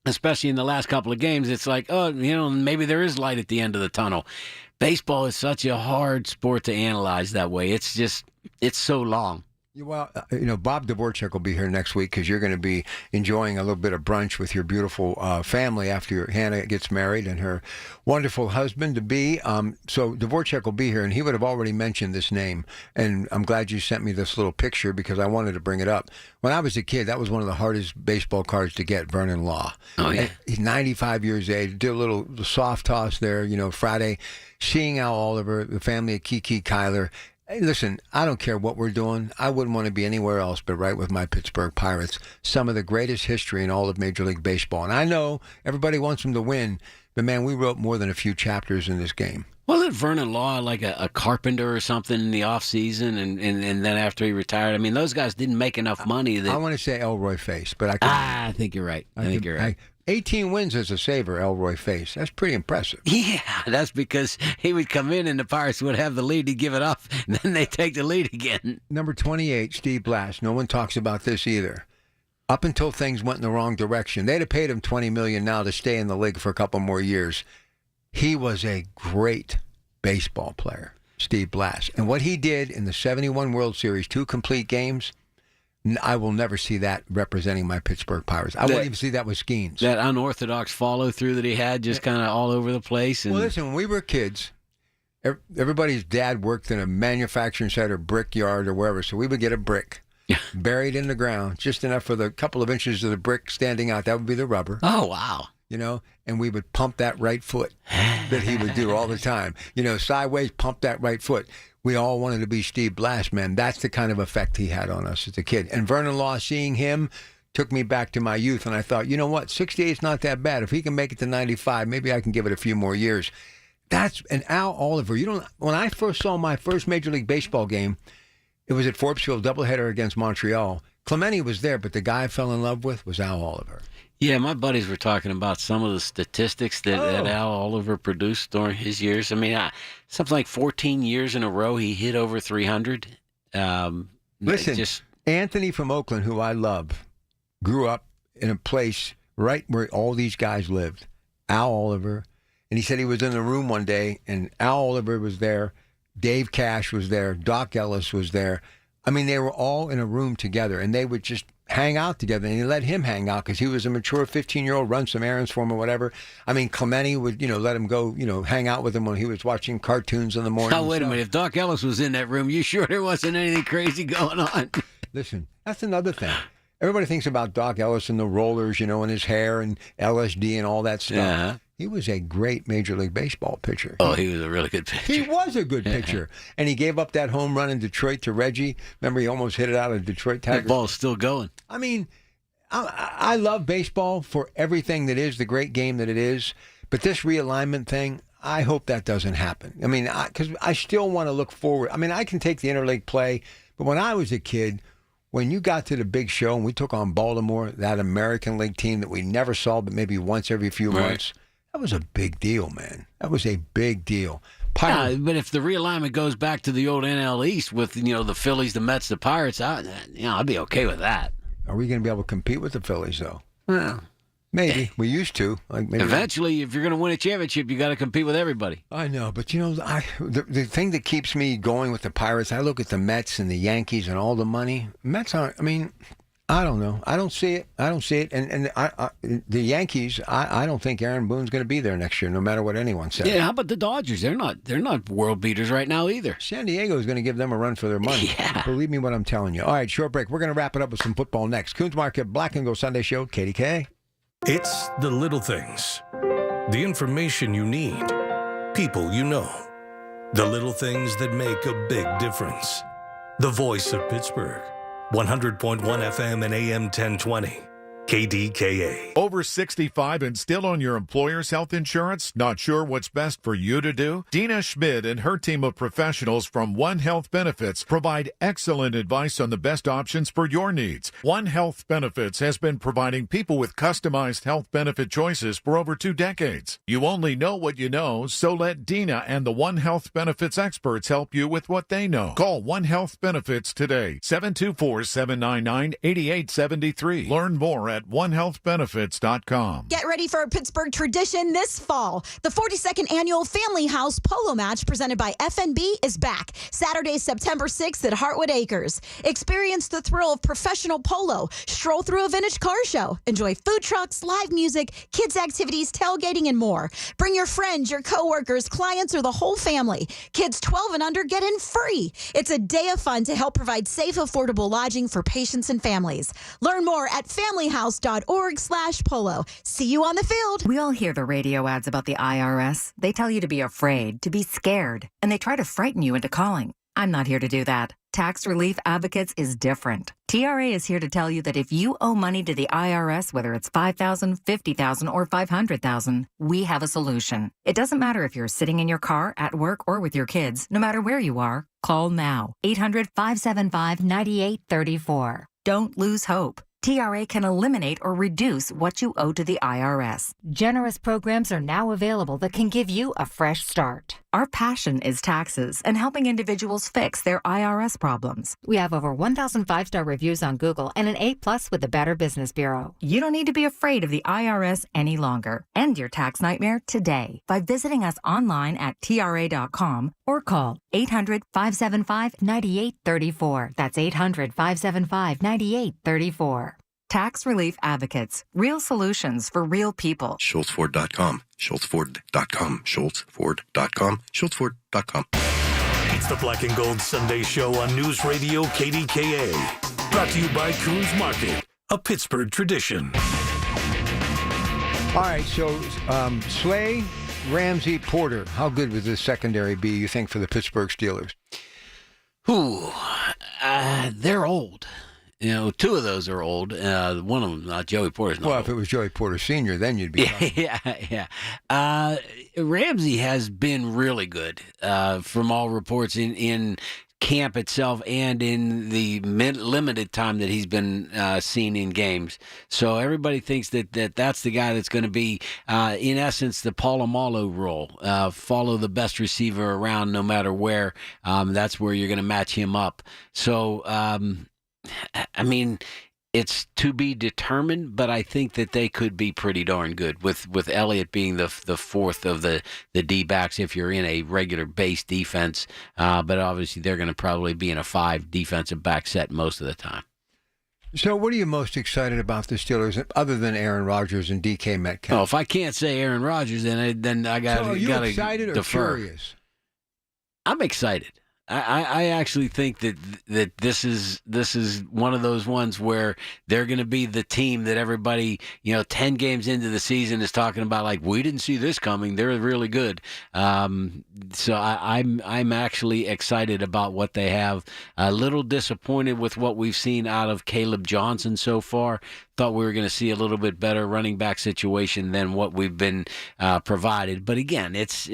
especially in the last couple of games, it's like, maybe there is light at the end of the tunnel. Baseball is such a hard sport to analyze that way. It's so long. Well, Bob Dvorak will be here next week because you're going to be enjoying a little bit of brunch with your beautiful family after Hannah gets married and her wonderful husband-to-be. So Dvorak will be here, and he would have already mentioned this name. And I'm glad you sent me this little picture because I wanted to bring it up. When I was a kid, that was one of the hardest baseball cards to get, Vernon Law. Oh, yeah. He's 95 years of age. Did a little soft toss there, Friday, seeing Al Oliver, the family of Kiki Kyler. Hey, listen, I don't care what we're doing. I wouldn't want to be anywhere else but right with my Pittsburgh Pirates. Some of the greatest history in all of Major League Baseball. And I know everybody wants them to win, but, man, we wrote more than a few chapters in this game. Wasn't Vernon Law like a carpenter or something in the offseason and then after he retired? I mean, those guys didn't make enough money. I want to say Elroy Face, but I think you're right. I think you're right. 18 wins as a saver, Elroy Face. That's pretty impressive. Yeah, that's because he would come in and the Pirates would have the lead, he'd give it up, and then they take the lead again. Number 28, Steve Blass. No one talks about this either. Up until things went in the wrong direction, they'd have paid him $20 million now to stay in the league for a couple more years. He was a great baseball player, Steve Blass. And what he did in the 71 World Series, 2 complete games, I will never see that representing my Pittsburgh Pirates. I wouldn't even see that with Skeens. That unorthodox follow-through that he had, just kind of all over the place. Well, listen, when we were kids, everybody's dad worked in a manufacturing site or brickyard or wherever, so we would get a brick buried in the ground, just enough for the couple of inches of the brick standing out. That would be the rubber. Oh, wow. And we would pump that right foot that he would do all the time. Sideways, pump that right foot. We all wanted to be Steve Blass, man. That's the kind of effect he had on us as a kid. And Vernon Law, seeing him, took me back to my youth. And I thought, you know what? 68 is not that bad. If he can make it to 95, maybe I can give it a few more years. And Al Oliver. When I first saw my first Major League Baseball game, it was at Forbes Field, doubleheader against Montreal. Clemente was there, but the guy I fell in love with was Al Oliver. Yeah, my buddies were talking about some of the statistics that Al Oliver produced during his years. I mean, something like 14 years in a row he hit over 300. Listen, Anthony from Oakland, who I love, grew up in a place right where all these guys lived. Al Oliver. And he said he was in the room one day, and Al Oliver was there, Dave Cash was there, Doc Ellis was there. I mean, they were all in a room together, and they would just hang out together, and he let him hang out because he was a mature 15-year-old, run some errands for him or whatever. I mean, Clemente would, let him go, hang out with him when he was watching cartoons in the morning. Oh, wait a minute. If Doc Ellis was in that room, you sure there wasn't anything crazy going on? Listen, that's another thing. Everybody thinks about Doc Ellis and the rollers, and his hair and LSD and all that stuff. Yeah. He was a great Major League Baseball pitcher. Oh, he was a really good pitcher. He was a good pitcher. And he gave up that home run in Detroit to Reggie. Remember, he almost hit it out of Detroit Tigers. That ball's still going. I mean, I love baseball for everything that is, the great game that it is. But this realignment thing, I hope that doesn't happen. I mean, because I still want to look forward. I mean, I can take the interleague play, but when I was a kid, when you got to the big show and we took on Baltimore, that American League team that we never saw but maybe once every few months, that was a big deal, man. That was a big deal. Yeah, but if the realignment goes back to the old NL East with, the Phillies, the Mets, the Pirates, I'd be okay with that. Are we going to be able to compete with the Phillies, though? Well, maybe. We used to. Eventually, if you're going to win a championship, you got to compete with everybody. I know, but the thing that keeps me going with the Pirates, I look at the Mets and the Yankees and all the money. Mets aren't, I don't know. I don't see it. And the Yankees, I don't think Aaron Boone's going to be there next year, no matter what anyone says. Yeah, how about the Dodgers? They're not world beaters right now either. San Diego is going to give them a run for their money. Yeah. Believe me what I'm telling you. All right, short break. We're going to wrap it up with some football next. Coons Market Black and Gold Sunday Show, KDKA. It's the little things. The information you need. People you know. The little things that make a big difference. The voice of Pittsburgh. 100.1 FM and AM 1020. KDKA. Over 65 and still on your employer's health insurance? Not sure what's best for you to do? Dina Schmidt and her team of professionals from One Health Benefits provide excellent advice on the best options for your needs. One Health Benefits has been providing people with customized health benefit choices for over 2 decades. You only know what you know, so let Dina and the One Health Benefits experts help you with what they know. Call One Health Benefits today, 724-799-8873. Learn more at onehealthbenefits.com. Get ready for a Pittsburgh tradition this fall. The 42nd annual Family House Polo Match presented by FNB is back Saturday, September 6th at Hartwood Acres. Experience the thrill of professional polo, stroll through a vintage car show, enjoy food trucks, live music, kids activities, tailgating, and more. Bring your friends, your coworkers, clients, or the whole family. Kids 12 and under get in free. It's a day of fun to help provide safe, affordable lodging for patients and families. Learn more at familyhouse.org/polo. See you on the field. We all hear the radio ads about the IRS. They tell you to be afraid, to be scared, and they try to frighten you into calling. I'm not here to do that. Tax Relief Advocates is different. TRA is here to tell you that if you owe money to the IRS, whether it's $5,000, $50,000, or $500,000, we have a solution. It doesn't matter if you're sitting in your car, at work, or with your kids. No matter where you are, call now. 800-575-9834. Don't lose hope. TRA can eliminate or reduce what you owe to the IRS. Generous programs are now available that can give you a fresh start. Our passion is taxes and helping individuals fix their IRS problems. We have over 1,000 5-star reviews on Google and an A+ with the Better Business Bureau. You don't need to be afraid of the IRS any longer. End your tax nightmare today by visiting us online at TRA.com or call 800-575-9834. That's 800-575-9834. Tax Relief Advocates. Real solutions for real people. SchultzFord.com. SchultzFord.com. SchultzFord.com. SchultzFord.com. It's the Black and Gold Sunday Show on News Radio KDKA. Brought to you by Coons Market, a Pittsburgh tradition. All right, so Slay, Ramsey, Porter. How good would this secondary be, you think, for the Pittsburgh Steelers? They're old. You know, 2 of those are old. One of them, Joey Porter's not Well, old. if it was Joey Porter Sr., then you'd be Yeah. Ramsey has been really good from all reports in camp itself and in the limited time that he's been seen in games. So everybody thinks that's the guy that's going to be, in essence, the Polamalu role. Follow the best receiver around no matter where. That's where you're going to match him up. So, I mean, it's to be determined, but I think that they could be pretty darn good with Elliott being the fourth of the D-backs if you're in a regular base defense. But obviously they're going to probably be in a 5 defensive back set most of the time. So what are you most excited about the Steelers other than Aaron Rodgers and DK Metcalf? Oh, if I can't say Aaron Rodgers, then I got to So are you excited defer. or curious? I'm excited. I actually think that this is one of those ones where they're going to be the team that everybody, 10 games into the season is talking about, like, we didn't see this coming. They're really good. So I'm actually excited about what they have. A little disappointed with what we've seen out of Caleb Johnson so far. Thought we were going to see a little bit better running back situation than what we've been provided. But again, it's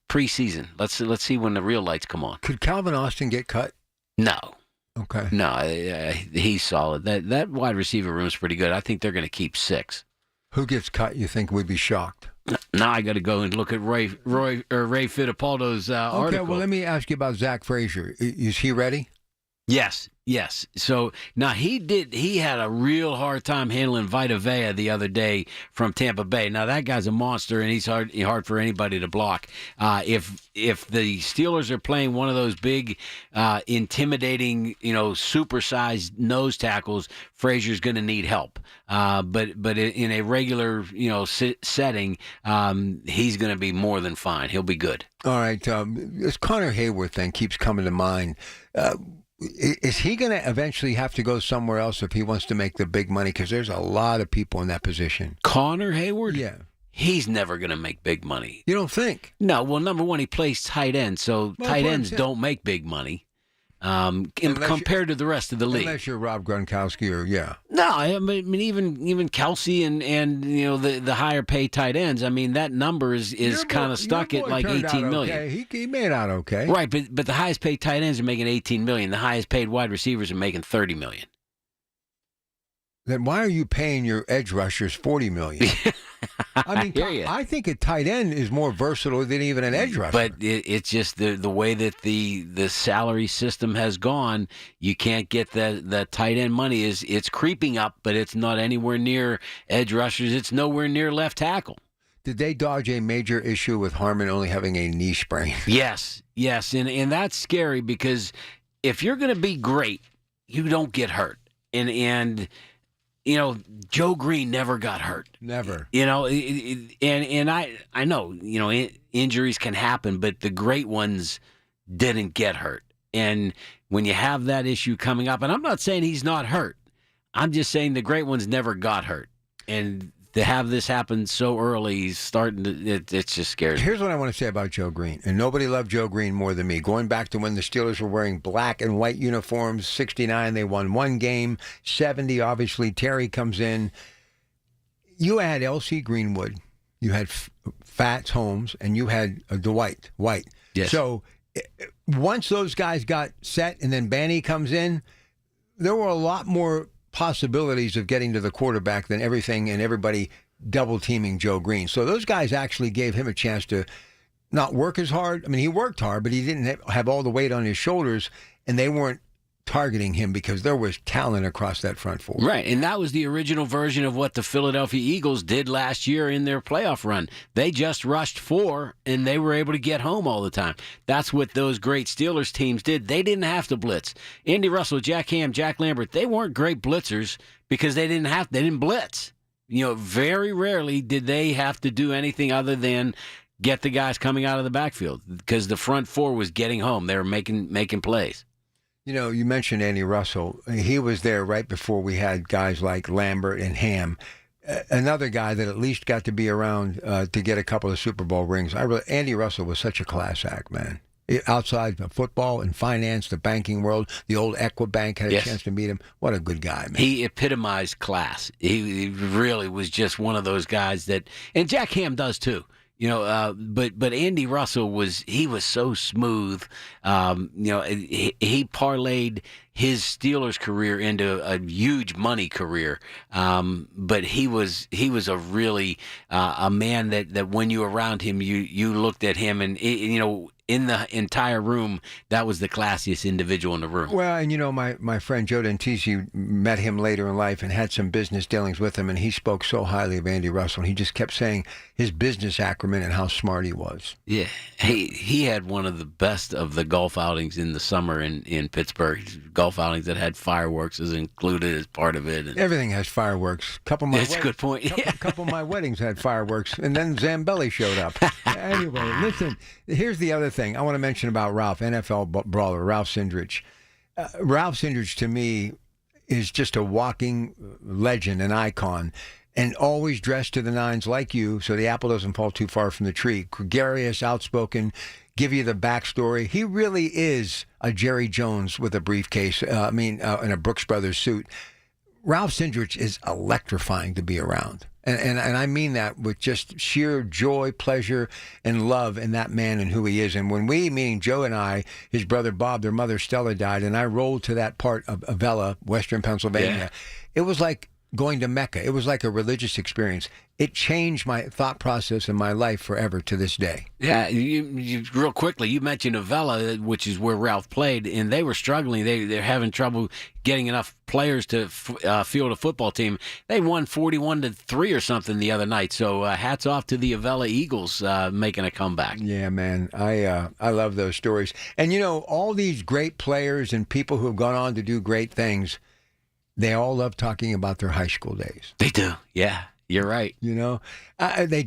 preseason. Let's see when the real lights come on. Could Calvin Austin get cut? No. Okay. No, he's solid. That wide receiver room is pretty good. I think they're going to keep 6. Who gets cut, you think, would be shocked? Now I got to go and look at Ray Fittipaldo's article. Okay, well, let me ask you about Zach Frazier. Is he ready? Yes. So now he had a real hard time handling Vita Vea the other day from Tampa Bay. Now that guy's a monster and he's hard for anybody to block. If the Steelers are playing one of those big, intimidating, supersized nose tackles, Frazier's going to need help. But in a regular, setting, he's going to be more than fine. He'll be good. All right. This Connor Hayward thing keeps coming to mind. Is he going to eventually have to go somewhere else if he wants to make the big money? Because there's a lot of people in that position. Connor Hayward? Yeah. He's never going to make big money. You don't think? No. Well, number one, he plays tight end, so tight ends don't make big money. compared to the rest of the league. Unless you're Rob Gronkowski or No, I mean even Kelsey and the higher paid tight ends. I mean that number is kind of stuck at like 18 million. Okay. He made out okay. Right, but the highest paid tight ends are making 18 million. The highest paid wide receivers are making 30 million. Then why are you paying your edge rushers $40 million? I mean, I think a tight end is more versatile than even an edge rusher. But it's just the way that the salary system has gone. You can't get the tight end money. It's creeping up, but it's not anywhere near edge rushers. It's nowhere near left tackle. Did they dodge a major issue with Harmon only having a knee sprain? Yes, and that's scary because if you're going to be great, you don't get hurt, and. Joe Green never got hurt. Never. And I know, injuries can happen, but the great ones didn't get hurt. And when you have that issue coming up, and I'm not saying he's not hurt, I'm just saying the great ones never got hurt. And to have this happen so early, it just scares me. Here's what I want to say about Joe Green, and nobody loved Joe Green more than me. Going back to when the Steelers were wearing black and white uniforms, 69, they won one game. 70, obviously, Terry comes in. You had L.C. Greenwood, you had Fats Holmes, and you had Dwight White. Yes. So once those guys got set and then Banny comes in, there were a lot more possibilities of getting to the quarterback than everything and everybody double teaming Joe Green. So those guys actually gave him a chance to not work as hard. I mean, he worked hard, but he didn't have all the weight on his shoulders, and they weren't targeting him because there was talent across that front four. Right, and that was the original version of what the Philadelphia Eagles did last year in their playoff run. They just rushed 4, and they were able to get home all the time. That's what those great Steelers teams did. They didn't have to blitz. Andy Russell, Jack Ham, Jack Lambert, they weren't great blitzers because they didn't blitz. Very rarely did they have to do anything other than get the guys coming out of the backfield because the front four was getting home. They were making plays. You mentioned Andy Russell. He was there right before we had guys like Lambert and Ham. Another guy that at least got to be around to get a couple of Super Bowl rings. Andy Russell was such a class act, man. Outside of football and finance, the banking world, the old Equibank had a chance to meet him. What a good guy, man. He epitomized class. He really was just one of those guys that, and Jack Ham does too. But Andy Russell was so smooth. He parlayed his Steelers career into a huge money career. But he was a really a man that when you were around him, you looked at him and in the entire room, that was the classiest individual in the room. Well, and my friend Joe Dentisi met him later in life and had some business dealings with him, and he spoke so highly of Andy Russell. And he just kept saying his business acumen and how smart he was. Yeah, he had one of the best of the golf outings in the summer in Pittsburgh. Golf outings that had fireworks is included as part of it. And everything has fireworks. That's a good point. Couple of my weddings had fireworks, and then Zambelli showed up. Anyway, listen, here's the other thing I want to mention about Ralph, NFL brawler, Ralph Sindrich. Ralph Sindrich, to me, is just a walking legend, an icon, and always dressed to the nines like you, so the apple doesn't fall too far from the tree. Gregarious, outspoken, give you the backstory. He really is a Jerry Jones with a briefcase, in a Brooks Brothers suit. Ralph Sindrich is electrifying to be around. And I mean that with just sheer joy, pleasure, and love in that man and who he is. And when we, meaning Joe and I, his brother Bob, their mother Stella died, and I rolled to that part of Avella, Western Pennsylvania, it was like going to Mecca. It was like a religious experience. It changed my thought process and my life forever to this day. Yeah, you real quickly, you mentioned Avella, which is where Ralph played, and they were struggling. They're having trouble getting enough players to field a football team. They won 41-3 or something the other night. So hats off to the Avella Eagles making a comeback. Yeah, man, I love those stories. And all these great players and people who have gone on to do great things, they all love talking about their high school days. They do, yeah. You're right. They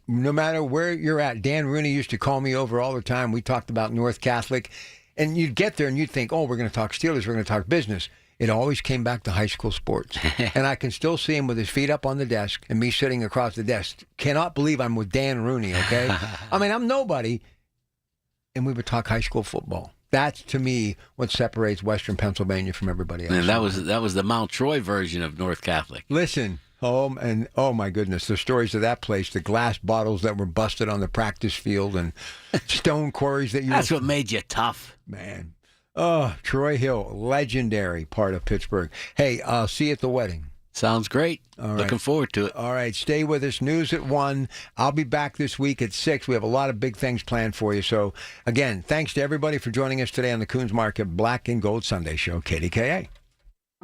no matter where you're at, Dan Rooney used to call me over all the time. We talked about North Catholic, and you'd get there and you'd think, oh, we're going to talk Steelers, we're going to talk business. It always came back to high school sports. And I can still see him with his feet up on the desk and me sitting across the desk. Cannot believe I'm with Dan Rooney, okay? I mean, I'm nobody. And we would talk high school football. That's, to me, what separates Western Pennsylvania from everybody else. And that was the Mount Troy version of North Catholic. Listen, oh my goodness, the stories of that place, the glass bottles that were busted on the practice field and stone quarries that you That's what made you tough. Man. Oh, Troy Hill, legendary part of Pittsburgh. Hey, see you at the wedding. Sounds great. All right. Looking forward to it. All right, stay with us. News at 1. I'll be back this week at 6. We have a lot of big things planned for you. So, again, thanks to everybody for joining us today on the Coons Market Black and Gold Sunday Show, KDKA.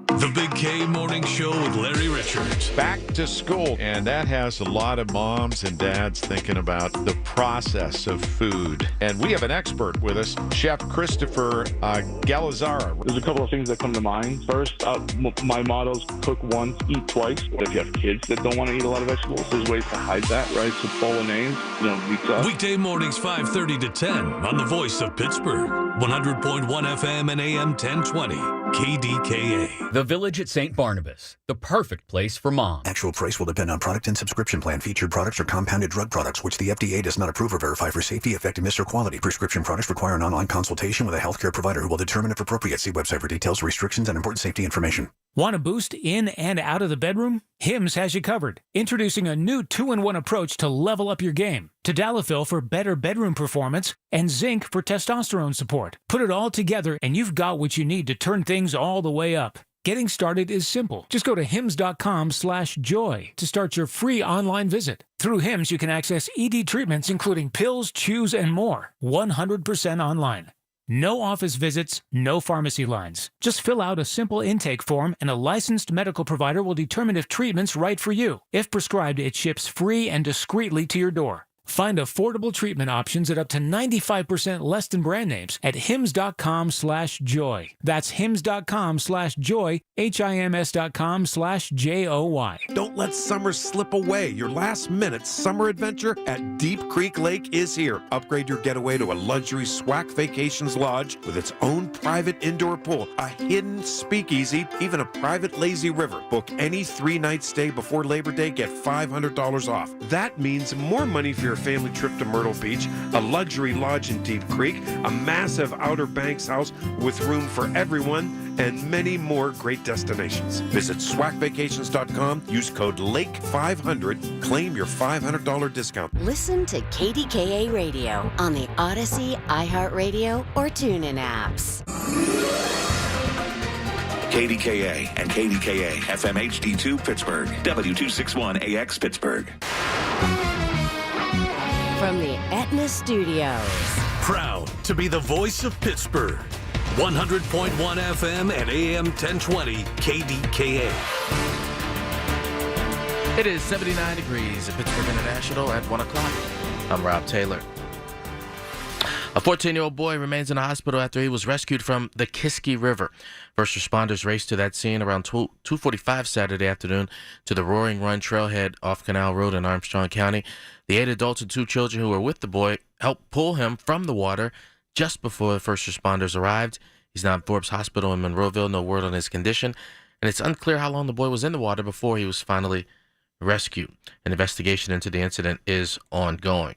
The Big K Morning Show with Larry Richards. Back to school, and that has a lot of moms and dads thinking about the process of food. And we have an expert with us, Chef Christopher Galazzara. There's a couple of things that come to mind. First, my motto is cook once, eat twice. If you have kids that don't want to eat a lot of vegetables, there's ways to hide that, right? So bolognese, pizza. Weekday mornings 5:30 to 10 on the Voice of Pittsburgh, 100.1 FM and AM 1020, KDKA. The Village at St. Barnabas, the perfect place for mom. Actual price will depend on product and subscription plan. Featured products are compounded drug products, which the FDA does not approve or verify for safety, effectiveness, or quality. Prescription products require an online consultation with a healthcare provider who will determine if appropriate. See website for details, restrictions, and important safety information. Want a boost in and out of the bedroom? Hims has you covered. Introducing a new 2-in-1 approach to level up your game. Tadalafil for better bedroom performance and zinc for testosterone support. Put it all together and you've got what you need to turn things all the way up. Getting started is simple. Just go to hims.com/joy to start your free online visit. Through Hims, you can access ED treatments including pills, chews, and more. 100% online. No office visits, no pharmacy lines. Just fill out a simple intake form and a licensed medical provider will determine if treatment's right for you. If prescribed, it ships free and discreetly to your door. Find affordable treatment options at up to 95% less than brand names at hims.com/joy. That's hims.com/joy, HIMS.com/JOY. Don't let summer slip away. Your last-minute summer adventure at Deep Creek Lake is here. Upgrade your getaway to a luxury SWAC Vacations Lodge with its own private indoor pool, a hidden speakeasy, even a private lazy river. Book any 3-night stay before Labor Day, get $500 off. That means more money for your family trip to Myrtle Beach, a luxury lodge in Deep Creek, a massive Outer Banks house with room for everyone, and many more great destinations. Visit swacvacations.com, use code LAKE500, claim your $500 discount. Listen to KDKA Radio on the Odyssey, iHeartRadio, or TuneIn apps. KDKA and KDKA FM HD2 Pittsburgh, W261AX Pittsburgh. From the Aetna Studios. Proud to be the voice of Pittsburgh. 100.1 FM and AM 1020 KDKA. It is 79 degrees at Pittsburgh International at 1 o'clock. I'm Rob Taylor. A 14-year-old boy remains in a hospital after he was rescued from the Kiski River. First responders raced to that scene around 2:45 Saturday afternoon to the Roaring Run trailhead off Canal Road in Armstrong County. The 8 adults and 2 children who were with the boy helped pull him from the water just before the first responders arrived. He's now in Forbes Hospital in Monroeville. No word on his condition. And it's unclear how long the boy was in the water before he was finally rescued. An investigation into the incident is ongoing.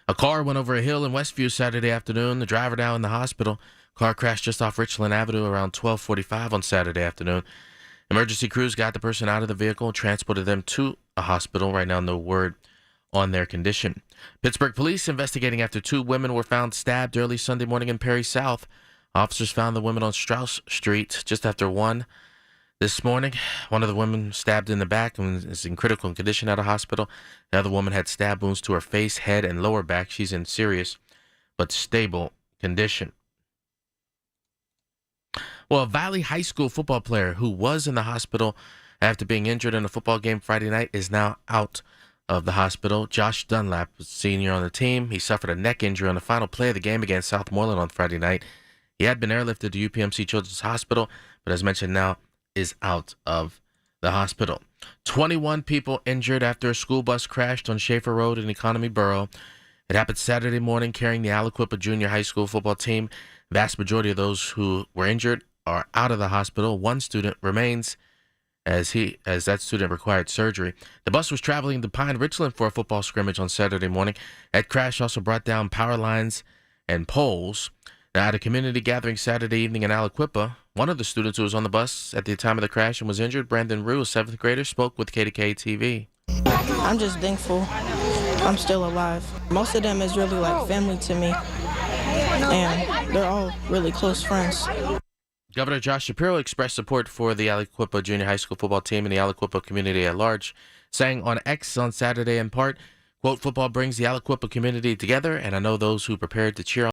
A car went over a hill in Westview Saturday afternoon. The driver now in the hospital. Car crashed just off Richland Avenue around 12:45 on Saturday afternoon. Emergency crews got the person out of the vehicle and transported them to a hospital. Right now, no word on their condition. Pittsburgh police investigating after 2 women were found stabbed early Sunday morning in Perry South. Officers found the women on Strauss Street just after 1 this morning. One of the women stabbed in the back and is in critical condition at a hospital. The other woman had stab wounds to her face, head, and lower back. She's in serious but stable condition. Well, a Valley High School football player who was in the hospital after being injured in a football game Friday night is now out of the hospital. Josh Dunlap was senior on the team. He suffered a neck injury on the final play of the game against Southmoreland on Friday night. He had been airlifted to UPMC Children's Hospital, but as mentioned now, is out of the hospital. 21 people injured after a school bus crashed on Schaefer Road in Economy Borough. It happened Saturday morning carrying the Aliquippa Junior High School football team. The vast majority of those who were injured are out of the hospital. One student remains as that student required surgery. The bus was traveling to Pine Richland for a football scrimmage on Saturday morning. That crash also brought down power lines and poles. Now, at a community gathering Saturday evening in Aliquippa, one of the students who was on the bus at the time of the crash and was injured, Brandon Rue, a 7th grader, spoke with KDKA-TV. I'm just thankful I'm still alive. Most of them is really like family to me, and they're all really close friends. Governor Josh Shapiro expressed support for the Aliquippa Junior High School football team and the Aliquippa community at large, saying on X on Saturday in part, quote, "Football brings the Aliquippa community together, and I know those who prepared to cheer on